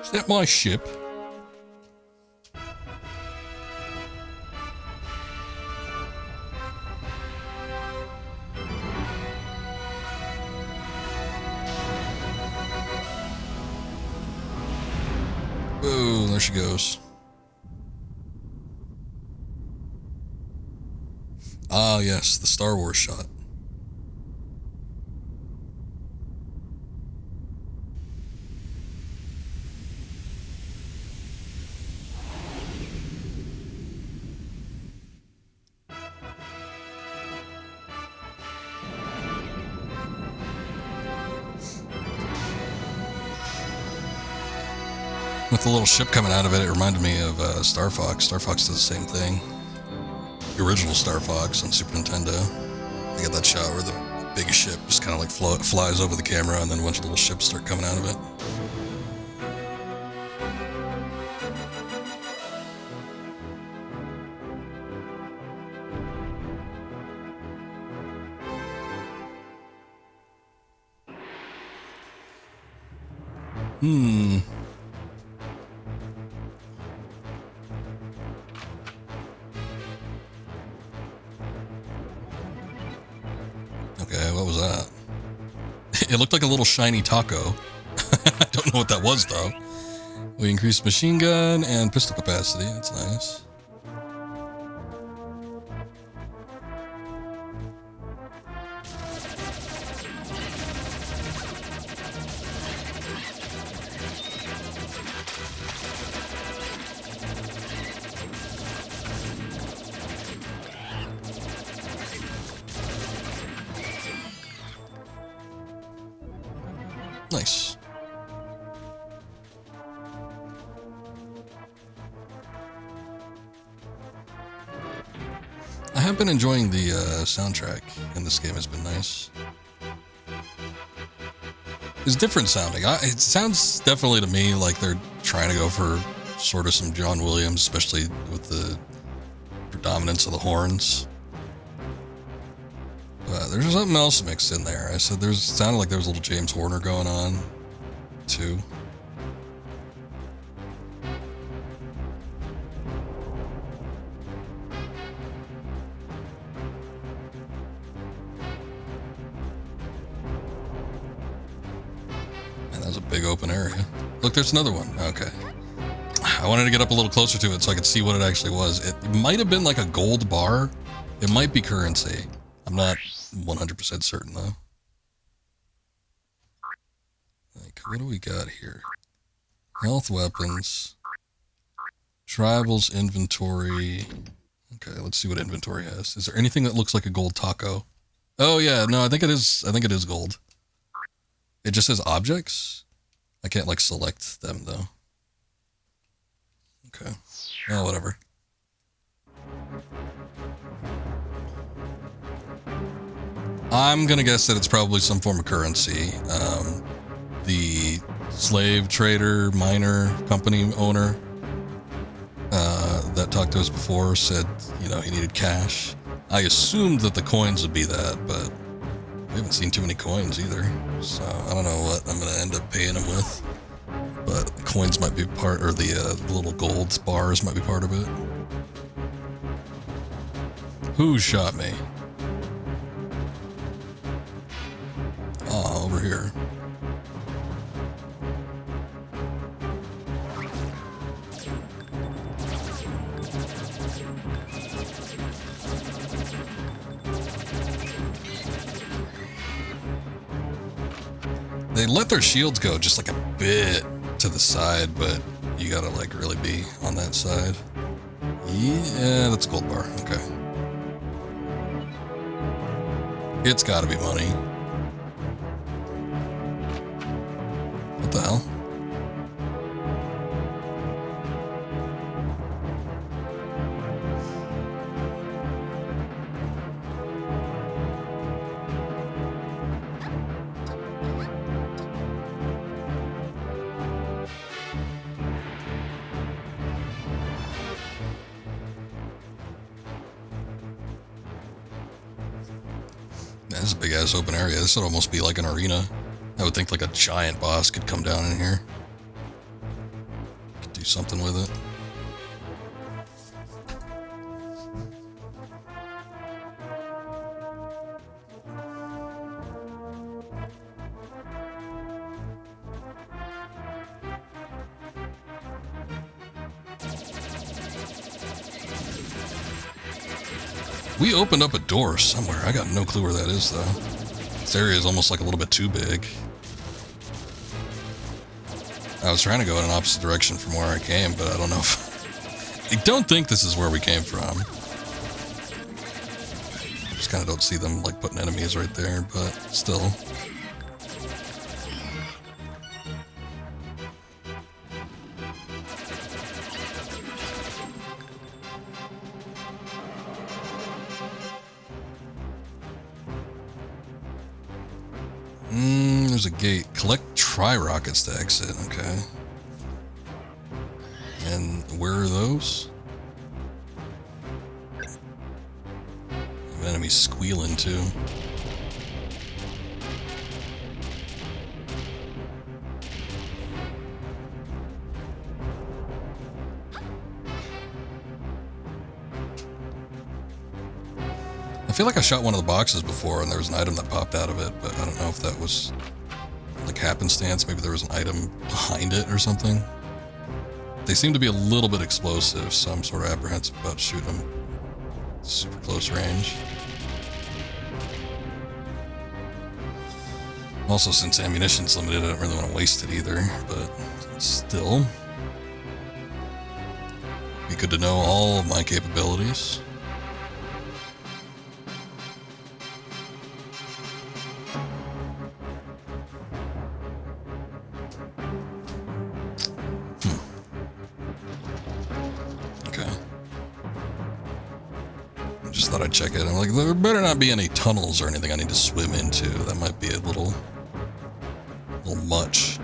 Is that my ship? Boom, there she goes. Ah, yes, the Star Wars shot. With the little ship coming out of it, it reminded me of Star Fox. Star Fox does the same thing. The original Star Fox on Super Nintendo. They got that shot where the big ship just kind of like flies over the camera and then a bunch of little ships start coming out of it. Hmm. Okay, what was that? It looked like a little shiny taco. I don't know what that was, though. We increased machine gun and pistol capacity. That's nice. Nice. I have been enjoying the soundtrack in this game. Has been nice. It's different sounding. It sounds definitely to me like they're trying to go for sort of some John Williams, especially with the predominance of the horns. There's something else mixed in there. I said sounded like there was a little James Horner going on, too. Man, that was a big open area. Look, there's another one. Okay. I wanted to get up a little closer to it so I could see what it actually was. It might have been like a gold bar. It might be currency. I'm not 100% certain, though. Like, what do we got here? Health weapons. Tribals inventory. Okay, let's see what inventory has. Is there anything that looks like a gold taco? Oh, yeah, no, I think it is gold. It just says objects? I can't, like, select them, though. Okay. Oh, whatever. I'm gonna guess that it's probably some form of currency. The slave trader, miner, company owner that talked to us before said, you know, he needed cash. I assumed that the coins would be that, but we haven't seen too many coins either. So I don't know what I'm gonna end up paying him with. But the coins might be part, or the little gold bars might be part of it. Who shot me? Ah, over here. They let their shields go just like a bit to the side, but you gotta like really be on that side. Yeah, that's a gold bar. Okay. It's gotta be money. What the hell? This is a big ass open area. This would almost be like an arena. I would think like a giant boss could come down in here. Could do something with it. We opened up a door somewhere. I got no clue where that is, though. This area is almost like a little bit too big. I was trying to go in an opposite direction from where I came, but I don't know if... I don't think this is where we came from. I just kind of don't see them, like, putting enemies right there, but still... There's a gate. Collect tri-rockets to exit. Okay. And where are those? Enemies squealing too. feel like I shot one of the boxes before and there was an item that popped out of it, but I don't know if that was like happenstance. Maybe there was an item behind it or something. They seem to be a little bit explosive, so I'm sort of apprehensive about shooting them super close range. Also, since ammunition's limited, I don't really want to waste it either, but still, be good to know all of my capabilities. Okay. I just thought I'd check it. I'm like, there better not be any tunnels or anything I need to swim into. That might be a little much.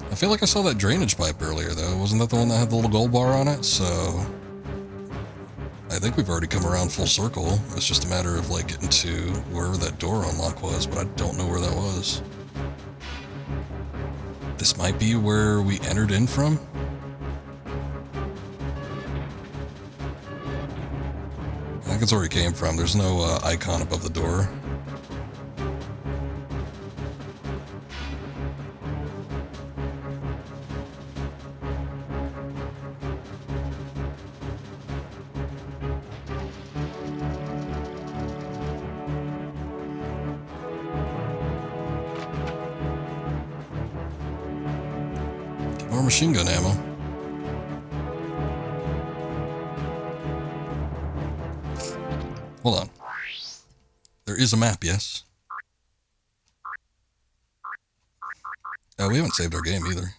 I feel like I saw that drainage pipe earlier, though. Wasn't that the one that had the little gold bar on it? So I think we've already come around full circle. It's just a matter of like getting to wherever that door unlock was, but I don't know where that was. This might be where we entered in from. I think it's where we came from. There's no icon above the door. More machine gun ammo. Hold on. There is a map, yes? Oh, we haven't saved our game either.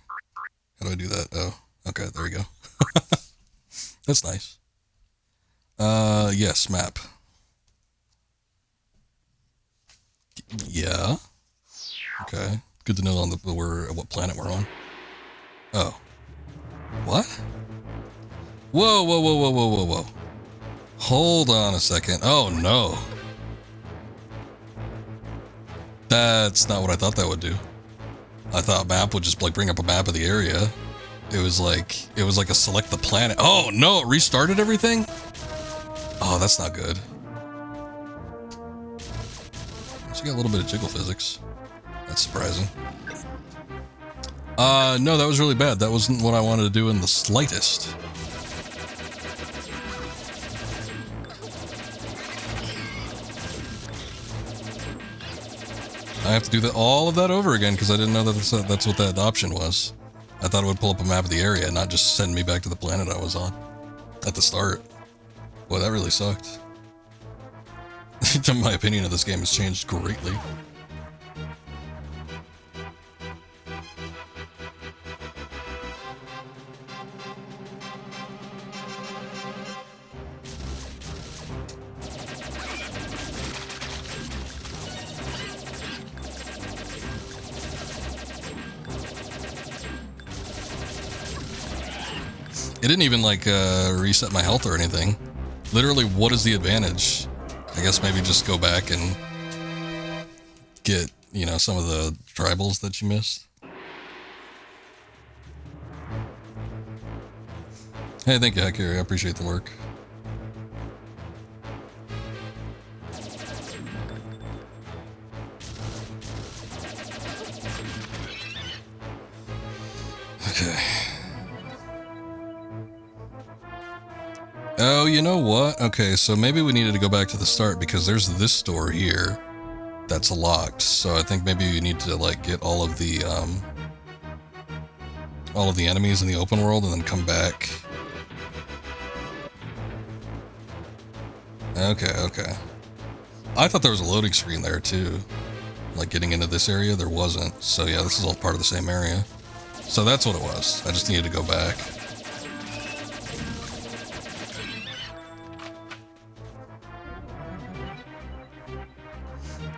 How do I do that? Oh, okay, there we go. That's nice. Yes, map. Yeah. Okay. Good to know on what planet we're on. Oh. What? Whoa, whoa, whoa, whoa, whoa, whoa, whoa. Hold on a second. Oh, no. That's not what I thought that would do. I thought map would just like bring up a map of the area. It was like a select the planet. Oh, no, it restarted everything? Oh, that's not good. So got a little bit of jiggle physics. That's surprising. No, that was really bad. That wasn't what I wanted to do in the slightest. I have to do all of that over again because I didn't know that that's what that option was. I thought it would pull up a map of the area, not just send me back to the planet I was on at the start. Boy, that really sucked. My opinion of this game has changed greatly. It didn't even like reset my health or anything. Literally, what is the advantage? I guess maybe just go back and get, you know, some of the tribals that you missed. Hey, thank you, Hakiri. I appreciate the work. Okay. Oh, you know what? Okay, so maybe we needed to go back to the start because there's this door here that's locked. So I think maybe you need to like get all of the enemies in the open world and then come back. Okay, okay. I thought there was a loading screen there too. Like getting into this area, there wasn't. So yeah, this is all part of the same area. So that's what it was. I just needed to go back.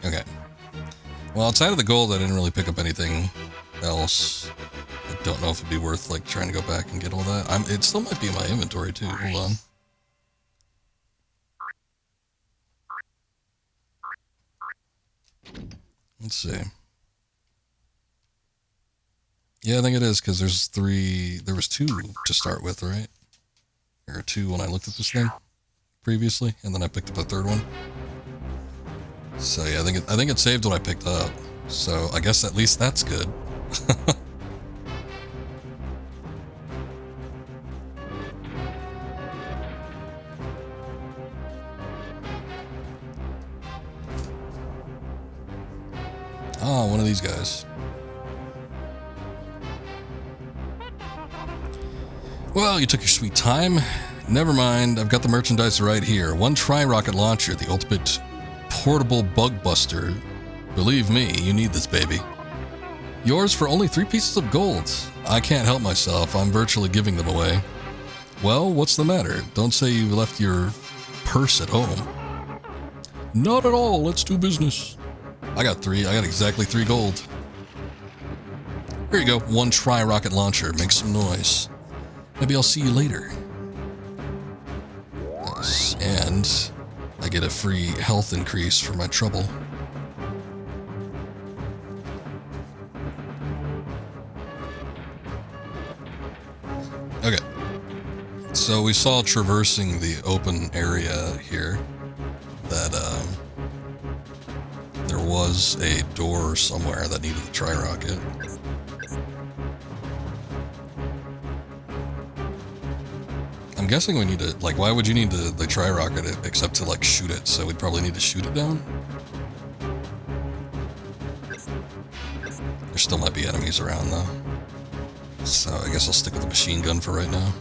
Okay. Well, outside of the gold, I didn't really pick up anything else. I don't know if it'd be worth like trying to go back and get all that. It still might be in my inventory too. Hold on. Let's see. Yeah, I think it is because there was 2 to start with, right? There are 2 when I looked at this thing previously, and then I picked up a 3rd one. So yeah, I think it saved what I picked up. So I guess at least that's good. Oh, one of these guys. Well, you took your sweet time. Never mind, I've got the merchandise right here. 1 tri-rocket launcher, the ultimate portable bug buster. Believe me, you need this baby. Yours for only 3 pieces of gold. I can't help myself, I'm virtually giving them away. Well, what's the matter? Don't say you left your purse at home. Not at all, let's do business. I got exactly 3 gold. Here you go, 1 tri-rocket launcher, make some noise. Maybe I'll see you later. Nice, and I get a free health increase for my trouble. Okay, so we saw traversing the open area here that there was a door somewhere that needed the tri-rocket. I'm guessing we need to, like, why would you need the tri-rocket except to, like, shoot it? So we'd probably need to shoot it down? There still might be enemies around, though. So I guess I'll stick with the machine gun for right now.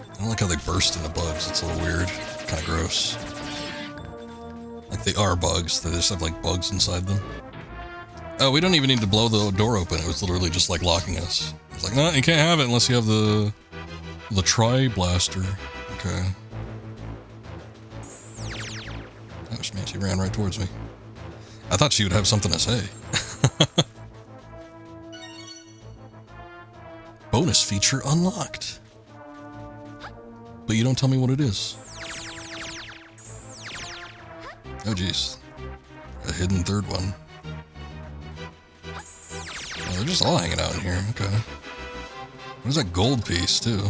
I don't like how they burst into bugs. It's a little weird. Kind of gross. Like they are bugs. They just have like bugs inside them. Oh, we don't even need to blow the door open. It was literally just like locking us. It's like, no, you can't have it unless you have the tri-blaster. Okay. Gosh, man, she ran right towards me. I thought she would have something to say. Bonus feature unlocked. But you don't tell me what it is. Oh, jeez. A hidden 3rd one. Oh, they're just all hanging out in here. Okay. There's that gold piece, too.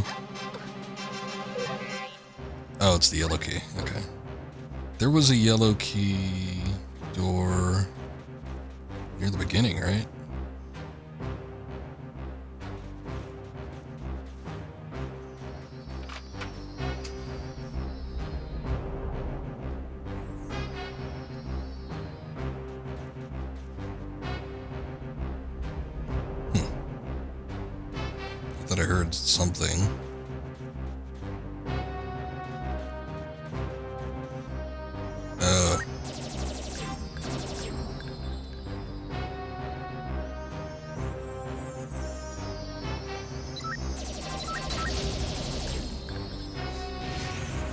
Oh, it's the yellow key. Okay. There was a yellow key door near the beginning, right? I thought I heard something.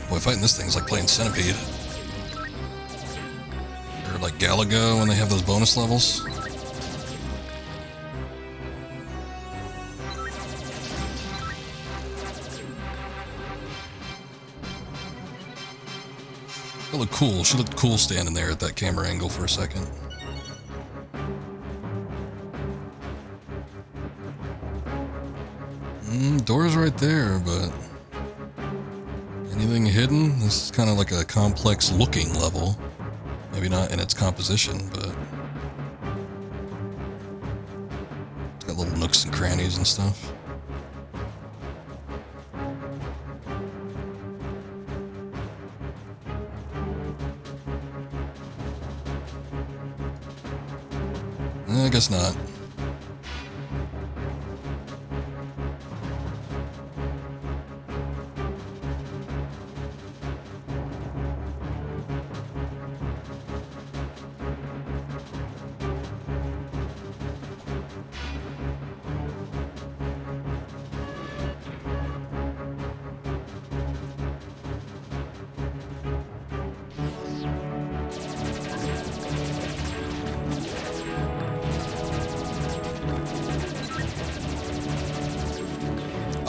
Boy, fighting this thing's like playing Centipede. Or like Galago when they have those bonus levels. That looked cool. She looked cool standing there at that camera angle for a second. Door's right there, but anything hidden? This is kind of like a complex looking level. Maybe not in its composition, but it's got little nooks and crannies and stuff. I guess not.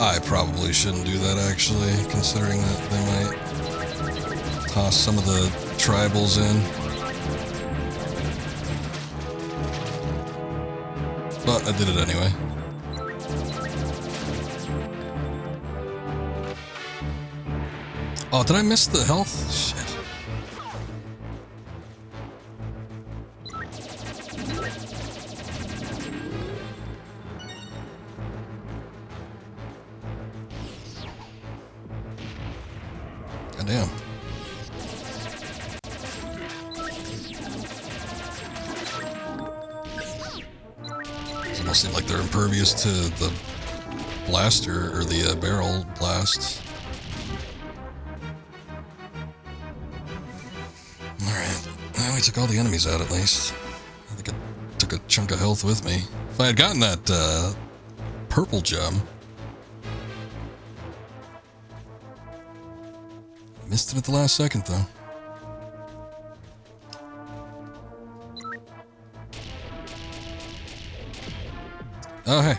I probably shouldn't do that, actually, considering that they might toss some of the tribals in. But I did it anyway. Oh, did I miss the health? Shit. Goddamn. It almost seems like they're impervious to the blaster, or the barrel blasts. Alright. Well, we took all the enemies out at least. I think I took a chunk of health with me. If I had gotten that purple gem. Missed it at the last second, though. Oh, hey.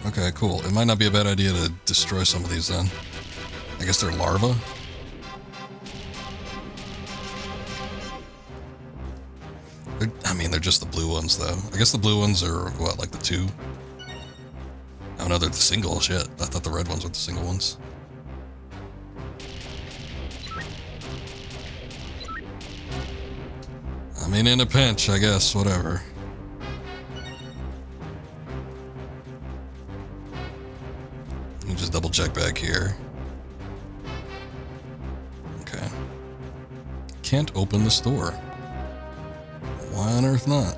Okay, cool. It might not be a bad idea to destroy some of these then. I guess they're larvae? I mean, they're just the blue ones, though. I guess the blue ones are, what, like the two? Oh, no, they're the single. Shit. I thought the red ones were the single ones. I mean, in a pinch, I guess. Whatever. Let me just double check back here. Okay. Can't open this door. Why on earth not?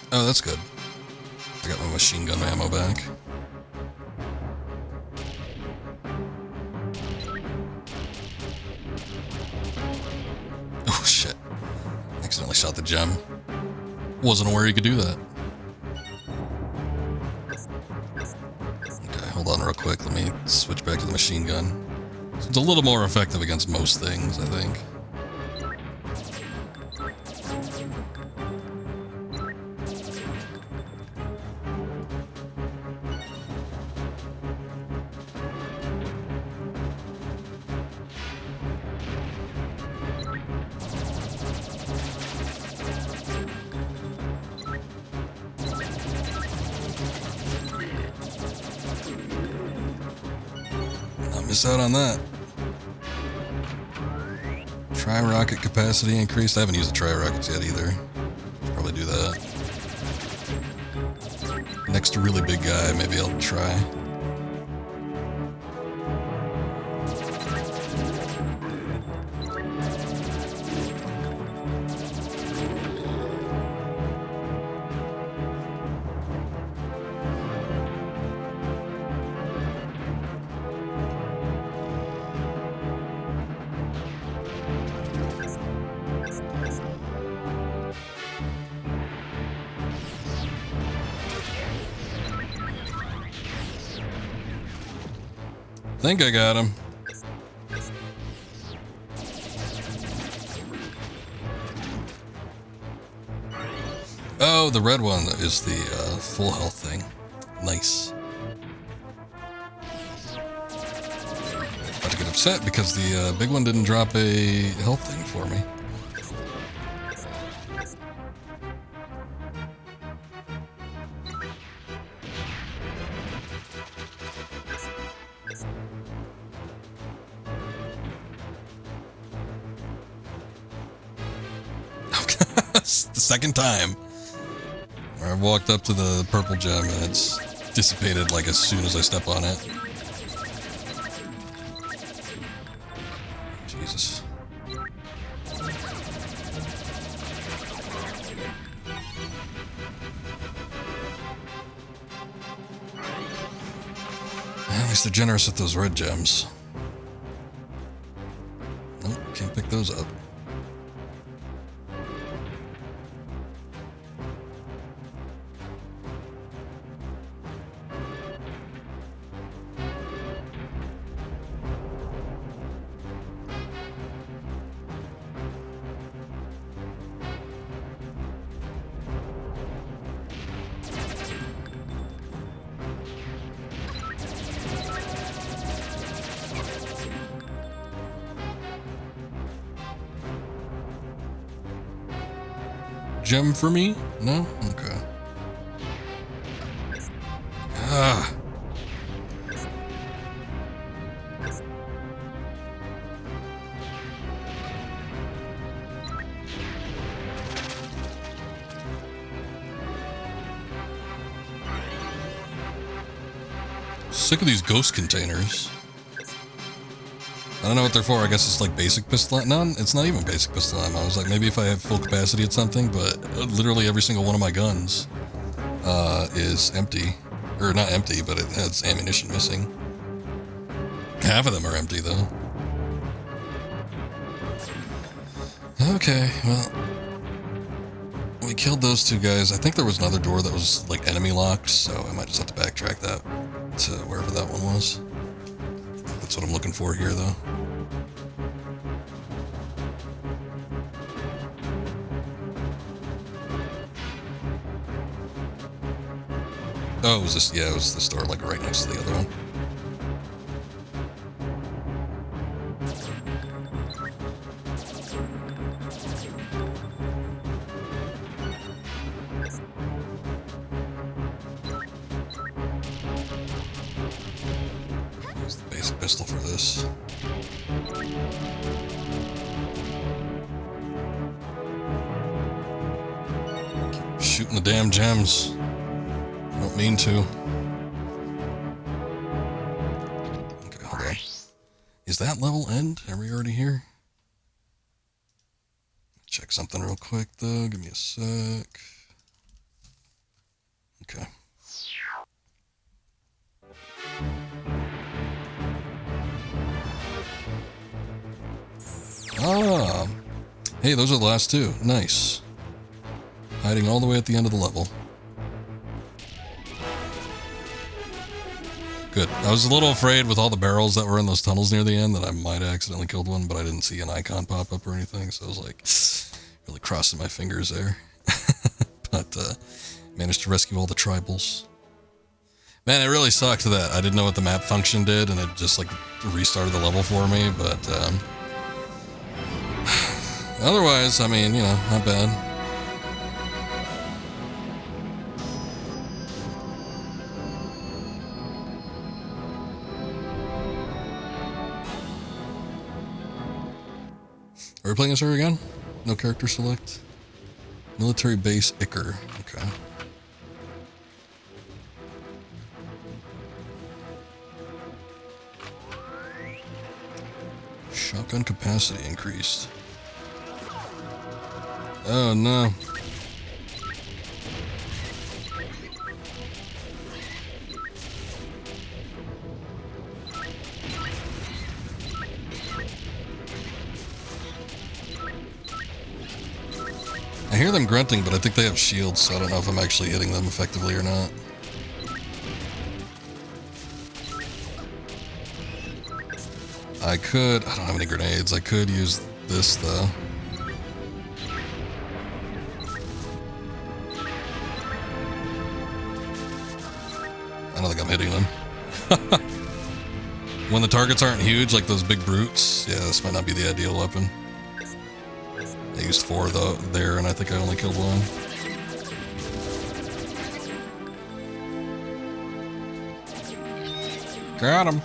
Oh, that's good. I got my machine gun ammo back. Oh shit. Accidentally shot the gem. Wasn't aware you could do that. Okay, hold on real quick. Let me switch back to the machine gun. It's a little more effective against most things, I think. Miss out on that. Tri-rocket capacity increased. I haven't used the tri-rockets yet either. Should probably do that. Next to really big guy, maybe I'll try. Think I got him. Oh, the red one is the full health thing. Nice. About to get upset because the big one didn't drop a health thing for me. The second time where I walked up to the purple gem and it's dissipated like as soon as I step on it. Jesus. Well, they least they're generous with those red gems. Nope, can't pick those up. Gem for me? No? Okay. Ah. Sick of these ghost containers. I don't know what they're for. I guess it's like basic pistol. No, it's not even basic pistol ammo. I was like, maybe if I have full capacity at something, but literally every single one of my guns is empty. Or not empty, but it has ammunition missing. Half of them are empty, though. Okay, well, we killed those two guys. I think there was another door that was like enemy locked, so I might just have to backtrack that to wherever that one was. That's what I'm looking for here, though. Oh, it was this? Yeah, it was this door, like right next to the other one. Use the basic pistol for this. Keep shooting the damn gems. I don't mean to. Okay, hold on. Is that level end? Are we already here? Check something real quick, though. Give me a sec. Okay. Ah! Hey, those are the last two. Nice. Hiding all the way at the end of the level. Good. I was a little afraid with all the barrels that were in those tunnels near the end that I might have accidentally killed one, but I didn't see an icon pop up or anything, so I was like, really crossing my fingers there. But managed to rescue all the tribals. Man, it really sucked that I didn't know what the map function did, and it just like restarted the level for me, but otherwise, I mean, you know, not bad. Are we playing this again? No character select. Military base Icker. Okay. Shotgun capacity increased. Oh no. I hear them grunting, but I think they have shields, so I don't know if I'm actually hitting them effectively or not. I don't have any grenades. I could use this, though. I don't think I'm hitting them. When the targets aren't huge, like those big brutes, yeah, this might not be the ideal weapon. I used 4 though there, and I think I only killed 1. Got him.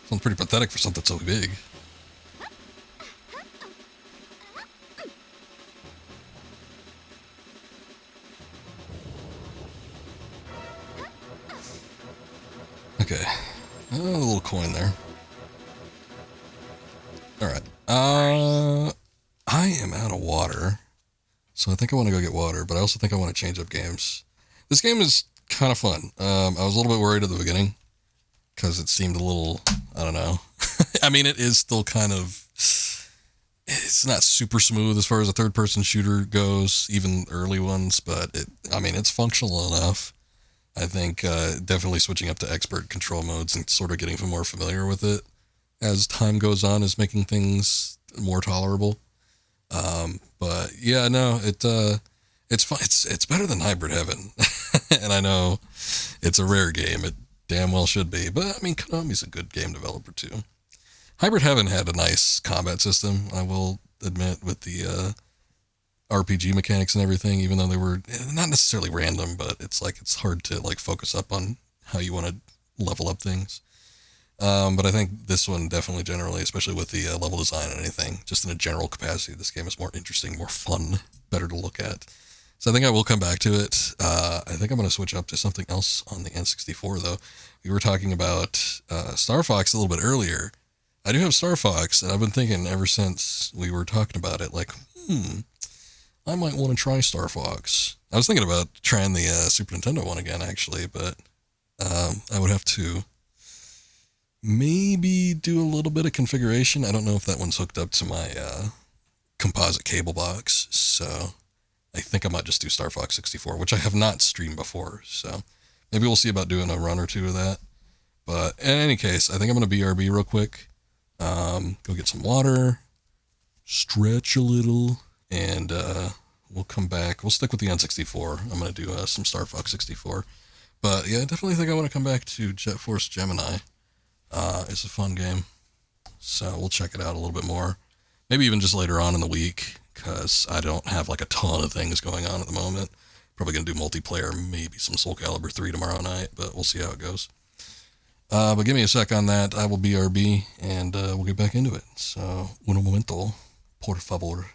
Sounds pretty pathetic for something so big. Okay. A little coin there. Alright. I am out of water. So I think I want to go get water, but I also think I want to change up games. This game is kind of fun. I was a little bit worried at the beginning because it seemed a little, I don't know. I mean, it is still kind of, it's not super smooth as far as a third-person shooter goes, even early ones, but it's functional enough. I think definitely switching up to expert control modes and sort of getting more familiar with it as time goes on is making things more tolerable. But yeah, no, it's fun. It's better than Hybrid Heaven, and I know it's a rare game. It damn well should be, but I mean, Konami's a good game developer too. Hybrid Heaven had a nice combat system, I will admit, with the RPG mechanics and everything, even though they were not necessarily random, but it's hard to like focus up on how you want to level up things. But I think this one definitely generally, especially with the level design and anything, just in a general capacity, this game is more interesting, more fun, better to look at. So I think I will come back to it. I think I'm going to switch up to something else on the N64, though. We were talking about Star Fox a little bit earlier. I do have Star Fox, and I've been thinking ever since we were talking about it, like, I might want to try Star Fox. I was thinking about trying the Super Nintendo one again, actually, but I would have to maybe do a little bit of configuration. I don't know if that one's hooked up to my composite cable box, so I think I might just do Star Fox 64, which I have not streamed before, so maybe we'll see about doing a run or two of that. But in any case, I think I'm going to BRB real quick, go get some water, stretch a little, and we'll come back. We'll stick with the N64. I'm going to do some Star Fox 64. But yeah, I definitely think I want to come back to Force Gemini. It's a fun game, so we'll check it out a little bit more. Maybe even just later on in the week, because I don't have like a ton of things going on at the moment. Probably going to do multiplayer, maybe some Soul Calibur 3 tomorrow night, but we'll see how it goes. But give me a sec on that. I will BRB, and we'll get back into it. So, un momento, por favor.